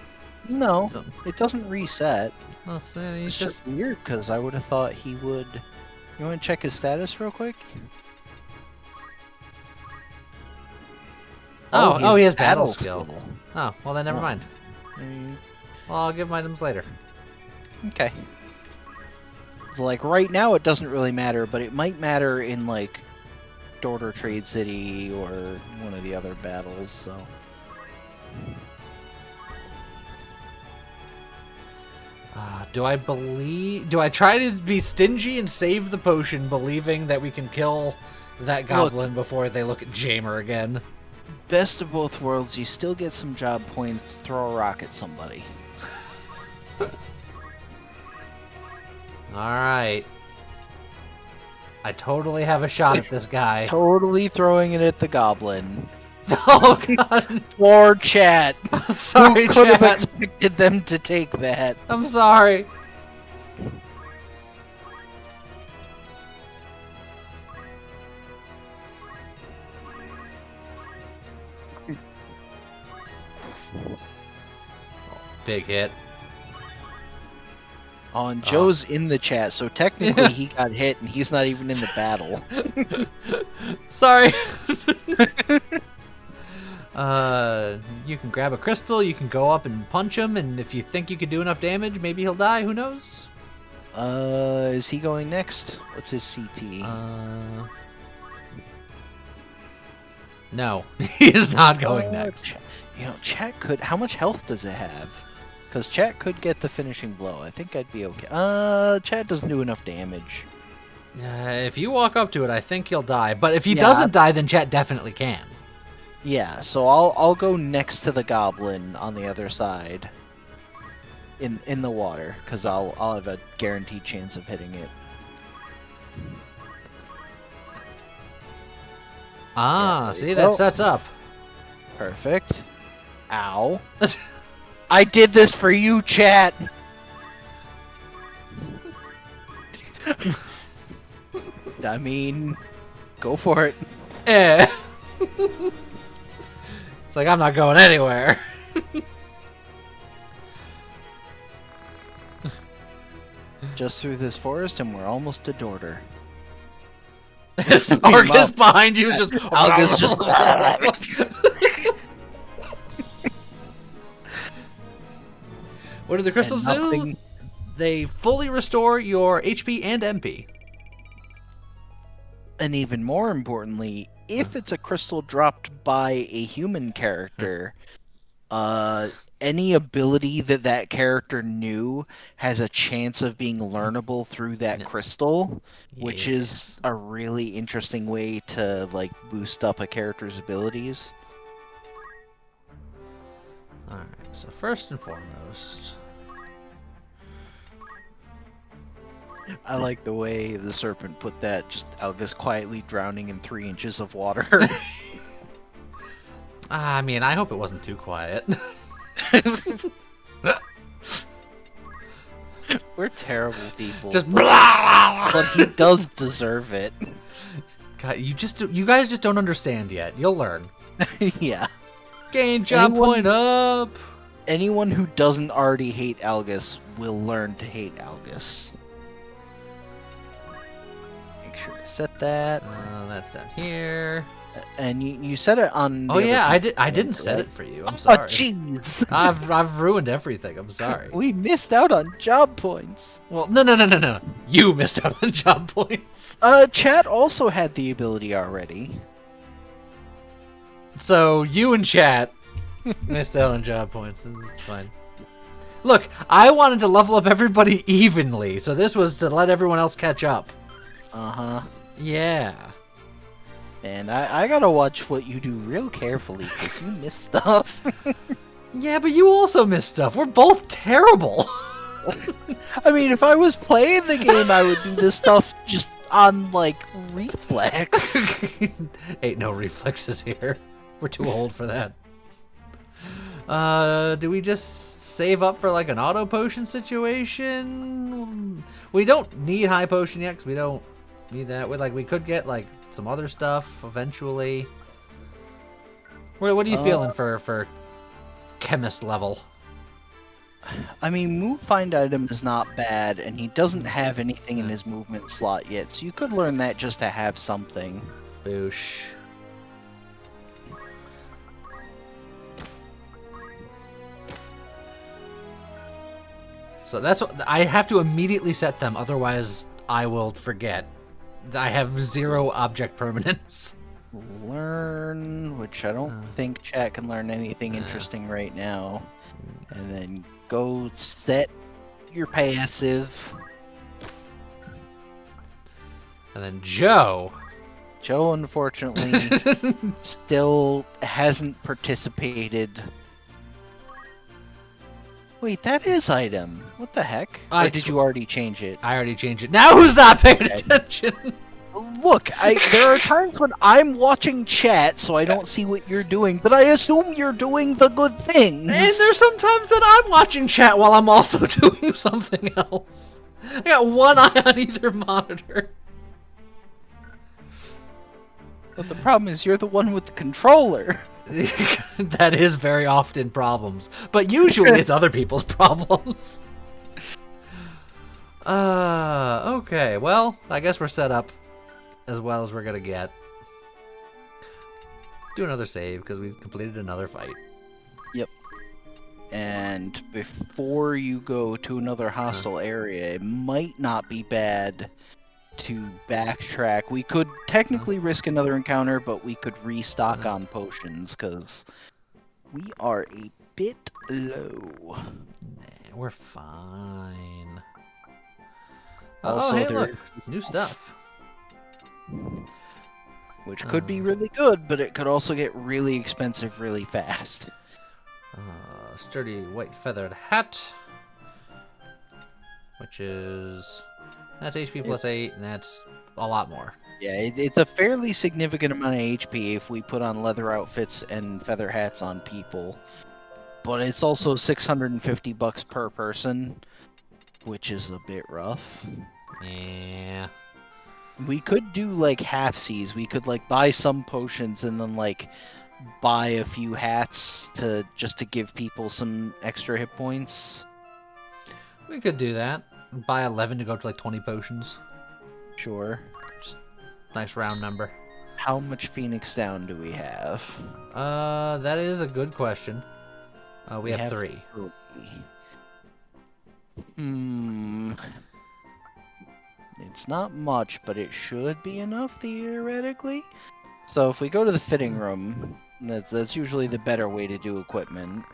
No, it doesn't reset. He's It's just... just weird because I would have thought he would. You want to check his status real quick? Oh, he has battle battle skill. Oh, well then never Oh. mind. Well, I'll give him items later. Okay. It's like right now it doesn't really matter, but it might matter in like Dorter Trade City or one of the other battles, so. Do I try to be stingy and save the potion, believing that we can kill that goblin before they look at Jamer again? Best of both worlds, you still get some job points to throw a rock at somebody. Alright. I totally have a shot at this guy. Totally throwing it at the goblin. Oh, God. Or chat. I'm sorry, Who could have chat. expected them to take that? I'm sorry. Big hit. Oh, and Joe's in the chat, so technically he got hit and he's not even in the battle. Sorry. You can grab a crystal, you can go up and punch him, and if you think you could do enough damage, maybe he'll die, who knows? Is he going next? What's his CT? No, he is not going next. You know, chat could. How much health does it have? Because chat could get the finishing blow. I think I'd be okay. Chat doesn't do enough damage. If you walk up to it, I think he'll die. But if he doesn't die, then chat definitely can. Yeah, so I'll go next to the goblin on the other side. In the water, because I'll have a guaranteed chance of hitting it. Ah, see, that sets up. Perfect. Ow. I did this for you, chat! I mean, go for it. Eh. It's like, I'm not going anywhere. Just through this forest and we're almost to Dorter. Argus behind you is just... Argus just... What do the crystals do? They fully restore your HP and MP. And even more importantly, if it's a crystal dropped by a human character, any ability that character knew has a chance of being learnable through that crystal, which is a really interesting way to like boost up a character's abilities. Alright, so first and foremost... I like the way the serpent put that, just Algus quietly drowning in 3 inches of water. I mean, I hope it wasn't too quiet. We're terrible people. Just but he does deserve it. God, you guys just don't understand yet. You'll learn. Yeah. Gain job point up. Anyone who doesn't already hate Algus will learn to hate Algus. Make sure to set that. That's down here. And you set it on. Oh yeah, I didn't set it for you. I'm sorry. Oh jeez. I've ruined everything. I'm sorry. We missed out on job points. Well, no. You missed out on job points. Chat also had the ability already. So you and chat missed out on job points. It's fine. Look, I wanted to level up everybody evenly, so this was to let everyone else catch up. Uh-huh. Yeah. And I gotta watch what you do real carefully, because you miss stuff. Yeah, but you also miss stuff. We're both terrible. I mean, if I was playing the game, I would do this stuff just on, like, reflex. Ain't no reflexes here. We're too old for that. Do we just save up for, like, an auto potion situation? We don't need high potion yet, because we don't need that. We could get, like, some other stuff eventually. What are you feeling for chemist level? I mean, move find item is not bad, and he doesn't have anything in his movement slot yet, so you could learn that just to have something. Boosh. So that's what I have to immediately set them, otherwise I will forget. I have 0 object permanence. Learn, which I don't think chat can learn anything interesting right now. And then go set your passive. And then Joe. Joe, unfortunately, still hasn't participated. Wait, that is item. What the heck? Or did you already change it? I already changed it. Now who's not paying attention? Look, there are times when I'm watching chat, so I don't see what you're doing, but I assume you're doing the good things. And there's sometimes that I'm watching chat while I'm also doing something else. I got one eye on either monitor. But the problem is you're the one with the controller. That is very often problems, but usually it's other people's problems. Okay, well, I guess we're set up as well as we're gonna get. Do another save, because we completed another fight. Yep. And before you go to another hostile area, it might not be bad to backtrack. We could technically risk another encounter, but we could restock on potions, because we are a bit low. Nah, we're fine. Also, hey, look, new stuff. Which could be really good, but it could also get really expensive really fast. Sturdy white feathered hat, which is... That's HP plus 8, and that's a lot more. Yeah, it's a fairly significant amount of HP if we put on leather outfits and feather hats on people. But it's also $650 per person, which is a bit rough. Yeah. We could do like halfsies. We could like buy some potions and then like buy a few hats to give people some extra hit points. We could do that. Buy 11 to go to like 20 potions. Sure. Just nice round number. How much Phoenix down do we have? That is a good question. We have 3. It's not much, but it should be enough theoretically. So if we go to the fitting room, that's usually the better way to do equipment.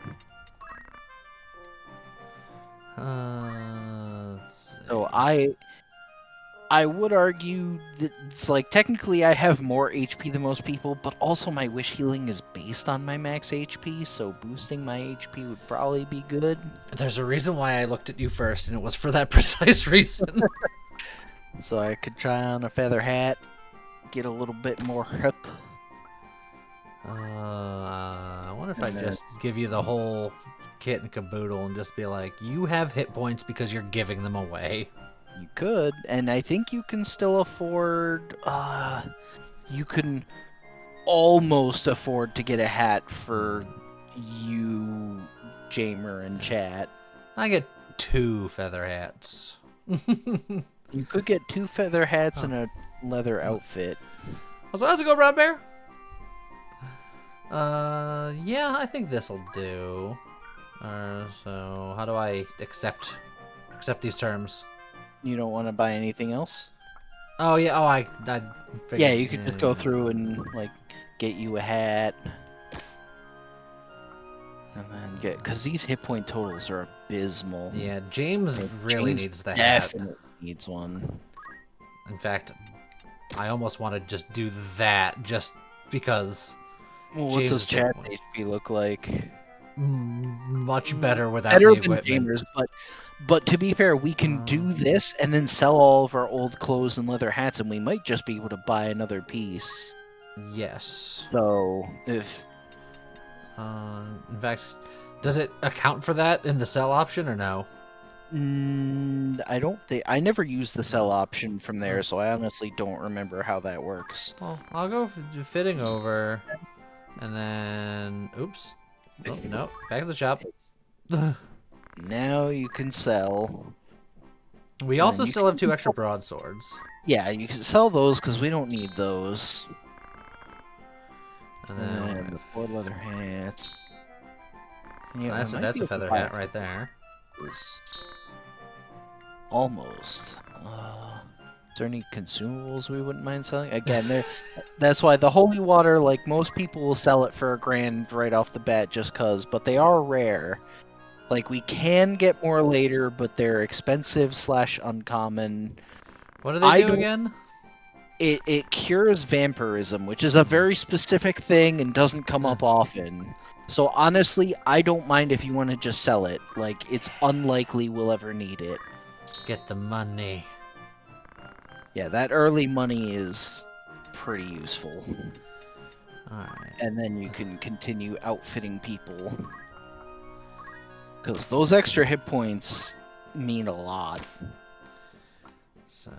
So I would argue that it's like technically I have more HP than most people, but also my wish healing is based on my max HP, so boosting my HP would probably be good. There's a reason why I looked at you first, and it was for that precise reason. So I could try on a feather hat, get a little bit more hip. I wonder if I just give you the whole kit and caboodle and just be like, you have hit points because you're giving them away. You could, and I think you can still afford you can almost afford to get a hat for you, Jamer, and chat. I get 2 feather hats. You could get 2 feather hats and a leather outfit. So how's it go, Brown Bear? Yeah, I think this'll do. So how do I accept these terms? You don't want to buy anything else? Oh yeah. Oh, I figured, Yeah, you could just go through and like get you a hat, and then get, because these hit point totals are abysmal. Yeah, James really James needs the hat. Definitely needs one. In fact, I almost want to just do that just because. Well, what James does is chat one. HP look like? Much better without Better the than equipment. Jamer's, but to be fair, we can do this and then sell all of our old clothes and leather hats, and we might just be able to buy another piece. Yes. So if In fact, does it account for that in the sell option or no? I don't think I never used the sell option from there, so I honestly don't remember how that works. Well, I'll go fitting over, and then oops. Oh, no, back to the shop. Now you can sell. We And also you still have can 2 extra sell- broadswords. Yeah, you can sell those because we don't need those. And And then then the 4 leather hats. And yeah, that's I might a be able to feather buy hat right there. this. Almost. Is there any consumables we wouldn't mind selling? Again, that's why the holy water, like most people will sell it for $1,000 right off the bat just cause, but they are rare. Like we can get more later, but they're expensive / uncommon. What do they I do don't- again? It cures vampirism, which is a very specific thing and doesn't come up often. So honestly, I don't mind if you want to just sell it. Like it's unlikely we'll ever need it. Get the money. Yeah, that early money is pretty useful. Alright. And then you can continue outfitting people. Because those extra hit points mean a lot. So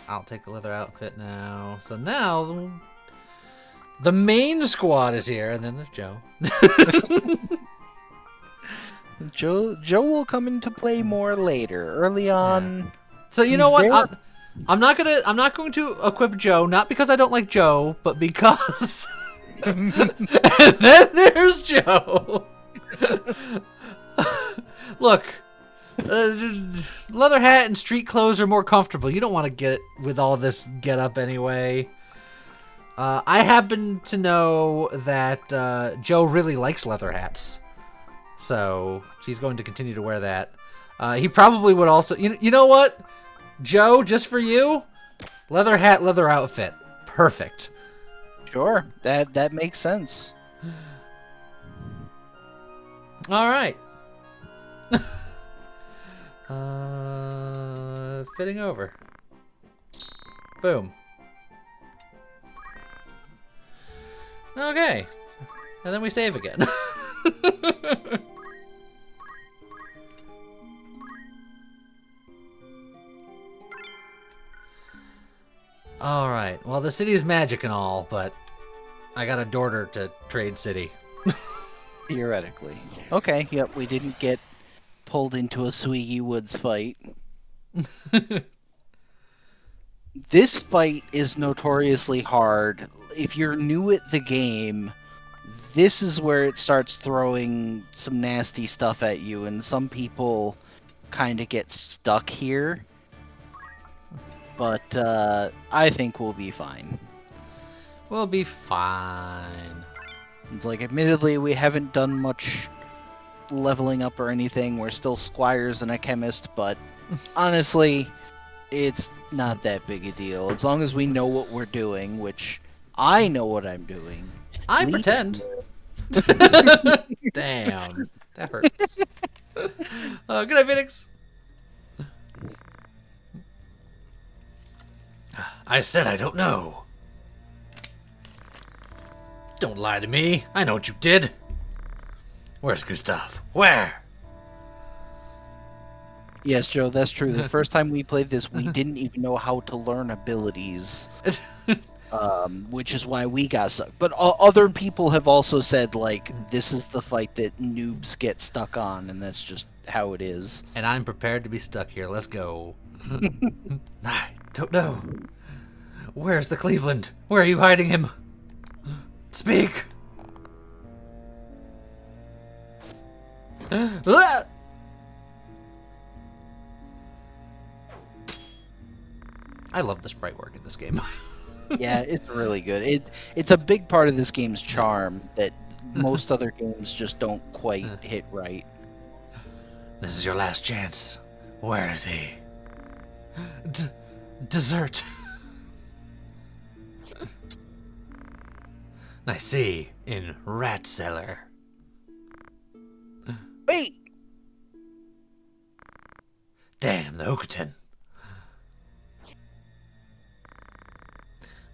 I'll take a leather outfit now. So now the main squad is here, and then there's Joe. Joe will come into play more later. Early on, So you know He's what? there. I'm not going to equip Joe, not because I don't like Joe, but because and then there's Joe. Look, leather hat and street clothes are more comfortable. You don't want to get with all this get up anyway. I happen to know that Joe really likes leather hats, so he's going to continue to wear that. He probably would also. You know what, Joe? Just for you, leather hat, leather outfit, perfect. sure, that makes sense. All right. Fitting over. Boom. Okay. And then we save again. Alright. Well, the city's magic and all, but I got a daughter to Trade City. Theoretically. Okay, yep, we didn't get pulled into a Swiggy Woods fight. This fight is notoriously hard. If you're new at the game, this is where it starts throwing some nasty stuff at you, and some people kind of get stuck here. But I think we'll be fine. We'll be fine. It's like, admittedly, we haven't done much leveling up or anything. We're still squires and a chemist, but honestly, it's not that big a deal. As long as we know what we're doing, which I know what I'm doing. I Leaks- pretend. Damn. That hurts. Good night, Phoenix. I said I don't know. Don't lie to me. I know what you did. Where's Gustav? Where? Yes, Joe, that's true. The first time we played this, we didn't even know how to learn abilities, which is why we got stuck. But other people have also said, like, this is the fight that noobs get stuck on, and that's just how it is. And I'm prepared to be stuck here. Let's go. I don't know. Where's the Cleveland? Where are you hiding him? Speak! Ah! I love the sprite work in this game. Yeah, it's really good. It's a big part of this game's charm that most other games just don't quite hit right. This is your last chance. Where is he? Dessert. I see. In Rat Cellar. Wait! Damn, the Hokuton.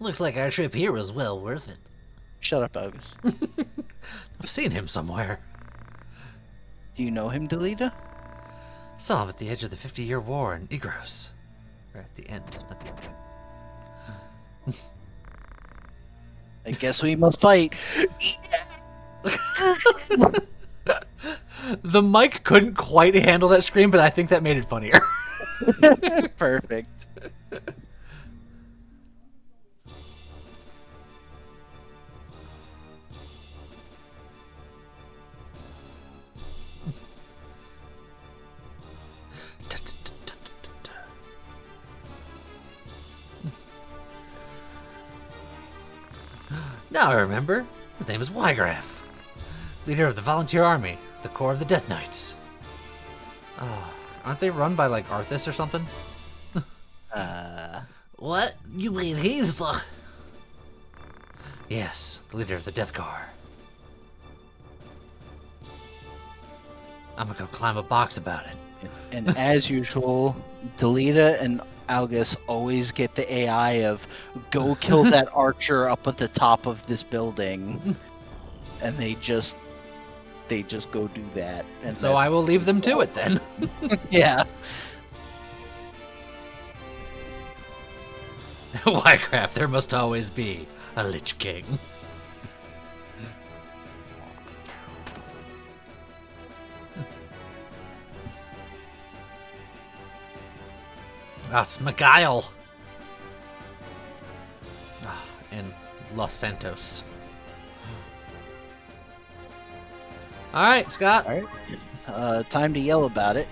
Looks like our trip here was well worth it. Shut up, August. I've seen him somewhere. Do you know him, Delita? Saw him at the edge of the 50-year war in Igros. Or at the end, not the edge. I guess we must fight. The mic couldn't quite handle that scream, but I think that made it funnier. Perfect. Now I remember. His name is Wygraf. Leader of the Volunteer Army, the Corps of the Death Knights. Oh, aren't they run by, like, Arthas or something? What? You mean he's the... Yes, the leader of the Death Corps. I'm gonna go climb a box about it. And as usual, Delita and Algus always get the AI of go kill that archer up at the top of this building, and they just go do that. And So I will leave them to it then. Yeah. Wycraft, there must always be a Lich King. That's Miguel. And Los Santos. Alright, Scott. All right. Time to yell about it.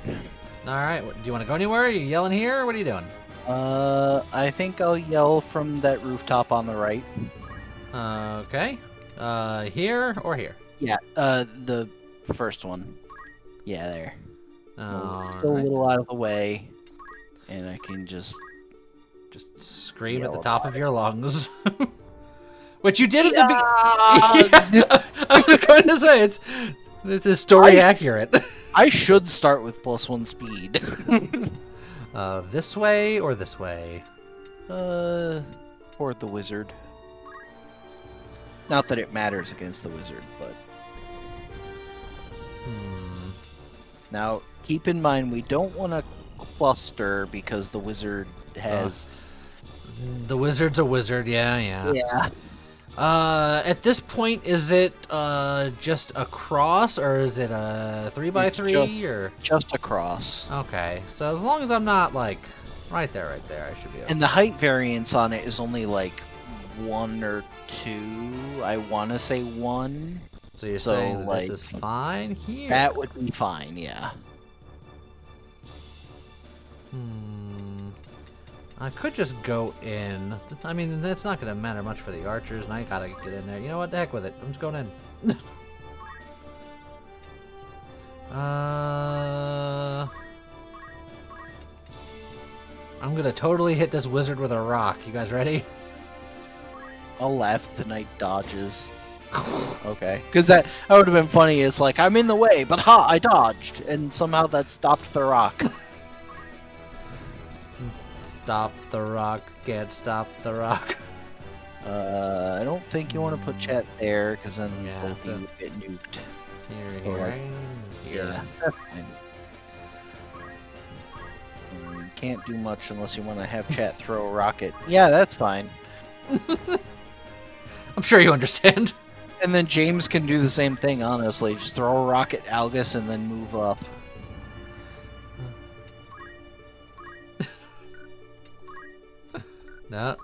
Alright, do you want to go anywhere? Are you yelling here, or what are you doing? I think I'll yell from that rooftop on the right. Okay. Here or here? Yeah, the first one. Yeah, there. Still a Alright. little out of the way, and I can just... Just scream at Yell the top of about your lungs. Which you did at the beginning. I was going to say, it's a story accurate. I should start with +1 speed. This way or this way? Toward the wizard. Not that it matters against the wizard, but... Now, keep in mind, we don't want to cluster because the wizard has... The wizard's a wizard, yeah. Yeah. At this point, is it just a cross, or is it a 3x3, or Just across. okay? So as long as I'm not like right there, I should be okay. And the height variance on it is only like 1 or 2. I want to say 1. So you're so, saying that like, this is fine here? That would be fine, yeah. I could just go in. I mean, that's not going to matter much for the archers, and I gotta get in there. You know what? The heck with it. I'm just going in. I'm gonna totally hit this wizard with a rock. You guys ready? I'll laugh if the knight dodges. Okay. Because that would have been funny. It's like, I'm in the way, but ha, I dodged. And somehow that stopped the rock. Stop the rock. Can't stop the rock. I don't think you want to put chat there, because then Yeah, both of you would get nuked. Here, Or, here, here. Yeah. That's fine. can't do much unless you want to have chat throw a rocket. Yeah, that's fine. I'm sure you understand. And then James can do the same thing, honestly. Just throw a rocket Algus and then move up. No,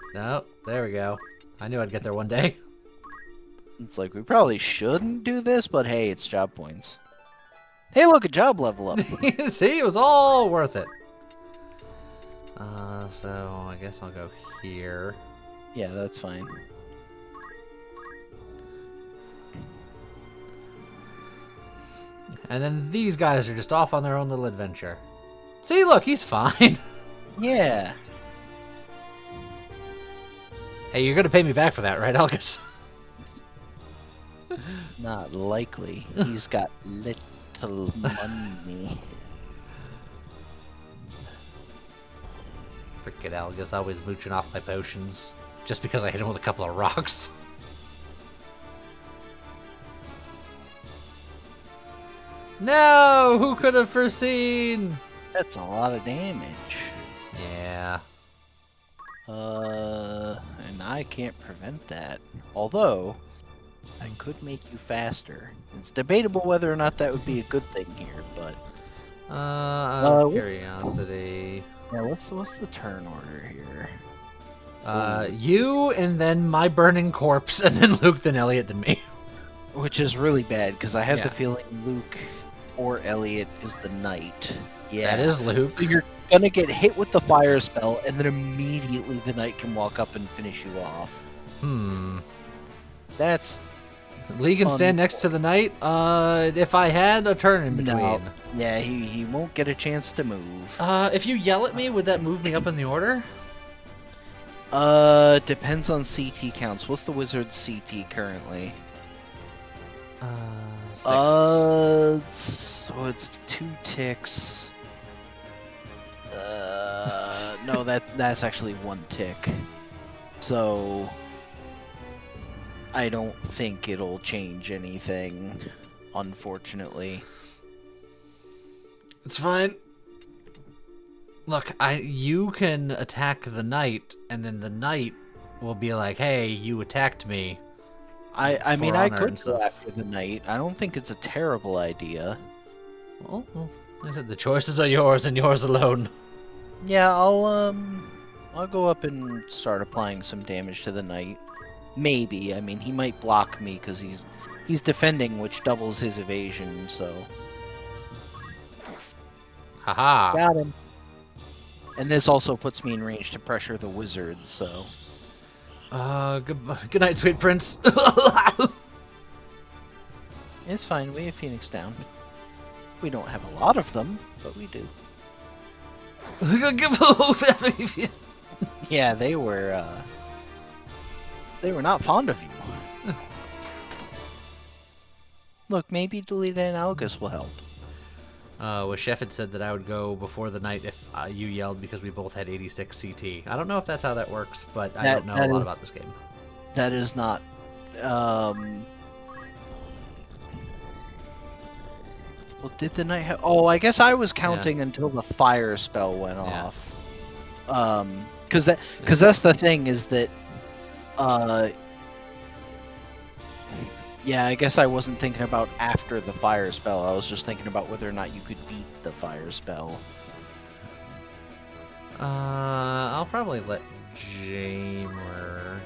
there we go. I knew I'd get there one day. It's like, we probably shouldn't do this, but hey, it's job points. Hey, look, a job level up. See, it was all worth it. So I guess I'll go here. Yeah, that's fine. And then these guys are just off on their own little adventure. See, look, he's fine. Yeah. Hey, you're gonna pay me back for that, right, Algus? Not likely. He's got little money. Frickin' Algus, always mooching off my potions. Just because I hit him with a couple of rocks. No! Who could have foreseen? That's a lot of damage. Yeah. And I can't prevent that. Although, I could make you faster. It's debatable whether or not that would be a good thing here, but... Out of curiosity. Yeah, what's the turn order here? You, and then my burning corpse, and then Luke, then Elliot, then me. Which is really bad, because I have Yeah. the feeling Luke or Elliot is the knight. Yeah. That is Luke. So you're gonna get hit with the fire spell, and then immediately the knight can walk up and finish you off. That's... Lee can stand next to the knight, if I had a turn in between. No. Yeah, he won't get a chance to move. If you yell at me, would that move me up in the order? Depends on CT counts. What's the wizard's CT currently? 6. So it's 2 ticks. No, that's actually 1 tick. So I don't think it'll change anything, unfortunately. It's fine. Look, you can attack the knight, and then the knight will be like, "Hey, you attacked me." I mean, For I honor could and go stuff. after the knight. I don't think it's a terrible idea. Well, I said the choices are yours and yours alone. Yeah, I'll go up and start applying some damage to the knight. Maybe. I mean, he might block me because he's defending, which doubles his evasion. So Haha. got him. And this also puts me in range to pressure the wizard. So Good night, sweet prince. it's fine. We have Phoenix down. We don't have a lot of them, but we do. Yeah, they were not fond of you. Look, maybe Delita and Algus will help. Well, Chef had said that I would go before the night if you yelled because we both had 86 CT. I don't know if that's how that works, but I don't know a lot about this game. That is not. Well, did the knight have? Oh, I guess I was counting until the fire spell went off. Because that's the thing is that. Yeah, I guess I wasn't thinking about after the fire spell. I was just thinking about whether or not you could beat the fire spell. I'll probably let Jamer.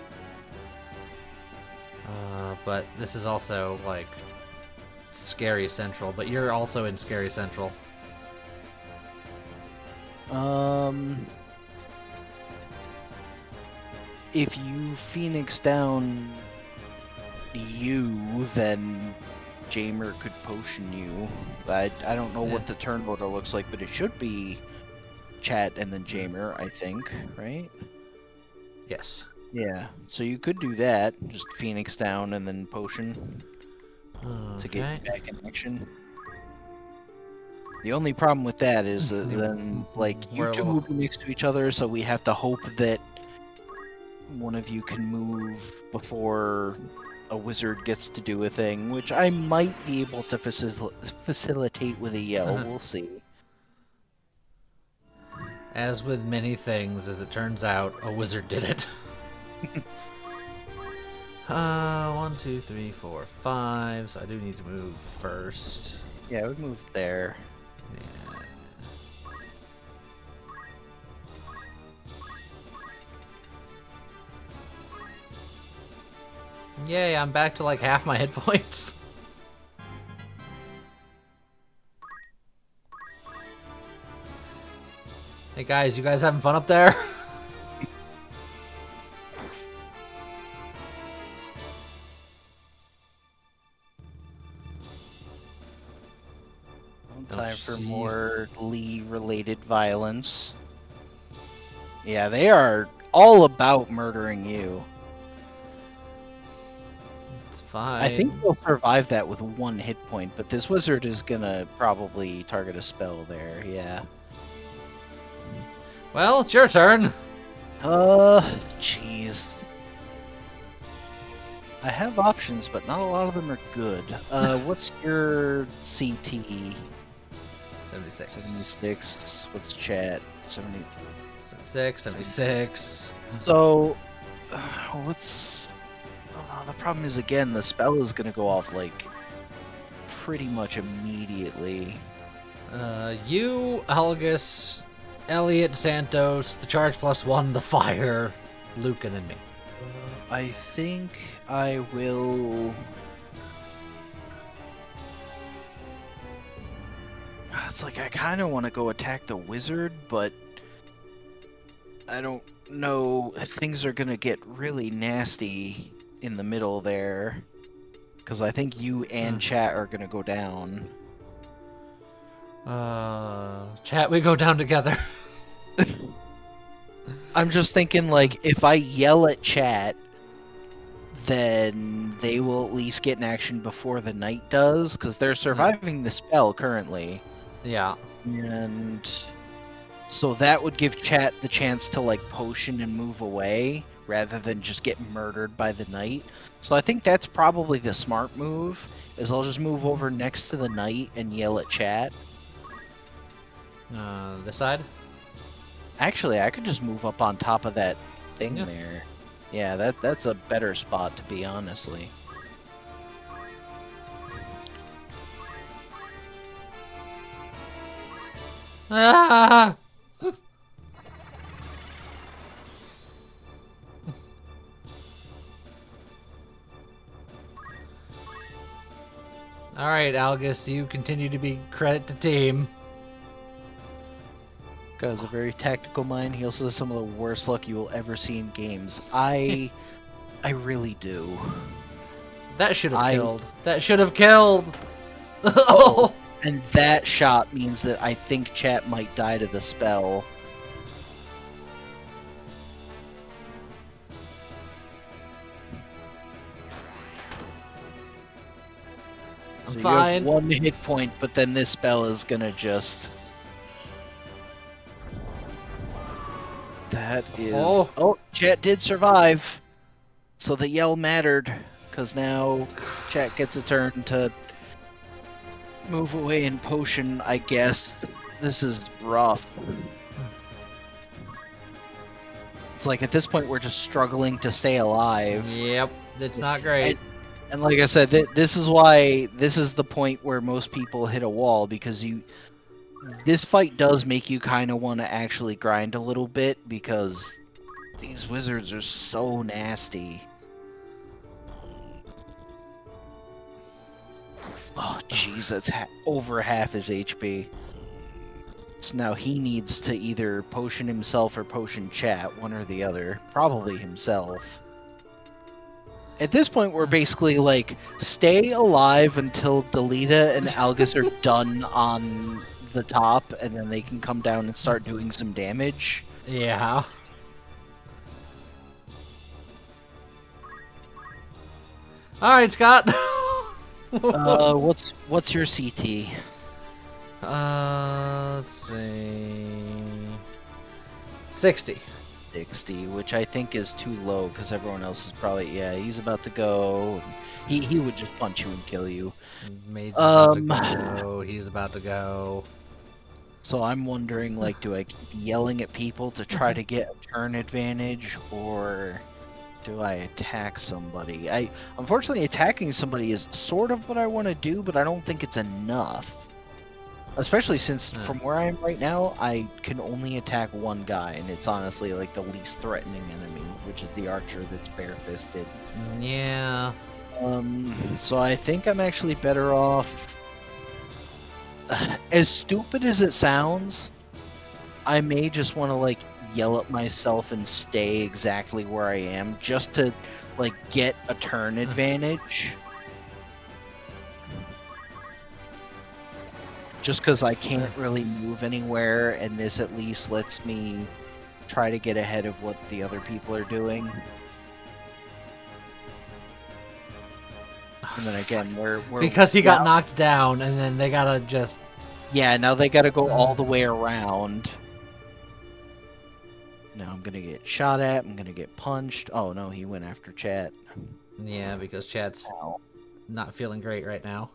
But this is also like Scary Central. But you're also in Scary Central. If you Phoenix down you, then Jamer could potion you. I don't know what the turn order looks like, but it should be Chat and then Jamer, I think, right? Yes. Yeah, so you could do that, just Phoenix down and then potion to get you back in action. The only problem with that is that then, like, you two will be next to each other, so we have to hope that one of you can move before a wizard gets to do a thing, which I might be able to facilitate with a yell. We'll see. As with many things, as it turns out, a wizard did it. 1, 2, 3, 4, 5. So I do need to move first. Yeah, we moved there. Yeah. Yay, I'm back to like half my hit points. Hey guys, you guys having fun up there? Time for jeez. more Lee-related violence. Yeah, they are all about murdering you. It's fine. I think they'll survive that with 1 hit point, but this wizard is gonna probably target a spell there, yeah. Well, it's your turn. Jeez. I have options, but not a lot of them are good. What's your CT? 76. 76. What's chat? 70. 76, 76. So, what's... the problem is, again, the spell is going to go off, like, pretty much immediately. You, Algus, Elliot, Santos, the charge +1, the fire, Luke, and then me. I think I will... It's like I kind of want to go attack the wizard, but I don't know. Things are going to get really nasty in the middle there. Because I think you and chat are going to go down. Chat, we go down together. I'm just thinking, like, if I yell at chat, then they will at least get an action before the knight does, because they're surviving the spell currently. Yeah. And so that would give chat the chance to, like, potion and move away, rather than just get murdered by the knight. So I think that's probably the smart move, is I'll just move over next to the knight and yell at chat. This side? Actually, I could just move up on top of that thing Yeah. there. Yeah, that's a better spot, to be honestly. Ah! Alright, Algus, you continue to be credit to team. Guy's a very tactical mind. He also has some of the worst luck you will ever see in games. I really do. That should have killed. That should have killed! Oh! And that shot means that I think chat might die to the spell. I'm So you fine. have 1 hit point, but then this spell is gonna just... That is... Oh, chat did survive. So the yell mattered, because now chat gets a turn to move away and potion, I guess. This is rough. It's like at this point we're just struggling to stay alive. Yep, it's not great. And like I said, this is why this is the point where most people hit a wall, because this fight does make you kind of want to actually grind a little bit, because these wizards are so nasty. Oh, jeez, that's over half his HP. So now he needs to either potion himself or potion chat, one or the other. Probably himself. At this point, we're basically like, stay alive until Delita and Algus are done on the top, and then they can come down and start doing some damage. Yeah. Alright, Scott. What's your CT? Let's see. 60. 60, which I think is too low, because everyone else is probably, yeah, he's about to go. He would just punch you and kill you. Mage's about to go. He's about to go. So I'm wondering, like, do I keep yelling at people to try to get a turn advantage, or do I attack somebody? Unfortunately, attacking somebody is sort of what I want to do, but I don't think it's enough. Especially since from where I am right now, I can only attack one guy, and it's honestly like the least threatening enemy, which is the archer that's bare-fisted. Yeah. So I think I'm actually better off. As stupid as it sounds, I may just want to like yell at myself and stay exactly where I am just to like get a turn advantage. Just because I can't really move anywhere, and this at least lets me try to get ahead of what the other people are doing. And then again, we're Because he got knocked down, and then they gotta just... Yeah, now they gotta go all the way around. Now I'm gonna get shot at, I'm gonna get punched. Oh no, he went after Chat. Yeah, because Chat's not feeling great right now.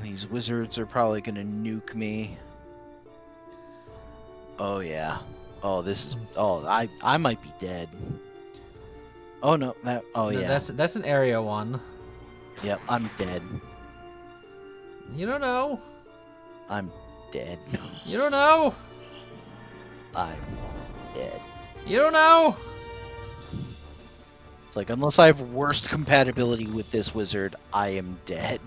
These wizards are probably gonna nuke me. Oh yeah. Oh, this is... Oh, I might be dead. Oh no, that... Oh No, yeah. That's an area one. Yep, I'm dead. You don't know. I'm dead. You don't know. I'm dead. You don't know. It's like, unless I have worst compatibility with this wizard, I am dead.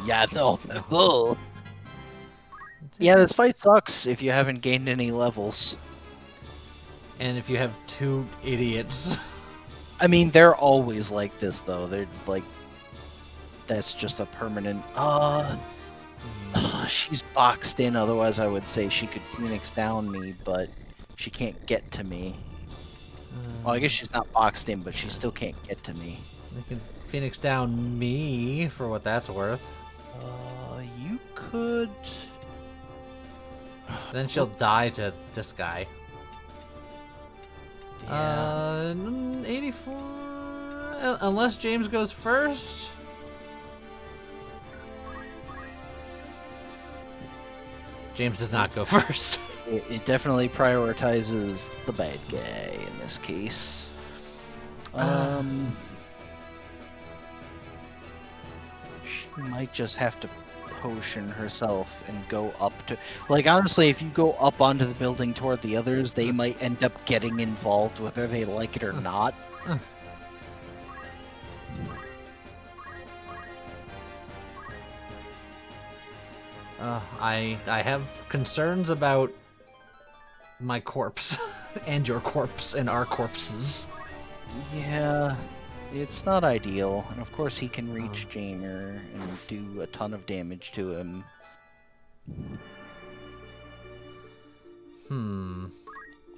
Yeah, no. Yeah, this fight sucks if you haven't gained any levels. And if you have two idiots. I mean, they're always like this, though. They're like... That's just a permanent... she's boxed in, otherwise I would say she could Phoenix down me, but she can't get to me. Well, I guess she's not boxed in, but she still can't get to me. They can Phoenix down me, for what that's worth. You could... Then she'll die to this guy. Yeah. 84... Unless James goes first? James does not go first. It definitely prioritizes the bad guy in this case. She might just have to potion herself and go up to... Like, honestly, if you go up onto the building toward the others, they might end up getting involved whether they like it or not. I have concerns about my corpse and your corpse and our corpses. Yeah, it's not ideal. And of course he can reach Jamer and do a ton of damage to him. And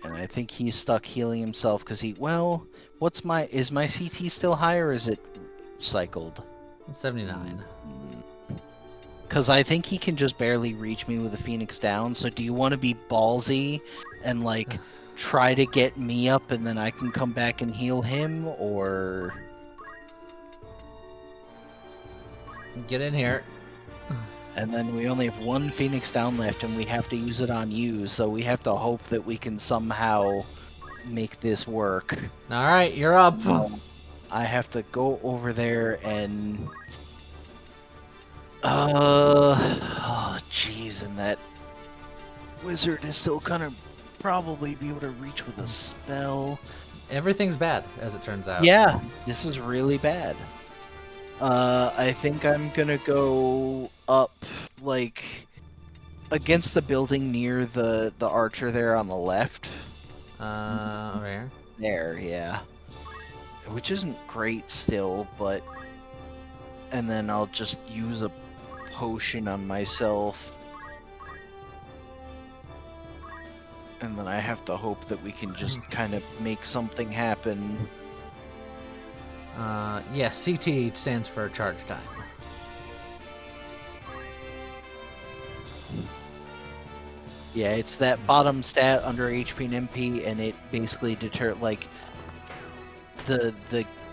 I think he's stuck healing himself because he... Well, is my CT still high or is it cycled? 79. Because I think he can just barely reach me with a Phoenix down, so do you want to be ballsy and, like, try to get me up and then I can come back and heal him, or... Get in here. And then we only have one Phoenix down left and we have to use it on you, so we have to hope that we can somehow make this work. Alright, you're up. I have to go over there and... Oh, jeez, and that wizard is still gonna probably be able to reach with a spell. Everything's bad, as it turns out. Yeah, this is really bad. I think I'm gonna go up, like, against the building near the archer there on the left. Over here? There, yeah. Which isn't great still, but... And then I'll just use a potion on myself. And then I have to hope that we can just kind of make something happen. Yeah, CT stands for charge time. Yeah, it's that bottom stat under HP and MP, and it basically like the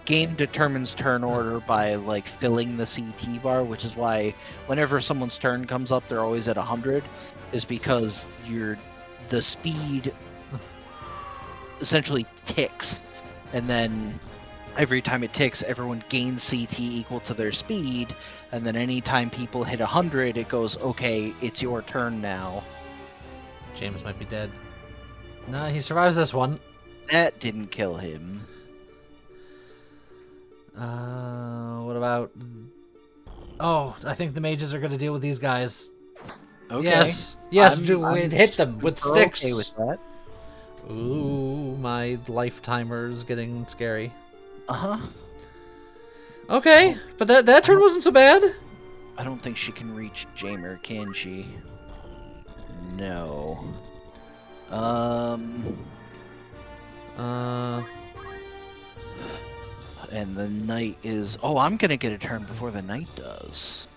game determines turn order by like filling the CT bar, which is why whenever someone's turn comes up, they're always at 100, is because the speed essentially ticks, and then every time it ticks, everyone gains CT equal to their speed, and then anytime people hit 100, it goes, okay, it's your turn now. James might be dead. No, he survives this one. That didn't kill him. What about... Oh, I think the mages are going to deal with these guys. Okay. Yes, I'm hit them with super sticks. okay with that. Ooh, my lifetimer's getting scary. Uh-huh. Okay, but that turn wasn't so bad. I don't think she can reach Jamer, can she? No. And the knight is... Oh, I'm gonna get a turn before the knight does.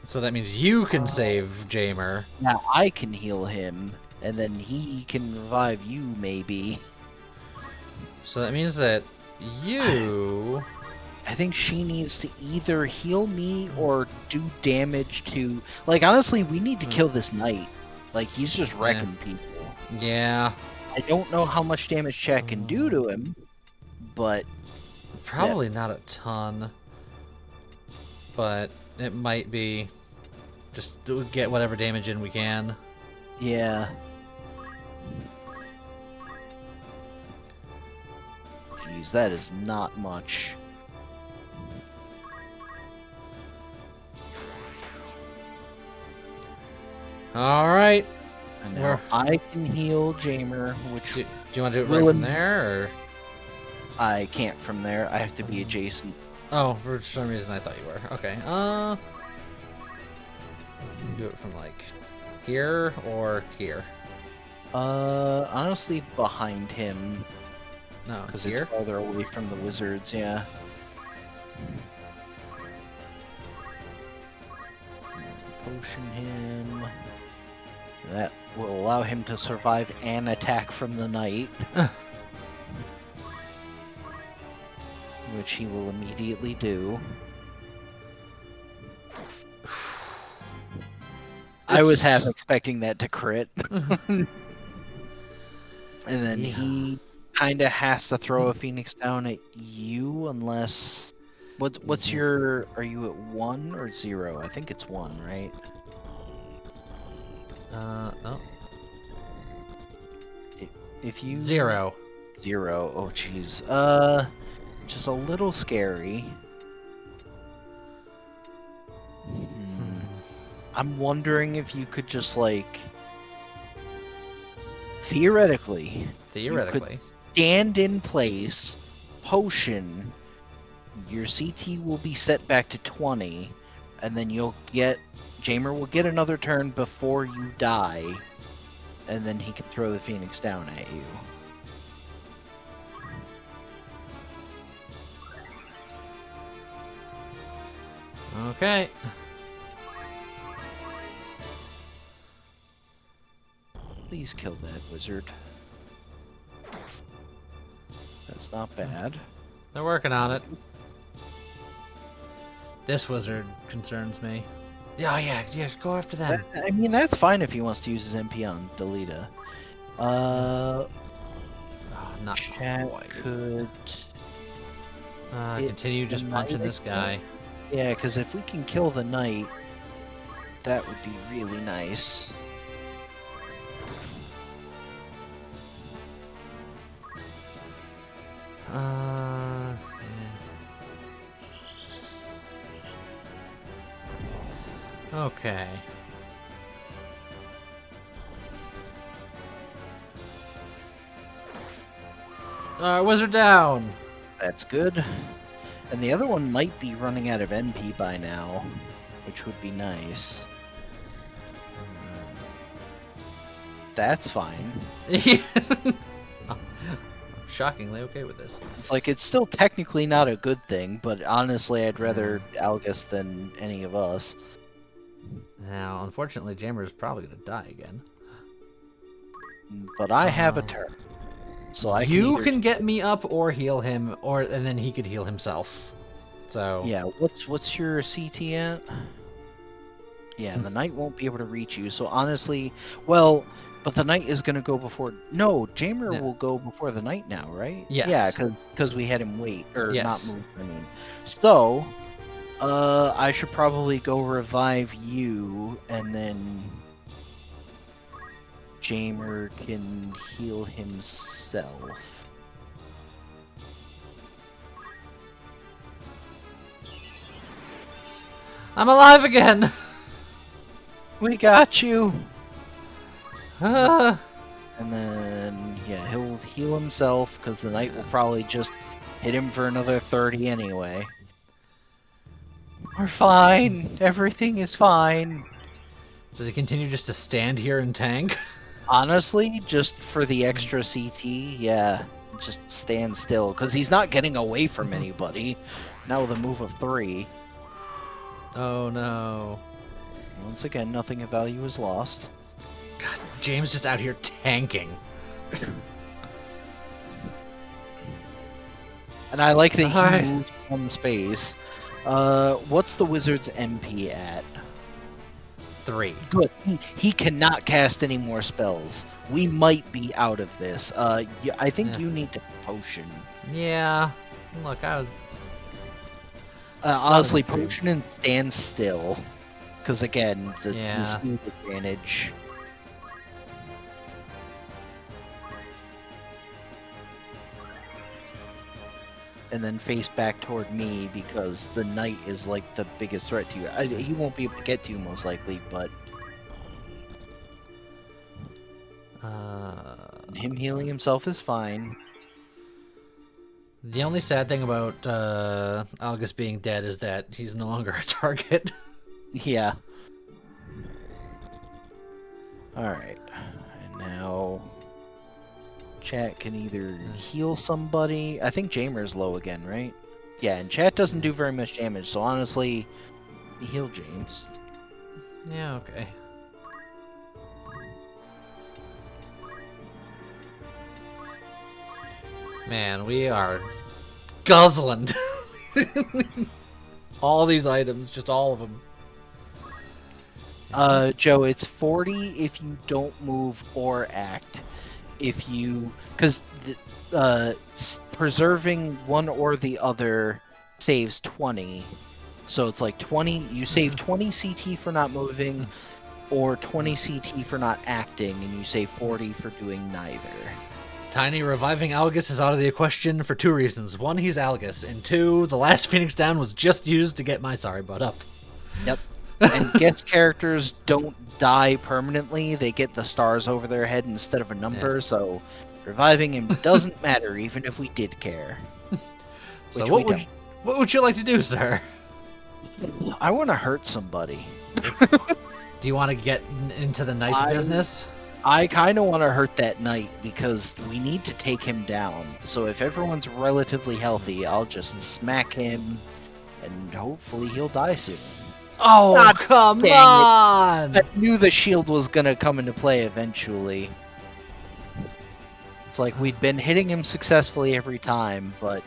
So that means you can save Jamer. Now I can heal him, and then he can revive you, maybe. So that means that you... I think she needs to either heal me or do damage to... Like, honestly, we need to kill this knight. Like, he's just wrecking people. Yeah. I don't know how much damage Chat can do to him, but... Probably not a ton. But it might be... Just get whatever damage in we can. Yeah. Jeez, that is not much. Alright. And now I can heal Jamer, which Do you want to do it right from there, or...? I can't from there. I have to be adjacent. Oh, for some reason I thought you were. Okay, do it from, like, here or here? Honestly, behind him. No, Because here? it's farther away from the wizards, yeah. Potion him. That will allow him to survive an attack from the knight. Which he will immediately do. I was half expecting that to crit. And then he kind of has to throw a phoenix down at you unless... What's your... Are you at 1 or 0? I think it's 1, right? No. If you... 0. 0. Oh, jeez. Just a little scary. I'm wondering if you could just, like... Theoretically, stand in place, potion, your CT will be set back to 20, and then Jamer will get another turn before you die, and then he can throw the phoenix down at you. Okay. Please kill that wizard. That's not bad. They're working on it. This wizard concerns me. Yeah, go after them. I mean, that's fine if he wants to use his MP on Delita. Not Chat quite. could... Continue just punching this guy. Yeah, because if we can kill the knight, that would be really nice. Yeah. Okay. Wizard down! That's good. And the other one might be running out of MP by now, which would be nice. That's fine. I'm shockingly okay with this. It's like, it's still technically not a good thing, but honestly, I'd rather Algus than any of us. Now, unfortunately, Jamer is probably going to die again. But I have a turn. So I You either- can get me up or heal him, and then he could heal himself. So Yeah, what's your CT at? Yeah, the knight won't be able to reach you. So honestly, well, but the knight is gonna go before. No, Jamer Yeah. will go before the knight now, right? Yes. Yeah, because we had him wait or Yes. not move. I mean, so I should probably go revive you, and then Jamer can heal himself. I'm alive again. We got you. Ah. And then, yeah, he'll heal himself because the knight will probably just hit him for another 30 anyway. We're fine. Everything is fine. Does he continue just to stand here and tank? Honestly, just for the extra CT, yeah, just stand still because he's not getting away from anybody. Now with a move of 3. Oh no. Once again, nothing of value is lost. God, James just out here tanking. And I like that Alright. he moves on space. What's the wizard's MP at? 3. Good. He cannot cast any more spells. We might be out of this. I think Yeah. you need to potion. Yeah. Look, I was. Honestly, Not a big- potion and stand still. Because again, the Yeah. speed advantage. And then face back toward me because the knight is like the biggest threat to you. He won't be able to get to you most likely, but him healing himself is fine. The only sad thing about Algus being dead is that he's no longer a target. Yeah. Alright. And now chat can either heal somebody. I think Jamer's low again, right? Yeah, and chat doesn't do very much damage, so honestly, heal James. Yeah, okay. Man, we are guzzling. All these items, just all of them. Joe, it's 40 if you don't move or act. If you, because preserving one or the other saves 20. So it's like 20, you save 20 CT for not moving, or 20 CT for not acting, and you save 40 for doing neither. Tiny, reviving Algus is out of the question for 2 reasons. 1, he's Algus, and 2, the last Phoenix down was just used to get my sorry butt up. Yep. And guest characters don't die permanently, they get the stars over their head instead of a number, so reviving him doesn't matter even if we did care. So Which what we what would you like to do, sir? I want to hurt somebody. Do you want to get into the knight's business? I kind of want to hurt that knight because we need to take him down. So if everyone's relatively healthy, I'll just smack him and hopefully he'll die soon. Oh, God come dang it. on! I knew the shield was going to come into play eventually. It's like we'd been hitting him successfully every time, but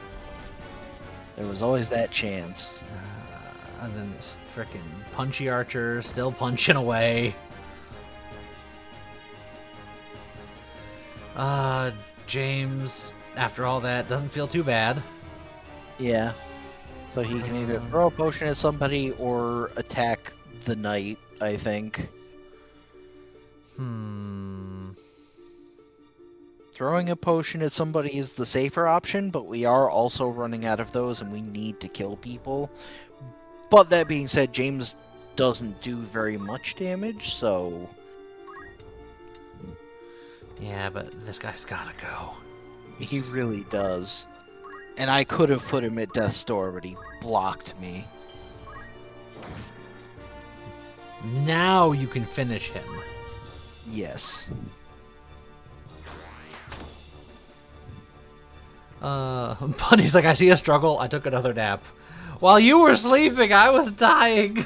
there was always that chance. And then this frickin' punchy archer still punching away. James, after all that, doesn't feel too bad. Yeah. So he can either throw a potion at somebody or attack the knight, I think. Throwing a potion at somebody is the safer option, but we are also running out of those and we need to kill people. But that being said, James doesn't do very much damage, so... Yeah, but this guy's gotta go. He really does. And I could have put him at death's door, but he blocked me. Now you can finish him. Yes. Bunny's like, I see a struggle. I took another nap. While you were sleeping, I was dying.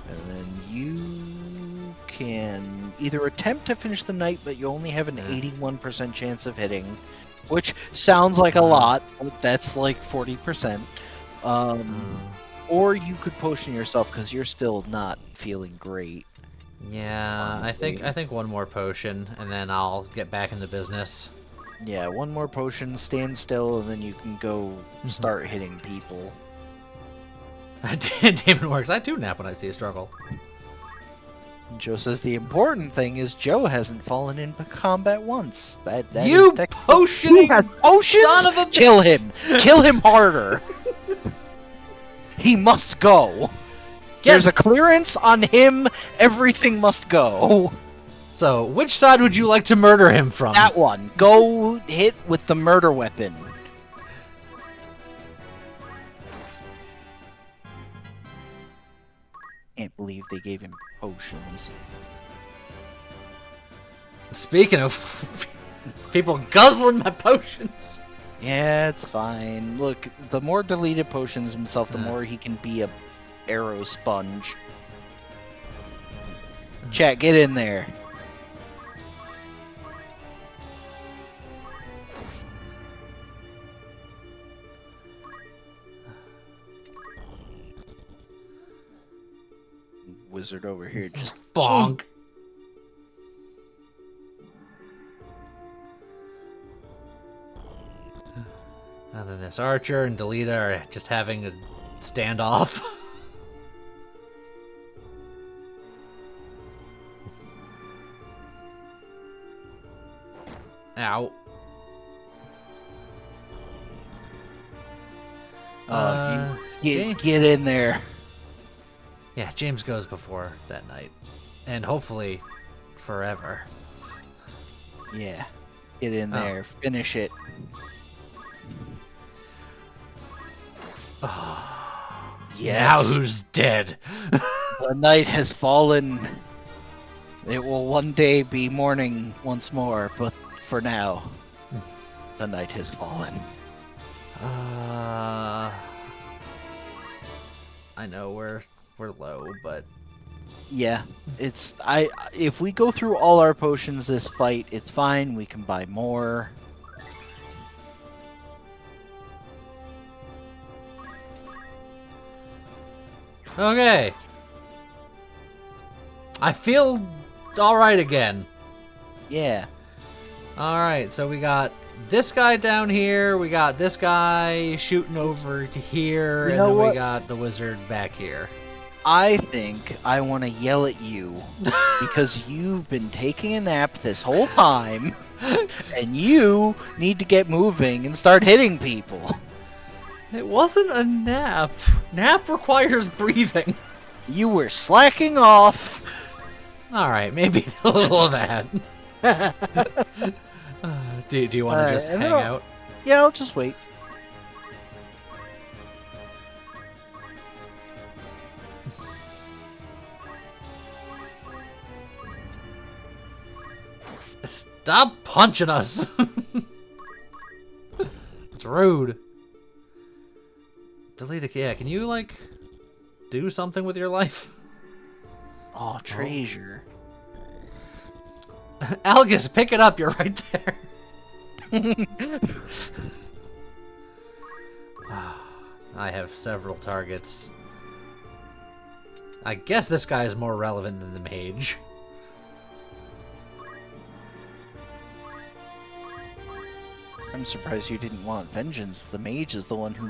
And then you can either attempt to finish the knight, but you only have an 81% chance of hitting, which sounds like a lot, but that's like 40%. Or you could potion yourself because you're still not feeling great. Yeah, I think one more potion, and then I'll get back into business. Yeah, one more potion, stand still, and then you can go start hitting people. Damon works. I do nap when I see a struggle. Joe says the important thing is Joe hasn't fallen in combat once. That You is potioning potions? son of a bitch! Kill him! Kill him harder! He must go. There's a clearance on him. Everything must go. So, which side would you like to murder him from? That one. Go hit with the murder weapon. Can't believe they gave him potions. Speaking of people guzzling my potions. Yeah, it's fine. Look, the more deleted potions himself, the more he can be a arrow sponge. Chat, get in there. Wizard over here just Bonk. And then this Archer and Delita are just having a standoff. Ow. get in there. Yeah, James goes before that night. And hopefully forever. Yeah. Get in there. Finish it. Yes. Now who's dead? The night has fallen. It will one day be morning once more, but for now, the night has fallen. I know we're low, but Yeah, it's if we go through all our potions this fight, it's fine. We can buy more. okay. I feel all right again. Yeah. All right, so we got this guy down here. We got this guy shooting over to here, You and know then we what? got the wizard back here. I think I want to yell at you because you've been taking a nap this whole time, and you need to get moving and start hitting people. It wasn't a nap. Nap requires breathing. You were slacking off. All right, maybe a little of that. Do you want to Alright, just and hang then I'll- out? Yeah, I'll just wait. Stop punching us. It's rude. Delete it. Yeah, can you like do something with your life? Oh, treasure. Algus, pick it up. You're right there. I have several targets. I guess this guy is more relevant than the mage. I'm surprised you didn't want vengeance. The mage is the one who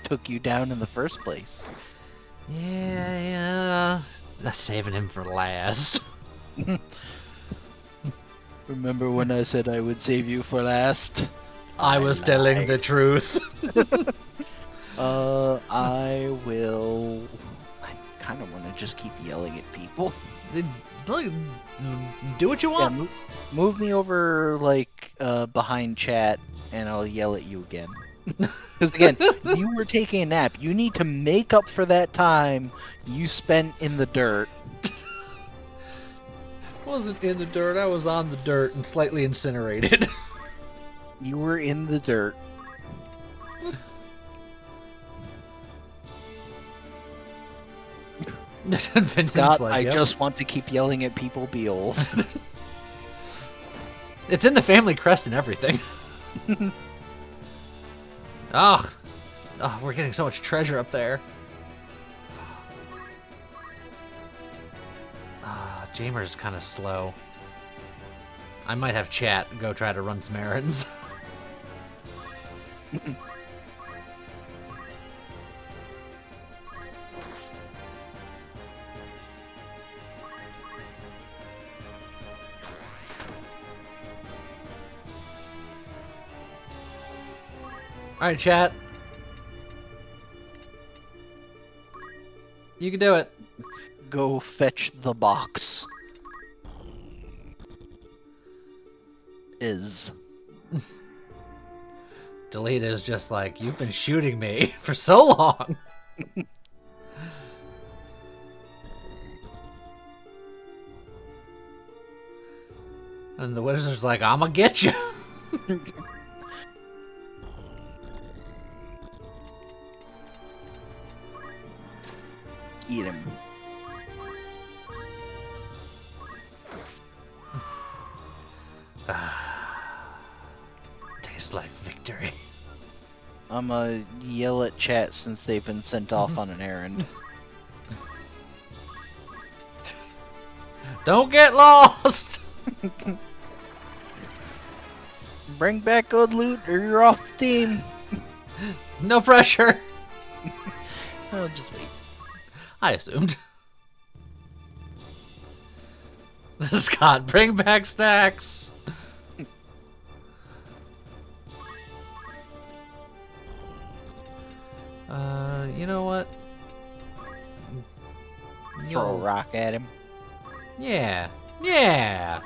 took you down in the first place. Yeah. That's saving him for last. Remember when I said I would save you for last? I was telling the truth. I will... I kind of want to just keep yelling at people. Do what you Yeah, want. move me over, like, behind chat, and I'll yell at you again. Because, again, you were taking a nap. You need to make up for that time you spent in the dirt. I wasn't in the dirt. I was on the dirt and slightly incinerated. You were in the dirt. Vincent's Scott, like, I "Yep." just want to keep yelling at people, Beowulf. It's in the family crest and everything. Oh, we're getting so much treasure up there. Jamer's kind of slow. I might have chat go try to run some errands. Alright, chat. You can do it. Go fetch the box. Delete is just like, you've been shooting me for so long. And the wizard's like, I'ma get you. Eat him. Tastes like victory. I'ma yell at chat since they've been sent off on an errand. Don't get lost! Bring back good loot or you're off the team. No pressure. Oh, just wait. I assumed. Scott, bring back stacks. You know what? Throw a rock at him. Yeah. Yeah.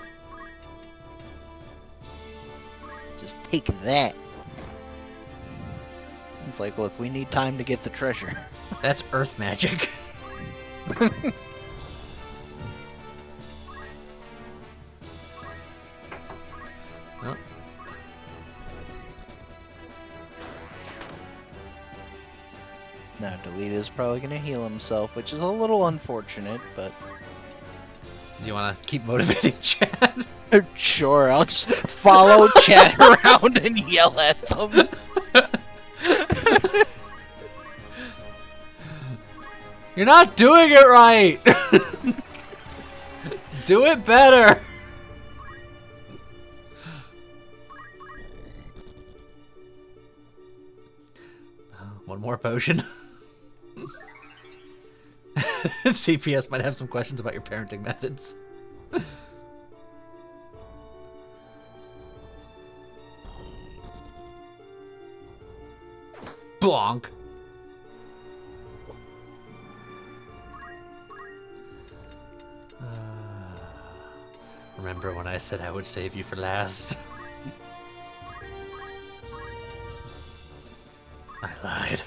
Just take that. It's like, look, we need time to get the treasure. That's earth magic. Oh. Now, Delita's probably gonna heal himself, which is a little unfortunate, but... Do you want to keep motivating Chad? Sure, I'll just follow chat around and yell at them. You're not doing it right! Do it better! One more potion. CPS might have some questions about your parenting methods. Bonk. Remember when I said I would save you for last? I lied.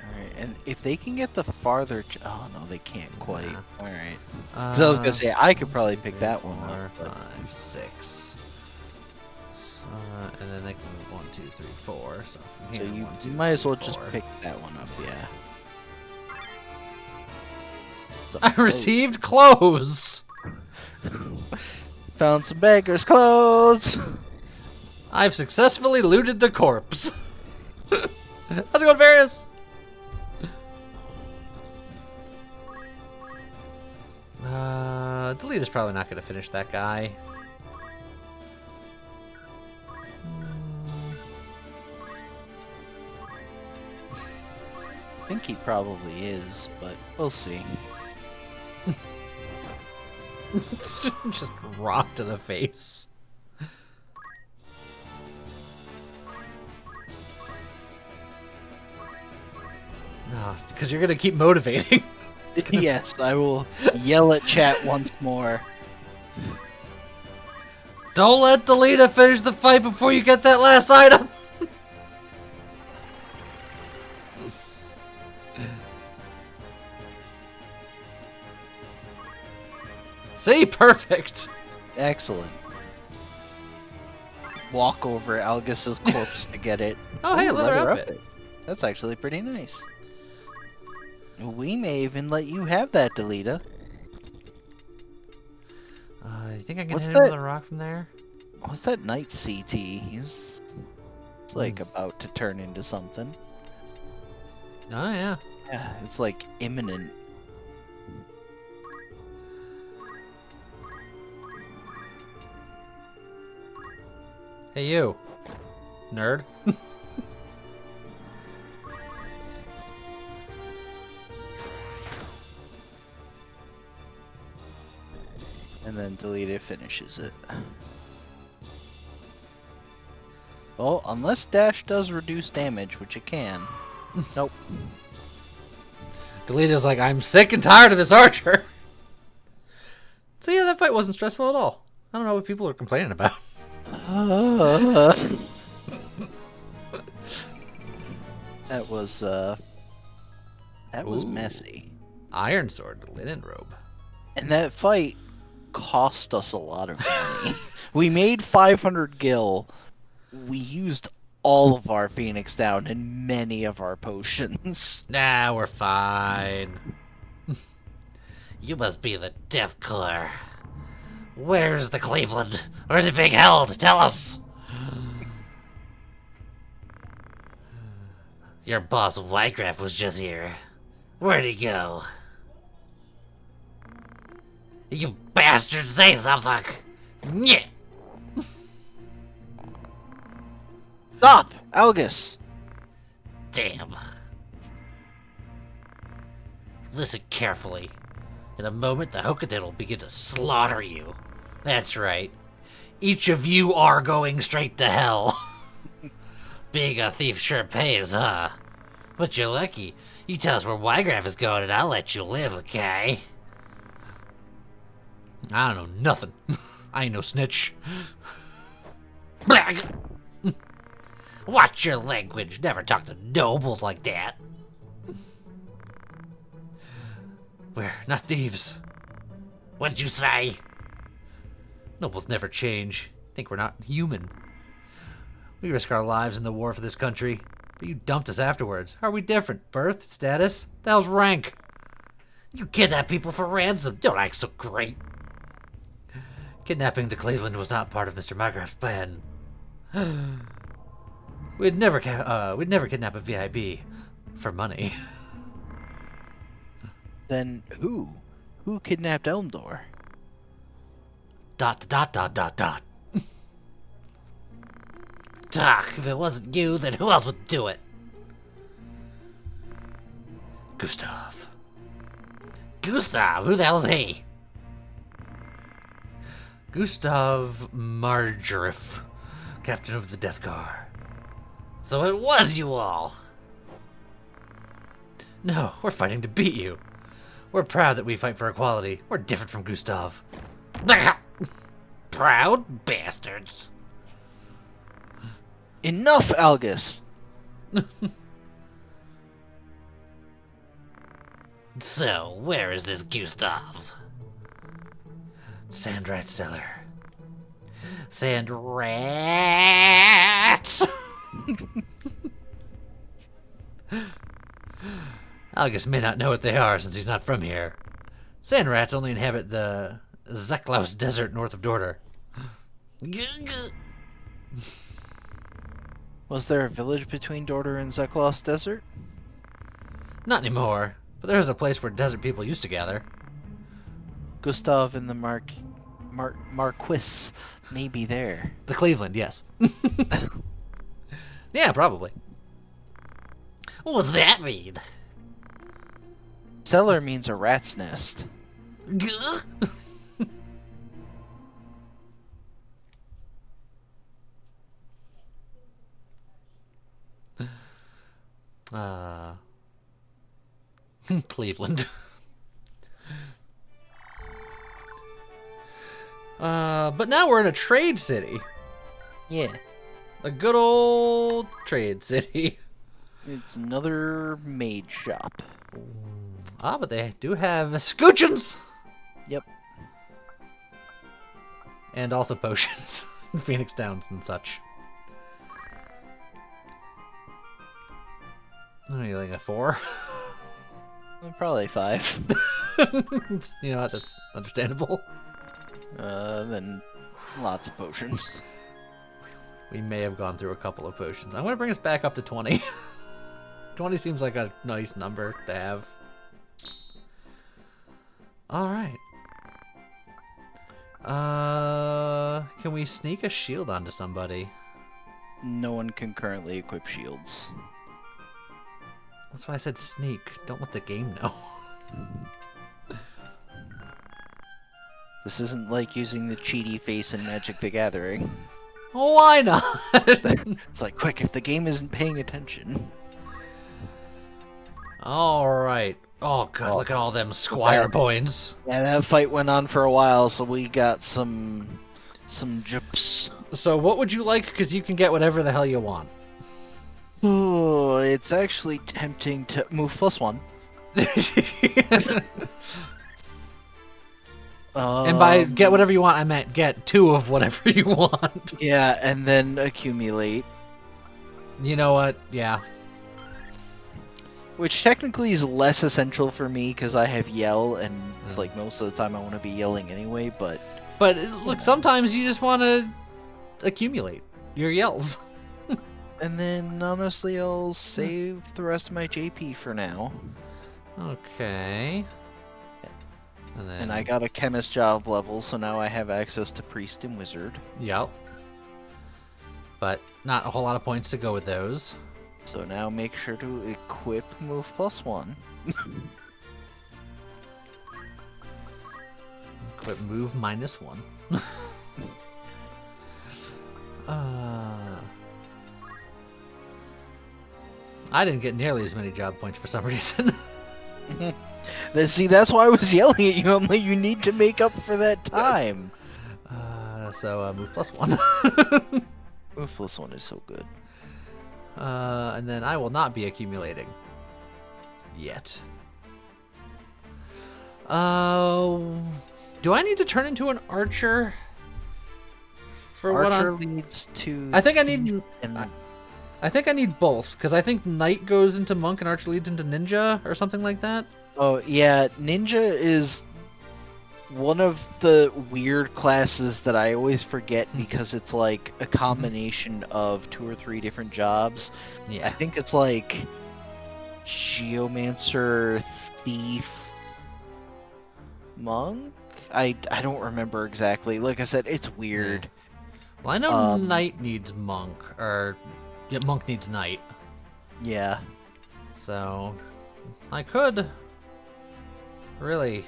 Alright, and if they can get the farther... Oh, no, they can't quite. Nah. Alright. Because I was going to say, I could probably pick that one up. 4, But... 5, 6. And then they can move 1, 2, 3, 4. So from So here, you, 1, 2, you might as well 3, just 4. pick that one up, yeah. I received clothes! Found some beggars' clothes! I've successfully looted the corpse. How's it going, Various? Delete is probably not going to finish that guy. I think he probably is, but we'll see. Just rock to the face. No, because you're gonna keep motivating. Yes, I will yell at chat once more. Don't let Delita finish the fight before you get that last item. See, perfect. Excellent. Walk over Algis's corpse to get it. Oh, hey, Ooh, leather outfit. That's actually pretty nice. We may even let you have that, Delita. You think I can What's hit him with that? a rock from there? What's that Knight CT? He's like about to turn into something. Oh, yeah. Yeah, it's like imminent. Hey, you. Nerd. And then delete it finishes it. Well, unless dash does reduce damage, which it can. Nope. Delete is like, I'm sick and tired of this archer. So yeah, that fight wasn't stressful at all. I don't know what people are complaining about. That was Ooh. messy. Iron sword, linen robe. And that fight cost us a lot of money. We made 500 gil. We used all of our Phoenix down and many of our potions. Nah, we're fine. You must be the Death Corps. Where's the Cleveland? Where's it being held? Tell us! Your boss Wycraft was just here. Where'd he go? You bastard, say something! Yeah. Stop! Algus! Damn. Listen carefully. In a moment, the Hokuton will begin to slaughter you. That's right. Each of you are going straight to hell. Being a thief sure pays, huh? But you're lucky. You tell us where Wygraph is going and I'll let you live, okay? I don't know nothing. I ain't no snitch. Watch your language. Never talk to nobles like that. We're not thieves. What'd you say? Nobles never change. Think we're not human. We risk our lives in the war for this country, but you dumped us afterwards. How are we different? Birth? Status? The hell's rank? You kidnap people for ransom. Don't act so great. Kidnapping the Cleveland was not part of Mr. Mycraft's plan. We'd never kidnap a VIB for money. Then who? Who kidnapped Elmdor? ... Doc, if it wasn't you, then who else would do it? Gustav. Gustav? Who the hell's he? Gustav Margariff, captain of the Death Guard. So it was you all. No, we're fighting to beat you. We're proud that we fight for equality. We're different from Gustav. Proud bastards. Enough, Algus! So, where is this Gustav? Sandrat cellar. Sandrats! Algus may not know what they are since he's not from here. Sandrats only inhabit the Zeklaus Desert north of Dorter. Was there a village between Dorter and Zeklos Desert? Not anymore, but there's a place where desert people used to gather. Gustav and the Marquis may be there. The Cleveland, yes. Yeah, probably. What does that mean? Cellar means a rat's nest. Cleveland. But now we're in a trade city. Yeah. A good old trade city. It's another maid shop. Ah, but they do have scoochins! Yep. And also potions. Phoenix Downs and such. You like a 4? Probably 5. You know what? That's understandable. Then lots of potions. We may have gone through a couple of potions. I'm going to bring us back up to 20. 20 seems like a nice number to have. Alright. Can we sneak a shield onto somebody? No one can currently equip shields. That's why I said sneak. Don't let the game know. This isn't like using the cheaty face in Magic the Gathering. Why not? It's like, quick, if the game isn't paying attention. Alright. Oh god, look at all them squire points. Yeah, that fight went on for a while, so we got some jips. So what would you like? Because you can get whatever the hell you want. Oh, it's actually tempting to move +1. And by get whatever you want, I meant get 2 of whatever you want. Yeah, and then accumulate. You know what? Yeah. Which technically is less essential for me because I have yell, and like most of the time I want to be yelling anyway. But look, sometimes you just want to accumulate your yells. and then honestly, I'll save the rest of my JP for now. Okay. And I got a chemist job level, so now I have access to priest and wizard. Yep. But not a whole lot of points to go with those. So now make sure to equip move +1. Equip move -1. I didn't get nearly as many job points for some reason. See, that's why I was yelling at you. I'm like, you need to make up for that time. So move +1. Move +1 is so good. And then I will not be accumulating. Yet. Do I need to turn into an archer? For Archer what leads to... I think I need... And I think I need both, because I think knight goes into monk and archer leads into ninja, or something like that. oh, yeah, ninja is one of the weird classes that I always forget because it's like a combination of 2 or 3 different jobs. I Yeah. think it's like geomancer, thief, monk? I don't remember exactly. Like I said, it's weird. Well, I know knight needs monk, or yeah, monk needs knight. Yeah. So I could really.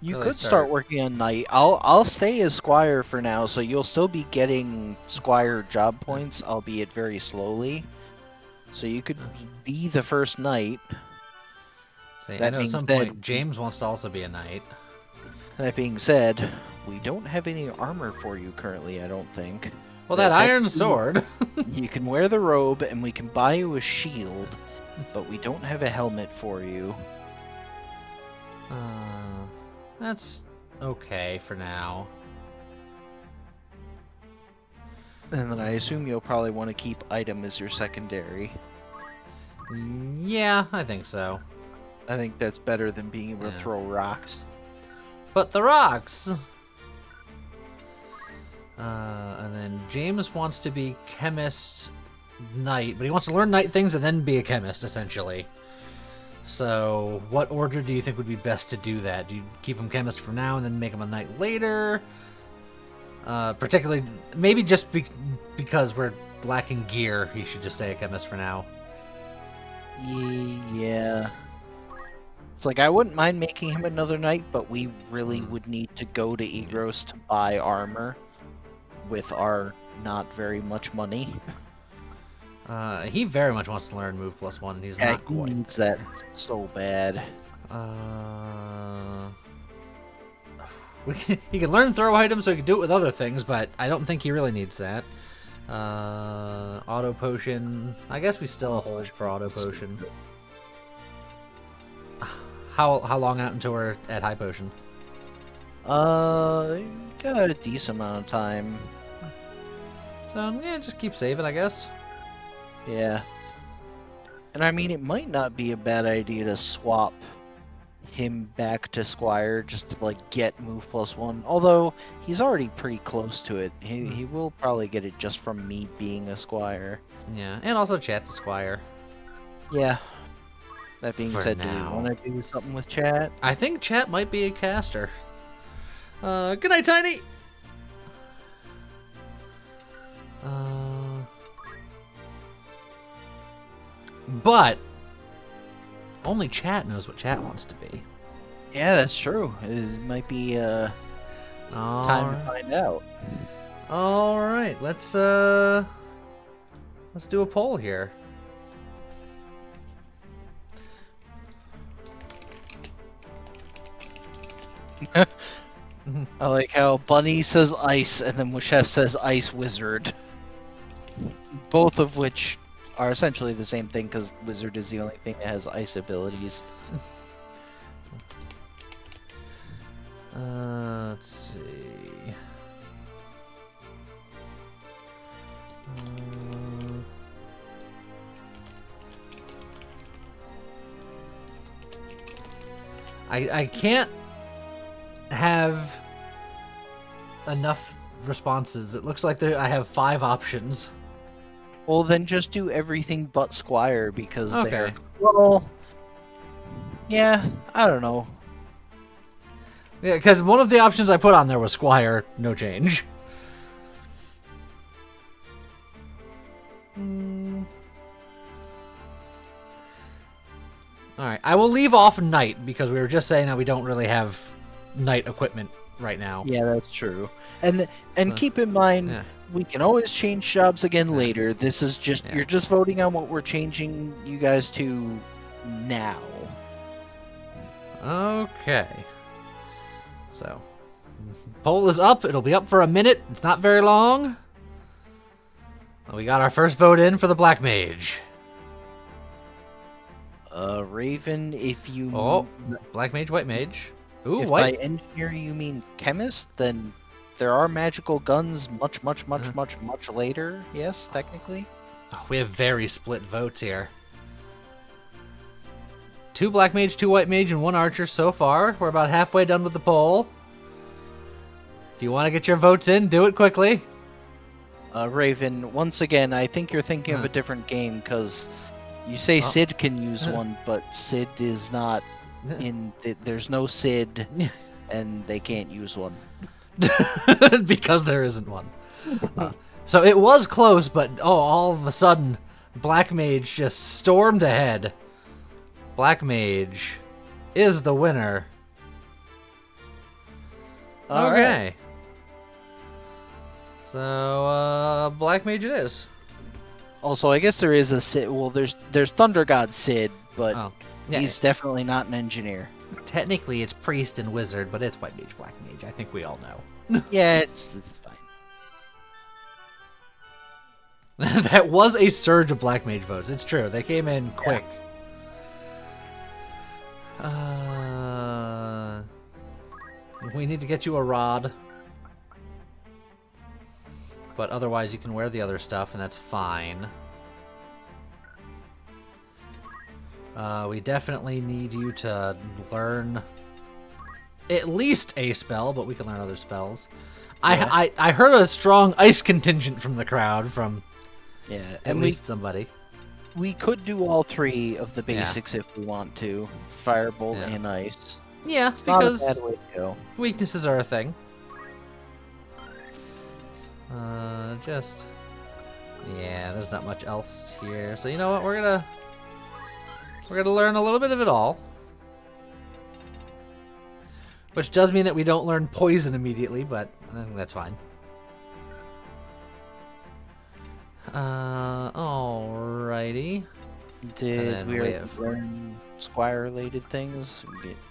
You Really could start working on knight. I'll stay as squire for now, so you'll still be getting squire job points, albeit very slowly. So you could be the first knight. See, I That know at being some said- point James wants to also be a knight. That being said, we don't have any armor for you currently, I don't think. Well, that Yeah, iron technically- sword. You can wear the robe, and we can buy you a shield, but we don't have a helmet for you. That's okay for now. And then I assume you'll probably want to keep item as your secondary. Yeah, I think so. I think that's better than being able to Yeah. throw rocks. But the rocks. And then James wants to be chemist knight, but he wants to learn knight things and then be a chemist, essentially. So, what order do you think would be best to do that? Do you keep him chemist for now and then make him a knight later? Particularly, maybe just because we're lacking gear, he should just stay a chemist for now. Yeah. It's like, I wouldn't mind making him another knight, but we really would need to go to Egros to buy armor with our not very much money. He very much wants to learn move +1, and he's Yeah, not he quite. needs that so bad. He can learn throw items so he can do it with other things, but I don't think he really needs that. Auto potion. I guess we still hold for auto potion. How long out until we're at high potion? Got a decent amount of time. So yeah, just keep saving, I guess. Yeah. And I mean, it might not be a bad idea to swap him back to Squire just to like get move +1. Although he's already pretty close to it. He will probably get it just from me being a Squire. Yeah, and also Chat's a Squire. Yeah. That being For said, now. do we want to do something with Chat? I think Chat might be a caster. Good night, Tiny! But only Chat knows what Chat wants to be. Yeah, that's true. It might be time to find out. All right, let's do a poll here. I like how Bunny says ice and then Chef says ice wizard. Both of which are essentially the same thing because wizard is the only thing that has ice abilities. Let's see. I can't have enough responses. It looks like I have 5 options. Well, then just do everything but Squire because Okay. they're... Well, yeah, I don't know. Yeah, because one of the options I put on there was Squire, no change. Alright, I will leave off Knight because we were just saying that we don't really have Knight equipment right now. Yeah, that's true. And So, keep in mind, yeah. we can always change jobs again later. This is just, Yeah. you're just voting on what we're changing you guys to now. Okay. So, poll is up. It'll be up for a minute. It's not very long. We got our first vote in for the Black Mage. Raven, if you... Oh, Black Mage, White Mage. Ooh, if white. by engineer you mean chemist, then there are magical guns much later. Yes, technically. Oh, we have very split votes here. 2 Black Mage, 2 White Mage, and 1 Archer so far. We're about halfway done with the poll. If you want to get your votes in, do it quickly. Raven, once again, I think you're thinking of a different game because you say Sid can use one, but Sid is not in. There's no Sid, and they can't use one. Because there isn't one. So it was close, but all of a sudden, Black Mage just stormed ahead. Black Mage is the winner. All Okay. right. So, Black Mage it is. Also, I guess there is a Sid. Well, there's Thunder God Sid, but Oh, yeah. he's definitely not an engineer. Technically, it's Priest and Wizard, but it's White Mage, Black Mage. I think we all know. Yeah, it's fine. That was a surge of Black Mage votes. It's true. They came in quick. We need to get you a rod. But otherwise, you can wear the other stuff, and that's fine. We definitely need you to learn at least a spell, but we can learn other spells. Yeah. I heard a strong ice contingent from the crowd, from Yeah, at and least somebody. we could do all 3 of the basics if we want to. Firebolt Yeah. and ice. Yeah, Not a because bad way to go. weaknesses are a thing. Yeah, there's not much else here. So you know what? We're gonna learn a little bit of it all, which does mean that we don't learn poison immediately, but I think that's fine. Alrighty. Did then we we already have- learn Squire-related things?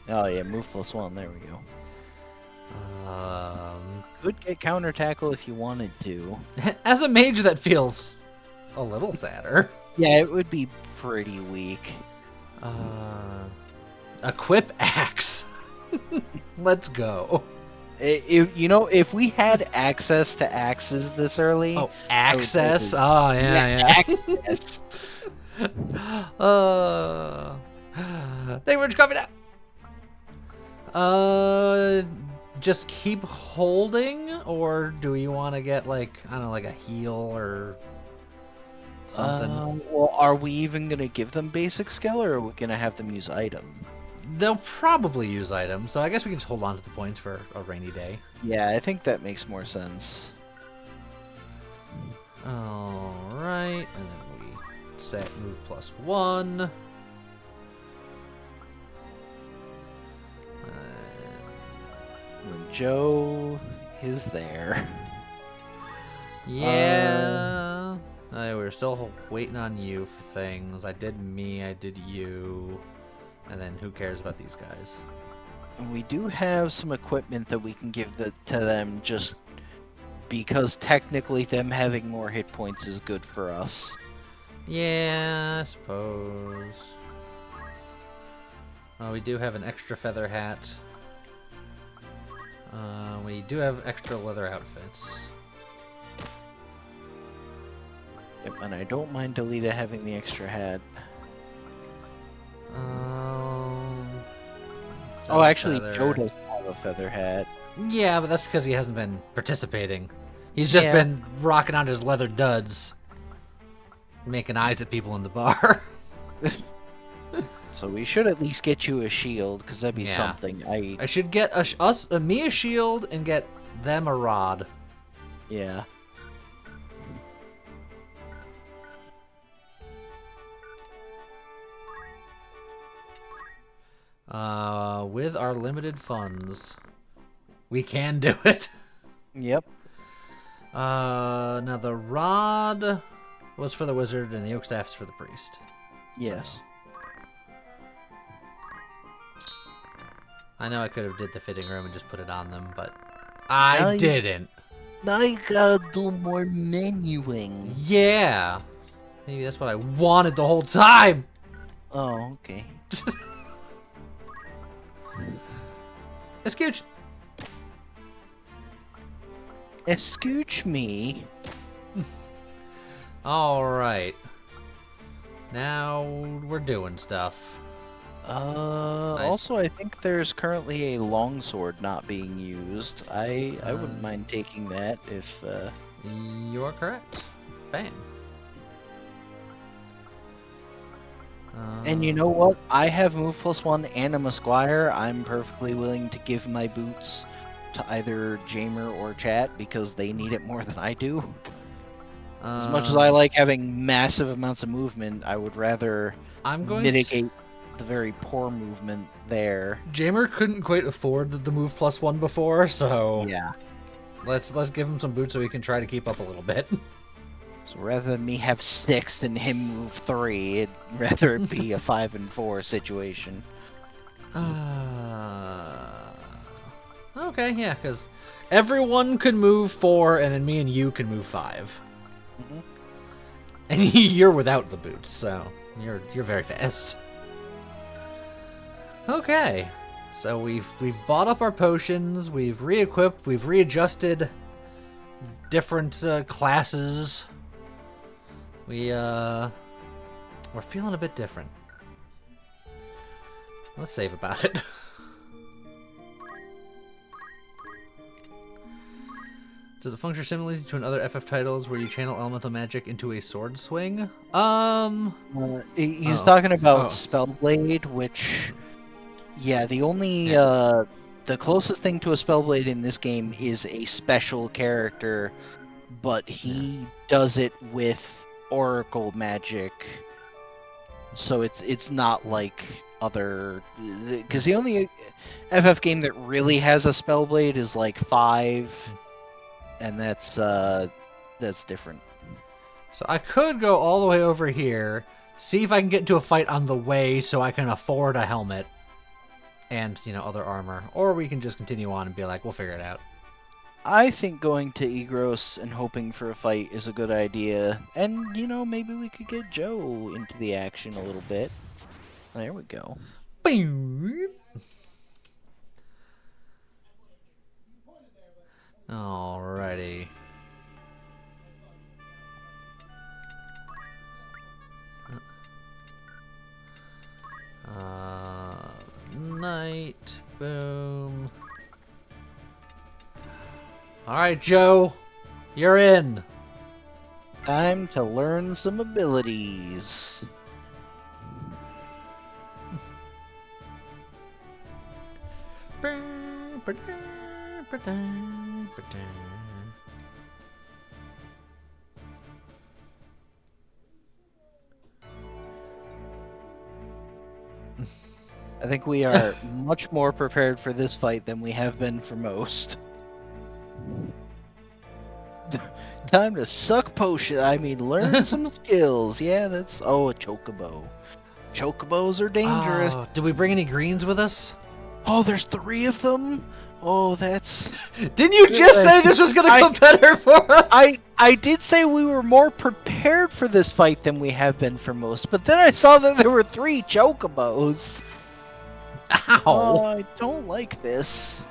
Oh yeah, move +1. There we go. Could get counter tackle if you wanted to. As a mage, that feels a little sadder. Yeah, it would be pretty weak. Equip axe. Let's go. If we had access to axes this early, Oh, access. totally- Oh, yeah. access. They were coming out. Just keep holding, or do you want to get like, I don't know, like a heal or something? Well, are we even gonna give them basic skill, or are we gonna have them use item? They'll probably use items, so I guess we can just hold on to the points for a rainy day. Yeah, I think that makes more sense. Alright, and then we set move +1. When Joe is there. Yeah. We're still waiting on you for things. I did me, I did you. And then who cares about these guys? And we do have some equipment that we can give to them just because technically them having more hit points is good for us. Yeah, I suppose. Oh, we do have an extra feather hat. We do have extra leather outfits. Yep, and I don't mind Delita having the extra hat. Oh, actually, feather. Joe does have a feather hat. Yeah, but that's because he hasn't been participating. He's just been rocking out his leather duds, making eyes at people in the bar. So we should at least get you a shield, because that'd be Yeah. something. I should get me a shield and get them a rod. Yeah. With our limited funds, we can do it. Yep. Now the rod was for the wizard and the oak staff is for the priest. Yes. I know I could have did the fitting room and just put it on them, but I Now you- didn't. Now you gotta do more menuing. Yeah. Maybe that's what I wanted the whole time. Oh, okay. Excuse. Excuse me. All right. Now we're doing stuff. Also, I think there's currently a longsword not being used. I wouldn't mind taking that if. You are correct. Bam. And you know what? I have move +1 and I'm a squire. I'm perfectly willing to give my boots to either Jamer or Chat because they need it more than I do. As much as I like having massive amounts of movement, I would rather I'm going mitigate the very poor movement there. Jamer couldn't quite afford the move +1 before, so Yeah. let's give him some boots so he can try to keep up a little bit. So rather than me have 6 and him move 3, it'd rather it be a 5 and 4 situation. Okay, yeah, because everyone could move 4, and then me and you can move 5. Mhm. And you're without the boots, so you're very fast. Okay, so we've bought up our potions, we've re-equipped, we've readjusted different classes. We're feeling a bit different. Let's save about it. Does it function similarly to another FF titles where you channel elemental magic into a sword swing? He's talking about Oh. Spellblade, which, yeah, the only the closest thing to a Spellblade in this game is a special character, but he does it with Oracle magic, so it's not like other, because the only FF game that really has a Spellblade is like 5. And that's different. So I could go all the way over here, see if I can get into a fight on the way so I can afford a helmet and, other armor. Or we can just continue on and be like, we'll figure it out. I think going to Egros and hoping for a fight is a good idea. And, maybe we could get Joe into the action a little bit. There we go. Boom. Alrighty. Night. Boom. Alright, Joe. You're in. Time to learn some abilities. I think we are much more prepared for this fight than we have been for most. Time to suck potion. I mean, learn some skills. Yeah, that's... Oh, a chocobo. Chocobos are dangerous. Oh, did we bring any greens with us? Oh, there's 3 of them? Oh, that's... Didn't you just say this was going to come better for us? I did say we were more prepared for this fight than we have been for most, but then I saw that there were 3 chocobos. Ow. Oh, I don't like this.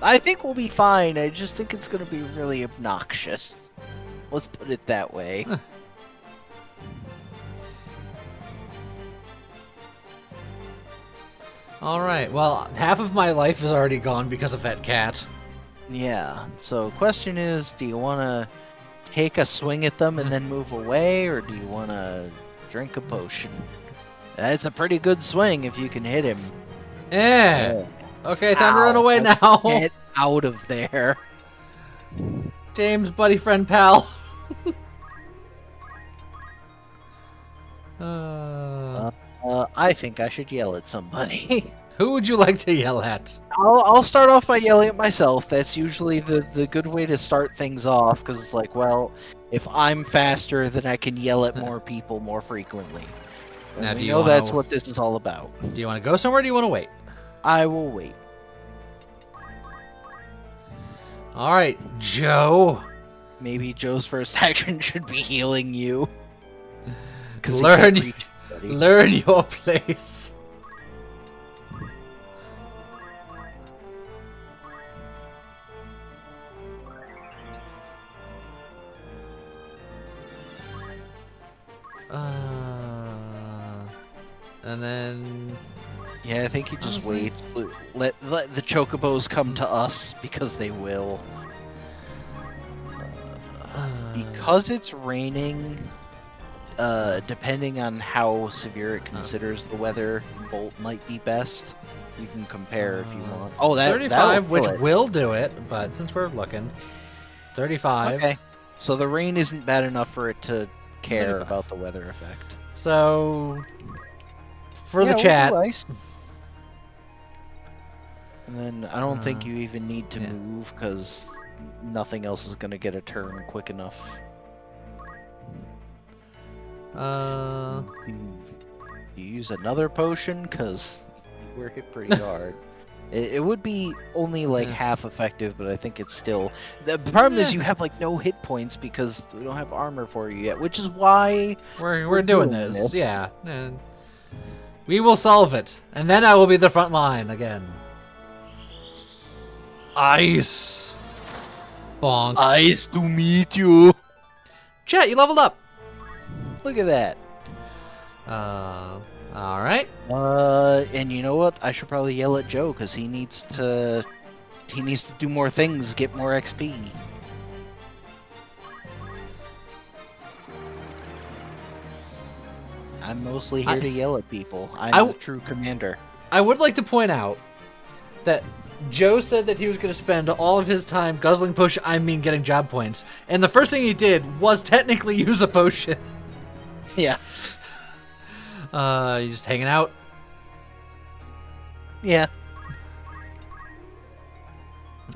I think we'll be fine. I just think it's going to be really obnoxious. Let's put it that way. Huh. Alright, well, half of my life is already gone because of that cat. Yeah, so question is, do you want to take a swing at them and then move away, or do you want to drink a potion? It's a pretty good swing if you can hit him. Eh. Okay, time to run Ow, away let's now. Get out of there. James, buddy, friend, pal. I think I should yell at somebody. Who would you like to yell at? I'll start off by yelling at myself. That's usually the good way to start things off, because it's like, well, if I'm faster, then I can yell at more people more frequently. Now, And do we you know wanna- that's what this is all about. Do you want to go somewhere or do you want to wait? I will wait. Alright, Joe. Maybe Joe's first action should be healing you. 'Cause he Learn- can't reach anybody. Learn your place. And then... Yeah, I think he just Honestly- waits. Let the chocobos come to us, because they will. Because it's raining, depending on how severe it considers the weather, Bolt might be best. You can compare if you want. Oh, that 35, which will. will do it, but since we're looking... 35. Okay. So the rain isn't bad enough for it to care 35. about the weather effect. So... For Yeah, the we'll chat... do ice. And then I don't think Uh, you even need to yeah. move, because nothing else is going to get a turn quick enough. You use another potion, because we're hit pretty hard. It would be only like Yeah. half effective, but I think it's still... The problem is Yeah. you have like no hit points because we don't have armor for you yet, which is why... We're doing doing this. this. Yeah. And we will solve it. And then I will be the front line again. Ice. Bonk. Nice to meet you! Chat, you leveled up. Look at that. Alright. And you know what? I should probably yell at Joe because he needs to do more things, get more XP. I'm mostly here to yell at people. I'm the true commander. I would like to point out that Joe said that he was going to spend all of his time guzzling potion, getting job points. And the first thing he did was technically use a potion. Yeah. You just hanging out. Yeah.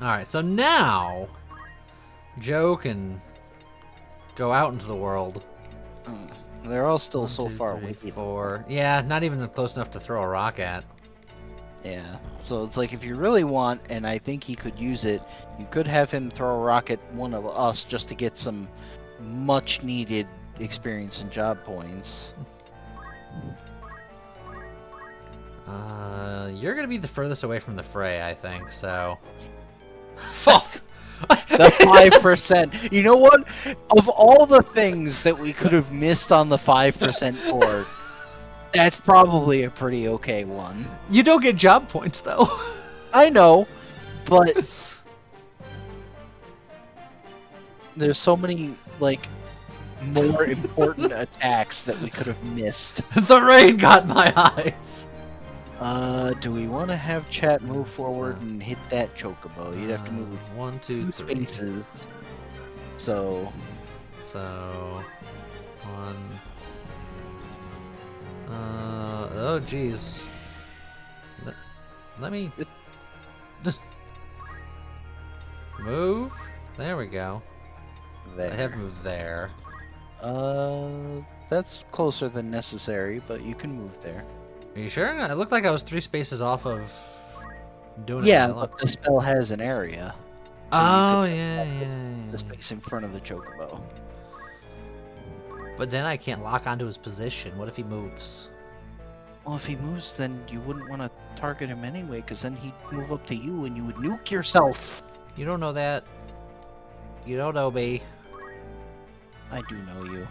Alright, so now Joe can go out into the world. They're all still 1, so 2, far 3, away. 4. Yeah, not even close enough to throw a rock at. Yeah. So it's like if you really want, and I think he could use it, you could have him throw a rock at one of us just to get some much needed experience and job points. You're gonna be the furthest away from the fray, I think, so... Fuck! The 5%. You know what? Of all the things that we could have missed on the 5% for, that's probably a pretty okay one. You don't get job points, though. I know, but There's so many, like, more important attacks that we could have missed. The rain got my eyes. Do we want to have chat move forward and hit that chocobo? You'd have to move 1, 2, 2 3. spaces. So, So 1. Oh geez. Let me move. There we go. there. I have moved there. That's closer than necessary, but you can move there. Are you sure? It looked like I was 3 spaces off of doing Yeah, it. but the spell has an area. Oh you could yeah. The space in front of the chocobo. But then I can't lock onto his position. What if he moves? Well, if he moves, then you wouldn't want to target him anyway, because then he'd move up to you and you would nuke yourself. You don't know that. You don't know me. I do know you.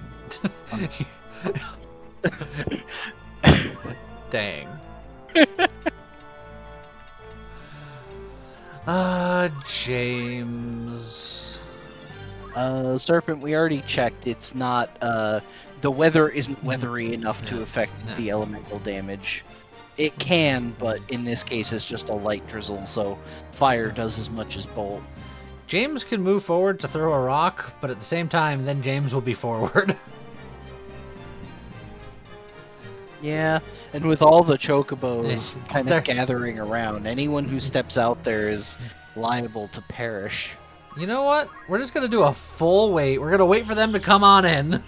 Dang. James. Serpent, we already checked. It's not, the weather isn't weathery enough to affect the elemental damage. It can, but in this case it's just a light drizzle, so fire does as much as bolt. James can move forward to throw a rock, but at the same time, then James will be forward. Yeah, and with all the chocobos kind they're- of gathering around, anyone who steps out there is liable to perish. You know what? We're just gonna do a full wait. We're gonna wait for them to come on in.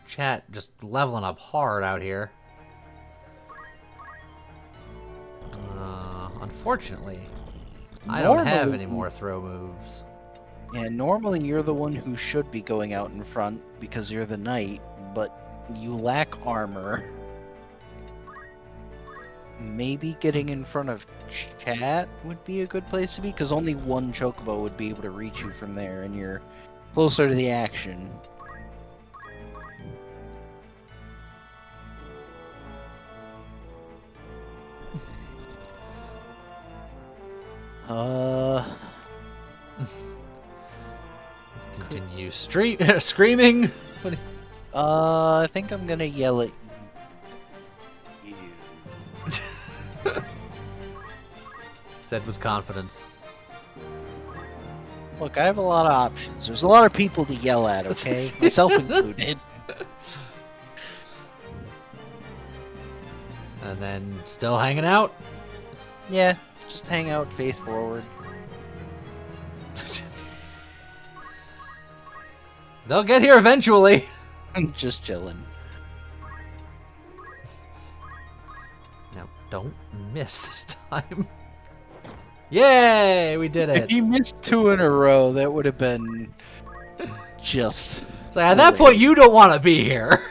Chat just leveling up hard out here. Unfortunately, I don't have any more throw moves. And normally you're the one who should be going out in front because you're the knight, but you lack armor. Maybe getting in front of chat would be a good place to be, because only one chocobo would be able to reach you from there, and you're closer to the action. Continue screaming. I think I'm gonna yell at you. Said with confidence. Look, I have a lot of options. There's a lot of people to yell at, okay? Myself included. And then still hanging out. Yeah, just hang out, face forward. They'll get here eventually. I'm just chilling. Now, don't miss this time. Yay! We did If it. you missed 2 in a row, that would have been just... So at that point, you don't want to be here.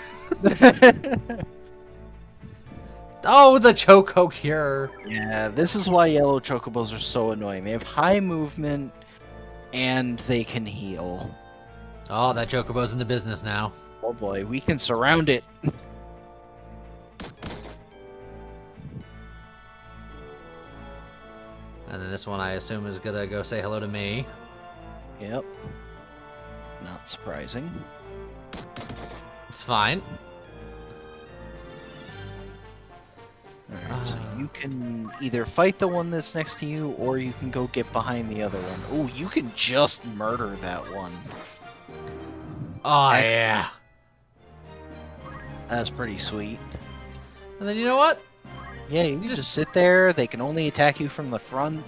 Oh, the Choco Cure. Yeah, this is why yellow chocobos are so annoying. They have high movement, and they can heal. Oh, that Chocobo's in the business now. Oh boy, we can surround it. And then this one, I assume, is gonna go say hello to me. Yep. Not surprising. It's fine. Alright, so you can either fight the one that's next to you, or you can go get behind the other one. Oh, you can just murder that one. Oh, yeah. That's pretty sweet. And then you know what? Yeah, you can just sit there. They can only attack you from the front.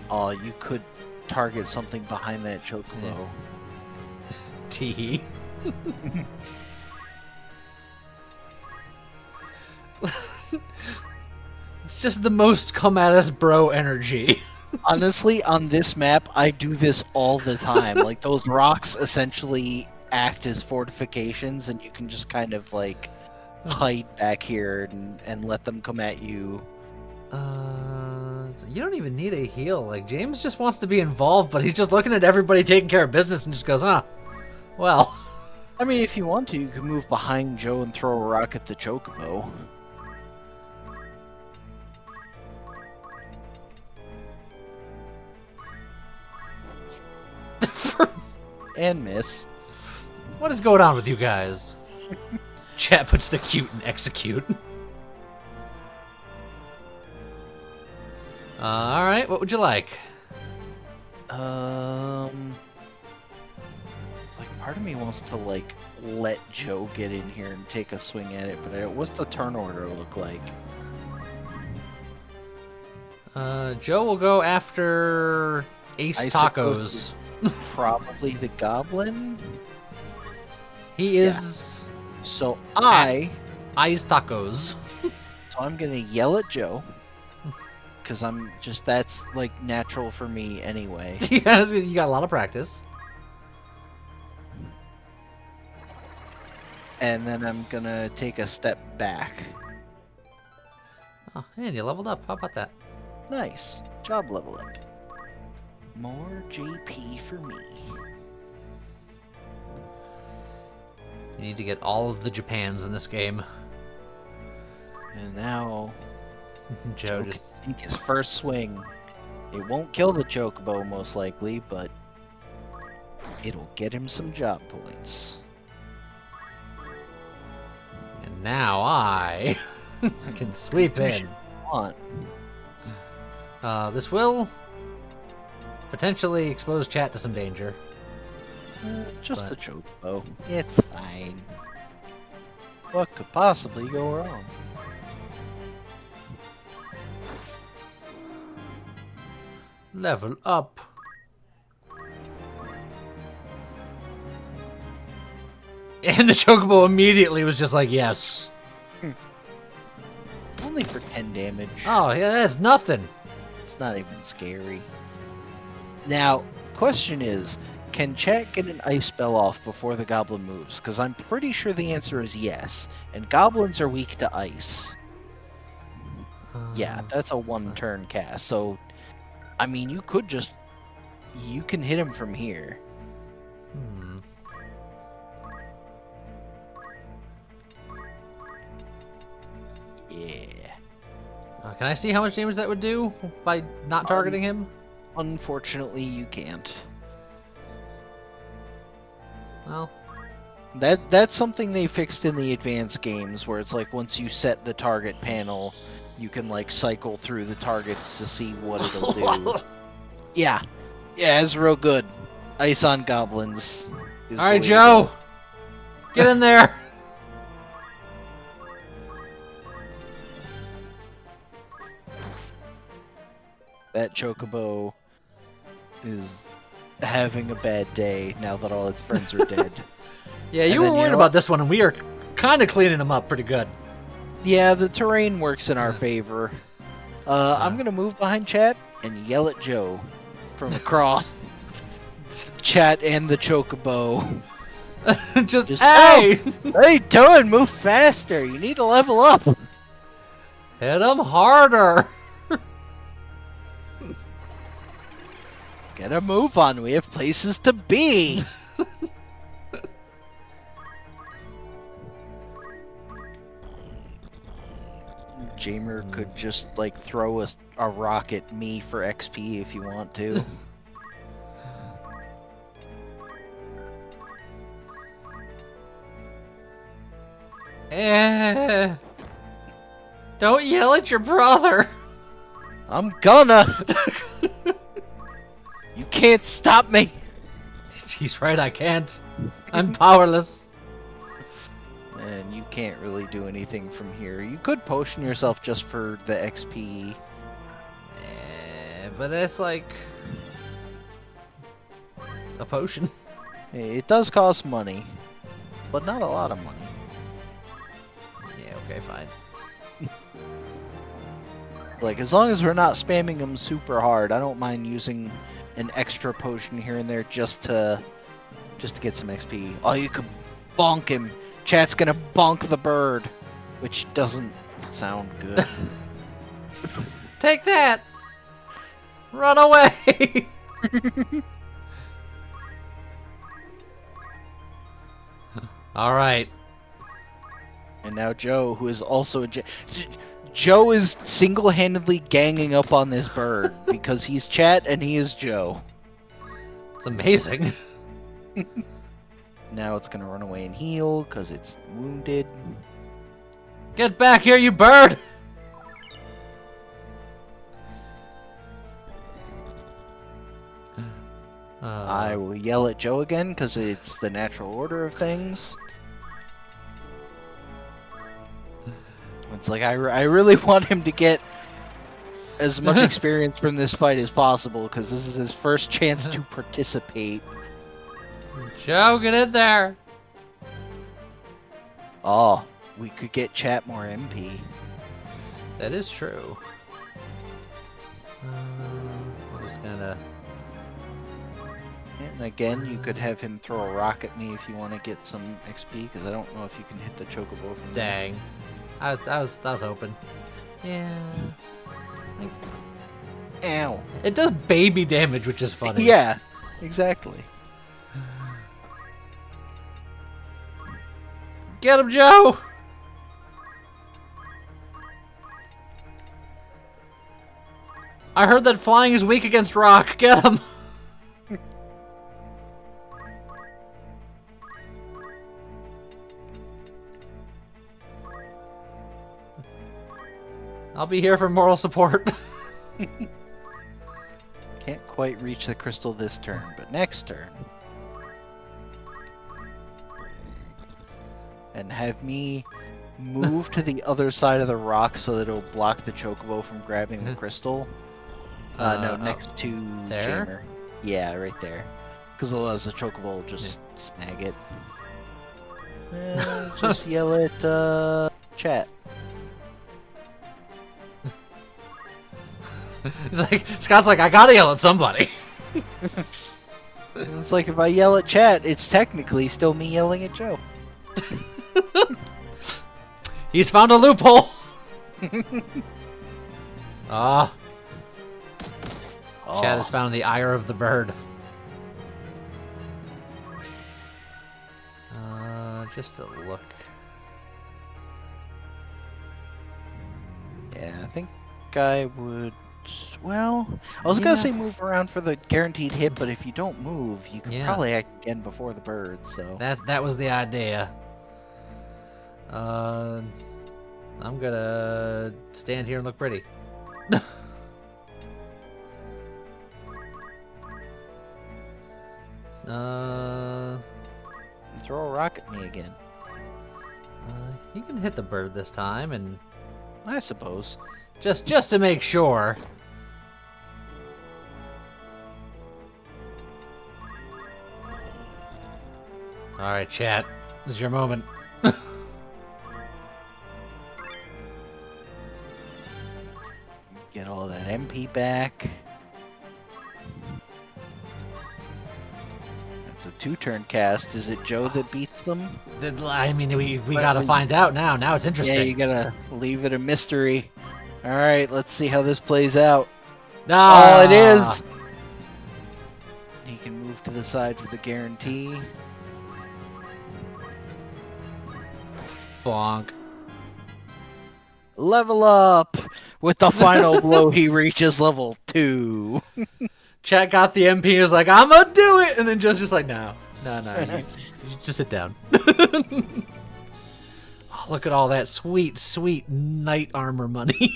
Oh, you could target something behind that chocobo. Tee. It's just the most come at us bro energy. Honestly, on this map, I do this all the time. Like, those rocks essentially act as fortifications, and you can just kind of, like, hide back here and let them come at you. You don't even need a heal. Like, James just wants to be involved, but he's just looking at everybody taking care of business and just goes, well. I mean, if you want to, you can move behind Joe and throw a rock at the chocobo. And miss. What is going on with you guys? Chat puts the cute in execute. Alright, what would you like? It's like part of me wants to like let Joe get in here and take a swing at it, but what's the turn order look like? Joe will go after Ace I Tacos. Probably the goblin. He is So Ice Tacos. So I'm gonna yell at Joe. Because that's like natural for me anyway. Yeah, you got a lot of practice. And then I'm gonna take a step back. Oh, and you leveled up. How about that? Nice. Job level up. More JP for me. You need to get all of the Japans in this game. And now Joe can just... take his first swing. It won't kill the Chocobo most likely, but it'll get him some job points. And now I can sweep in. Want. This will potentially expose chat to some danger. Just But- the Chocobo. It's fine. What could possibly go wrong? Level up. And the Chocobo immediately was just like, yes. Only for 10 damage. Oh, yeah, that's nothing. It's not even scary. Now, question is, can chat get an ice spell off before the goblin moves? Because I'm pretty sure the answer is yes. And goblins are weak to ice. Yeah, that's a one-turn cast. So, I mean, you could just... You can hit him from here. Hmm. Yeah. Can I see how much damage that would do by not targeting him? Unfortunately, you can't. Well, That's something they fixed in the advanced games, where it's like once you set the target panel, you can like cycle through the targets to see what it'll do. Yeah, it's real good. Ice on goblins. Is all right, the way to Joe, get in there. go. That Chocobo is having a bad day now that all its friends are dead. Yeah, And you were then, you worried know about what? this one, and we are kind of cleaning him up pretty good. Yeah, the terrain works in our favor. I'm gonna move behind Chat and yell at Joe from across Chat and the Chocobo. just, Just- hey, What are you doing? Move faster. You need to level up. hit him harder. Get a move on. We have places to be. Jamer could just like throw a rock at me for XP if you want to. Don't yell at your brother. I'm gonna. You can't stop me. He's right, I can't. I'm powerless. And you can't really do anything from here. You could potion yourself just for the XP. But that's like a potion. It does cost money, but not a lot of money. Yeah, okay, fine. Like, as long as we're not spamming them super hard, I don't mind using an extra potion here and there just to get some XP. Oh, you could bonk him. Chat's gonna bonk the bird, which doesn't sound good. Take that! Run away! Alright. And now Joe, who is also Joe is single-handedly ganging up on this bird because he's Chat and he is Joe. It's amazing. Now it's gonna run away and heal because it's wounded. Get back here, you bird! I will yell at Joe again because it's the natural order of things. It's like I really want him to get as much experience from this fight as possible because this is his first chance to participate. Joe, get in there! Oh, we could get Chat more MP. That is true. I'm just gonna... And again, you could have him throw a rock at me if you want to get some XP, because I don't know if you can hit the Chocobo from there. Dang. I was hoping. Yeah. Ow. It does baby damage, which is funny. Yeah, exactly. Get him, Joe! I heard that flying is weak against rock. Get him! I'll be here for moral support. Can't quite reach the crystal this turn, but next turn. And have me move to the other side of the rock so that it'll block the Chocobo from grabbing the crystal. No, next to there? Jamer. Yeah, right there. Because otherwise the Chocobo will just snag it. Just yell at Chat. It's like, Scott's like, I gotta yell at somebody. It's like if I yell at Chat, it's technically still me yelling at Joe. He's found a loophole. Ah. Chad has found the ire of the bird. Just to look. Yeah, I think I would. Well, I was gonna say move around for the guaranteed hit, but if you don't move, you can probably act again before the bird. So that was the idea. I'm gonna stand here and look pretty. Throw a rock at me again. He can hit the bird this time, and I suppose just to make sure. All right, chat. This is your moment. Get all that MP back. That's a 2-turn cast. Is it Joe that beats them? I mean, we gotta find out now. Now it's interesting. Yeah, you gotta leave it a mystery. All right, let's see how this plays out. Ah! Oh, it is. He can move to the side for the guarantee. Bonk. Level up! With the final blow, he reaches level 2. Chat got the MP and was like, I'm gonna do it! And then Joe's just like, no, you just sit down. Oh, look at all that sweet, sweet knight armor money.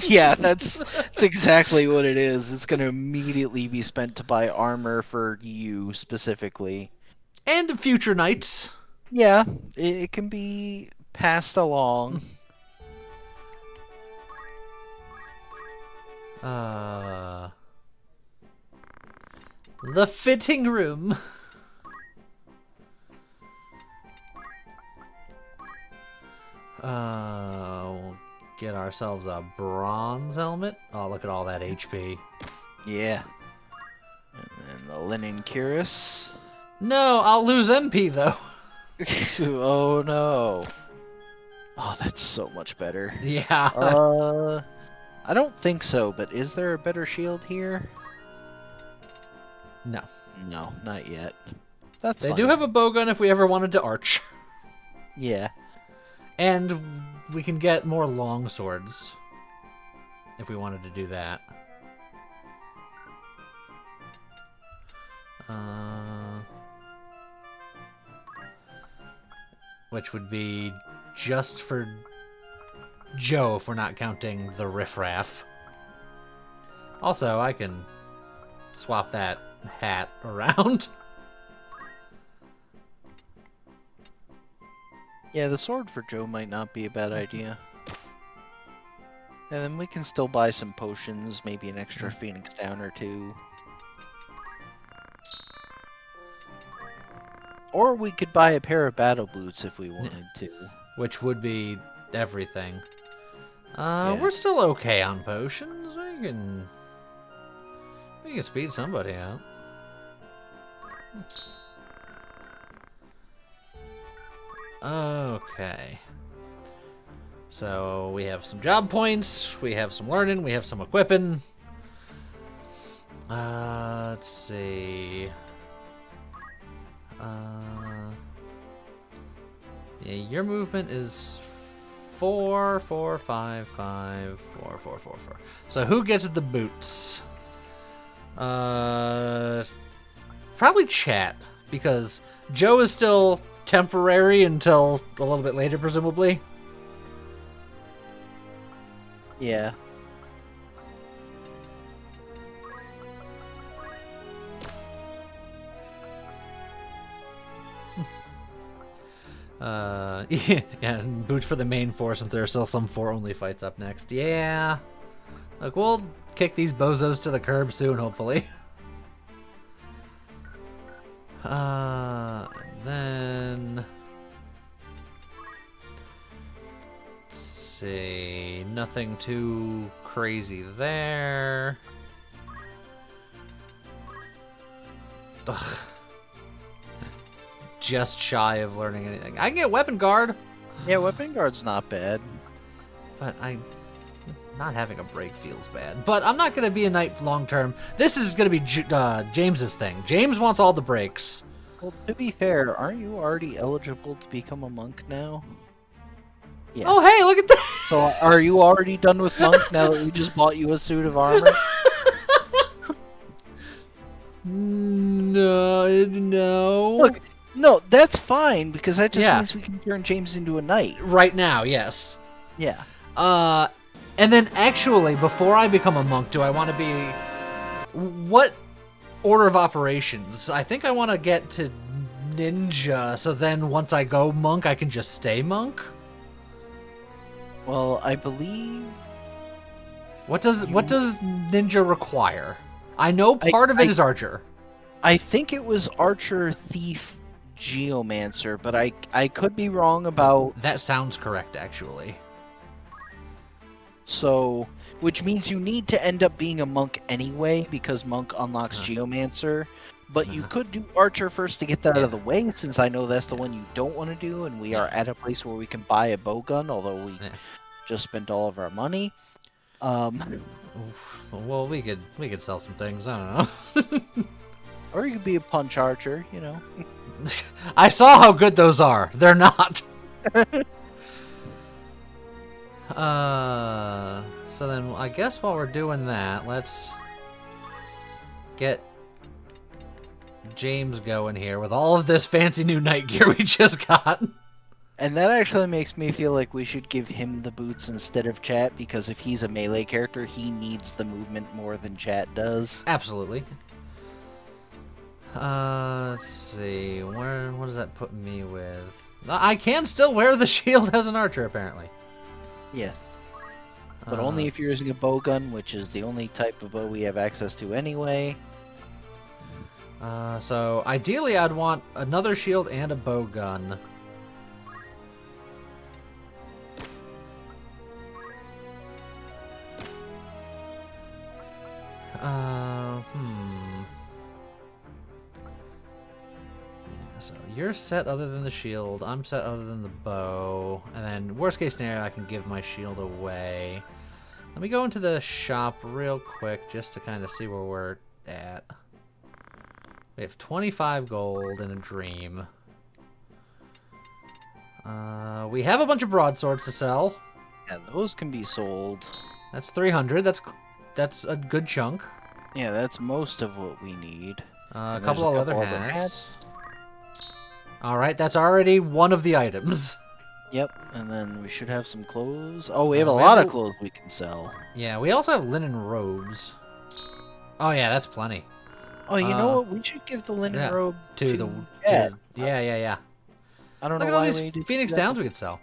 Yeah, that's exactly what it is. It's gonna immediately be spent to buy armor for you, specifically. And future knights. Yeah, it can be passed along. The fitting room. We'll get ourselves a bronze helmet. Oh, look at all that HP. Yeah. And then the linen cuirass. No, I'll lose MP though. Oh no. Oh, that's so much better. Yeah. I don't think so, but is there a better shield here? No. No, not yet. That's They fine. do have a bowgun if we ever wanted to arch. Yeah. And we can get more long swords if we wanted to do that. Which would be just for Joe if we're not counting the riffraff. Also, I can swap that hat around. Yeah, the sword for Joe might not be a bad idea. And then we can still buy some potions, maybe an extra Phoenix Down or two. Or we could buy a pair of battle boots if we wanted to. Which would be everything. Yeah. We're still okay on potions. We can speed somebody out. Okay. So we have some job points, we have some learning, we have some equipping. Let's see. Yeah, your movement is 4, 4, 5, 5, 4, 4, 4, 4. So who gets the boots? Probably Chat, because Joe is still temporary until a little bit later, presumably. Yeah. Yeah, and boots for the main force since there are still some 4-only fights up next. Yeah. Look, we'll kick these bozos to the curb soon, hopefully. Then... Let's see... Nothing too crazy there. Ugh. Just shy of learning anything. I can get Weapon Guard. Yeah, Weapon Guard's not bad. But not having a break feels bad. But I'm not going to be a knight long term. This is going to be James's thing. James wants all the breaks. Well, to be fair, aren't you already eligible to become a monk now? Yeah. Oh, hey, look at that. So are you already done with monk now that we just bought you a suit of armor? No. Look, no, that's fine because that just Yeah. means we can turn James into a knight. Right now, yes. Yeah. And then actually, before I become a monk, do I want to be... What order of operations? I think I want to get to ninja, so then once I go monk, I can just stay monk? Well, I believe... What does ninja require? I know part of it is archer. I think it was archer, thief, geomancer, but I could be wrong about... That sounds correct, actually. So, which means you need to end up being a monk anyway, because monk unlocks geomancer. But you could do archer first to get that out of the way, since I know that's the one you don't want to do, and we are at a place where we can buy a bowgun, although we just spent all of our money. Well, we could sell some things. I don't know. Or you could be a punch archer, you know. I saw how good those are. They're not. So then I guess while we're doing that, let's get James going here with all of this fancy new knight gear we just got. And that actually makes me feel like we should give him the boots instead of Chat, because if he's a melee character, he needs the movement more than Chat does. Absolutely. Let's see. What does that put me with? I can still wear the shield as an archer, apparently. Yes. But only if you're using a bowgun, which is the only type of bow we have access to anyway. So ideally I'd want another shield and a bowgun. So you're set other than the shield, I'm set other than the bow, and then worst case scenario I can give my shield away. Let me go into the shop real quick just to kind of see where we're at. We have 25 gold and a dream. We have a bunch of broadswords to sell. Yeah, those can be sold. That's 300. That's a good chunk. Yeah, that's most of what we need. A And couple of there's leather other hats. All right, that's already one of the items. Yep, and then we should have some clothes. Oh, we have Uh, a we lot have of clothes we can sell. Yeah, we also have linen robes. Oh yeah, that's plenty. Oh, you know what? We should give the linen yeah, robe to Jet. yeah. I don't Look know at all why these we did Phoenix that. Downs we could sell.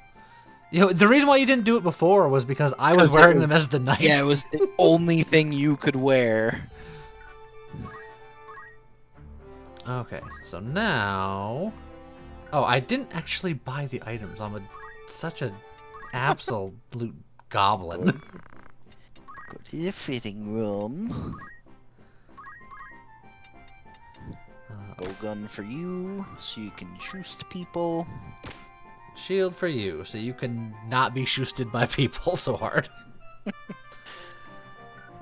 You know, the reason why you didn't do it before was because I was 'Cause it wearing was- them as the knight. Yeah, it was the only thing you could wear. Okay, so now... Oh, I didn't actually buy the items. I'm such a absolute goblin. Go to the fitting room. Bowgun for you, so you can shoot people. Shield for you, so you can not be shoosted by people so hard.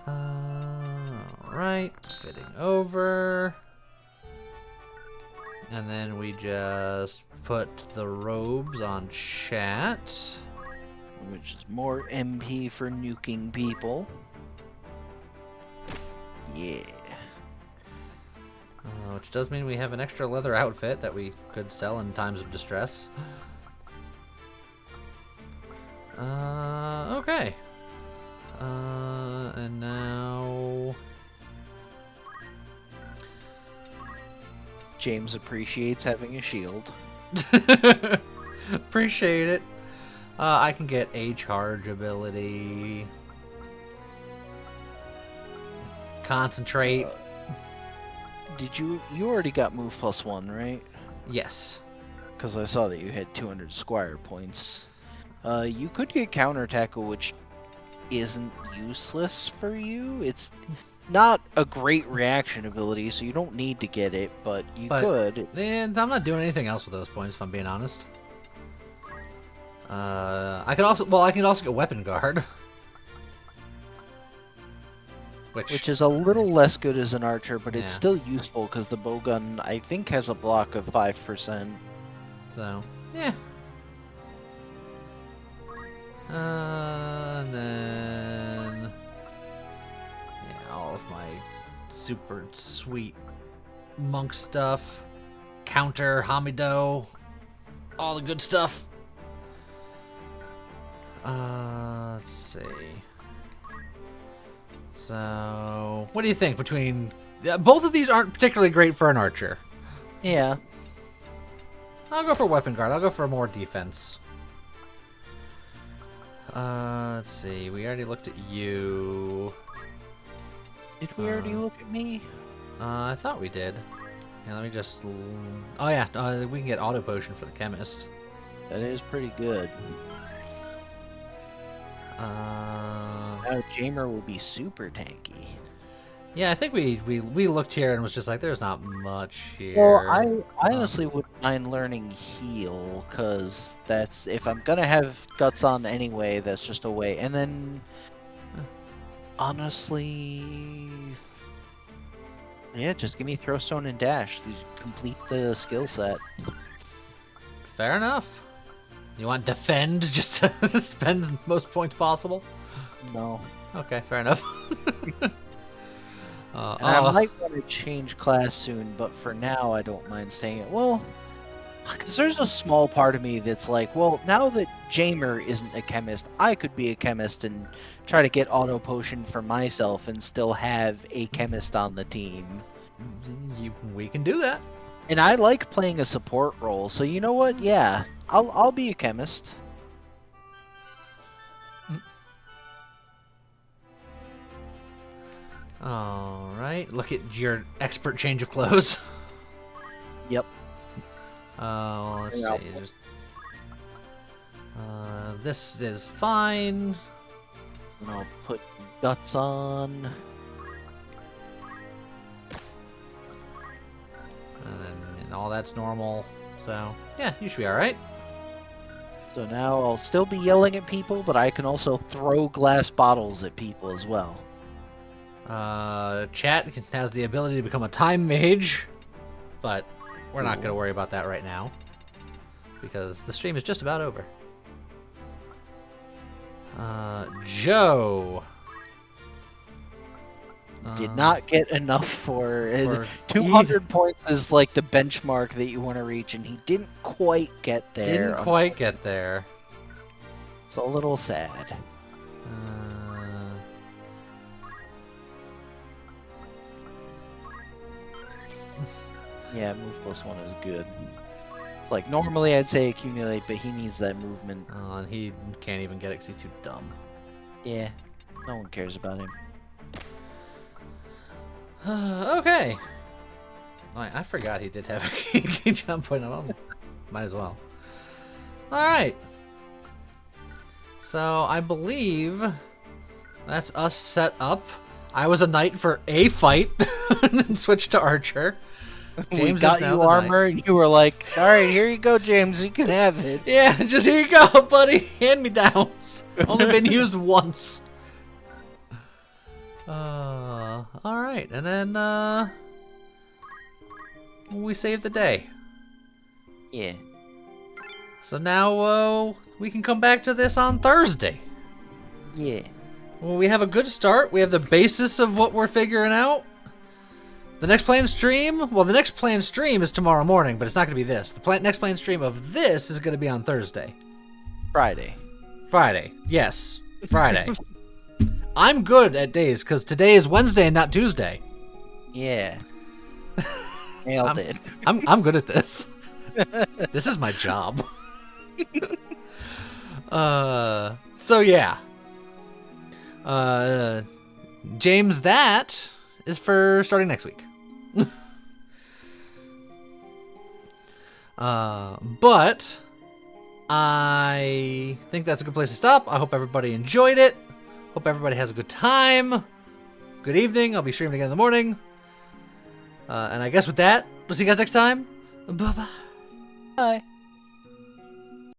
Alright, fitting over. And then we just put the robes on chat. Which is more MP for nuking people. Yeah. Which does mean we have an extra leather outfit that we could sell in times of distress. Okay. And now... James appreciates having a shield. Appreciate it. I can get a charge ability. Concentrate. Did you already got move +1, right? Yes. Because I saw that you had 200 squire points. You could get counterattack, which isn't useless for you. It's not a great reaction ability, so you don't need to get it, but you could. And I'm not doing anything else with those points, if I'm being honest. I can also get weapon guard. Which is a little less good as an archer, but it's Yeah. still useful because the bowgun, I think, has a block of 5%. So, yeah. And then... Yeah, all of my super sweet monk stuff. Counter, Hamido. All the good stuff. Let's see. So, what do you think between... both of these aren't particularly great for an archer. Yeah. I'll go for weapon guard. I'll go for more defense. Let's see. We already looked at you. Did we already look at me? I thought we did. Yeah, let me just... Oh yeah, we can get auto potion for the chemist. That is pretty good. Now Jamer will be super tanky. Yeah, I think we looked here and was just like, there's not much here. Well, I honestly wouldn't mind learning heal, because that's, if I'm gonna have guts on anyway, that's just a way. And then, honestly, yeah, just give me Throwstone and Dash to complete the skill set. Fair enough. You want defend just to spend the most points possible? No. Okay, fair enough. And I might want to change class soon, but for now, I don't mind staying at, well, because there's a small part of me that's like, well, now that Jamer isn't a chemist, I could be a chemist and try to get auto potion for myself and still have a chemist on the team. We can do that. And I like playing a support role, so you know what? Yeah, I'll be a chemist. All right. Look at your expert change of clothes. Yep. Well, let's Yeah. see. Just, this is fine. And I'll put guts on. And all that's normal. So, yeah, you should be all right. So now I'll still be yelling at people, but I can also throw glass bottles at people as well. Chat has the ability to become a time mage, but we're not going to worry about that right now because the stream is just about over. Joe. did not get enough for, for 200 points is like the benchmark that you want to reach, and he didn't quite get there. Didn't quite get there. It's a little sad. Yeah, move plus 1 is good. It's like normally I'd say accumulate, but he needs that movement. Oh, and he can't even get it because he's too dumb. Yeah, no one cares about him. Okay. I forgot he did have a key jump point. Might as well. Alright. So, I believe that's us set up. I was a knight for a fight, and then switched to archer. James we got is now you the armor, knight. and you were like, alright, here you go, James, you can have it. Yeah, just here you go, buddy. Hand me downs. Only been used once. Alright, and then, we save the day. Yeah. So now, we can come back to this on Thursday. Yeah. Well, we have a good start. We have the basis of what we're figuring out. The next planned stream, well, the next planned stream is tomorrow morning, but it's not going to be this. The next planned stream of this is going to be on Thursday. Friday. Friday. Yes. Friday. I'm good at days, because today is Wednesday and not Tuesday. Yeah. Nailed it. I'm good at this. This is my job. So yeah. James, that is for starting next week. But I think that's a good place to stop. I hope everybody enjoyed it. Hope everybody has a good time. Good evening. I'll be streaming again in the morning. And I guess with that, we'll see you guys next time. Bye-bye. Bye.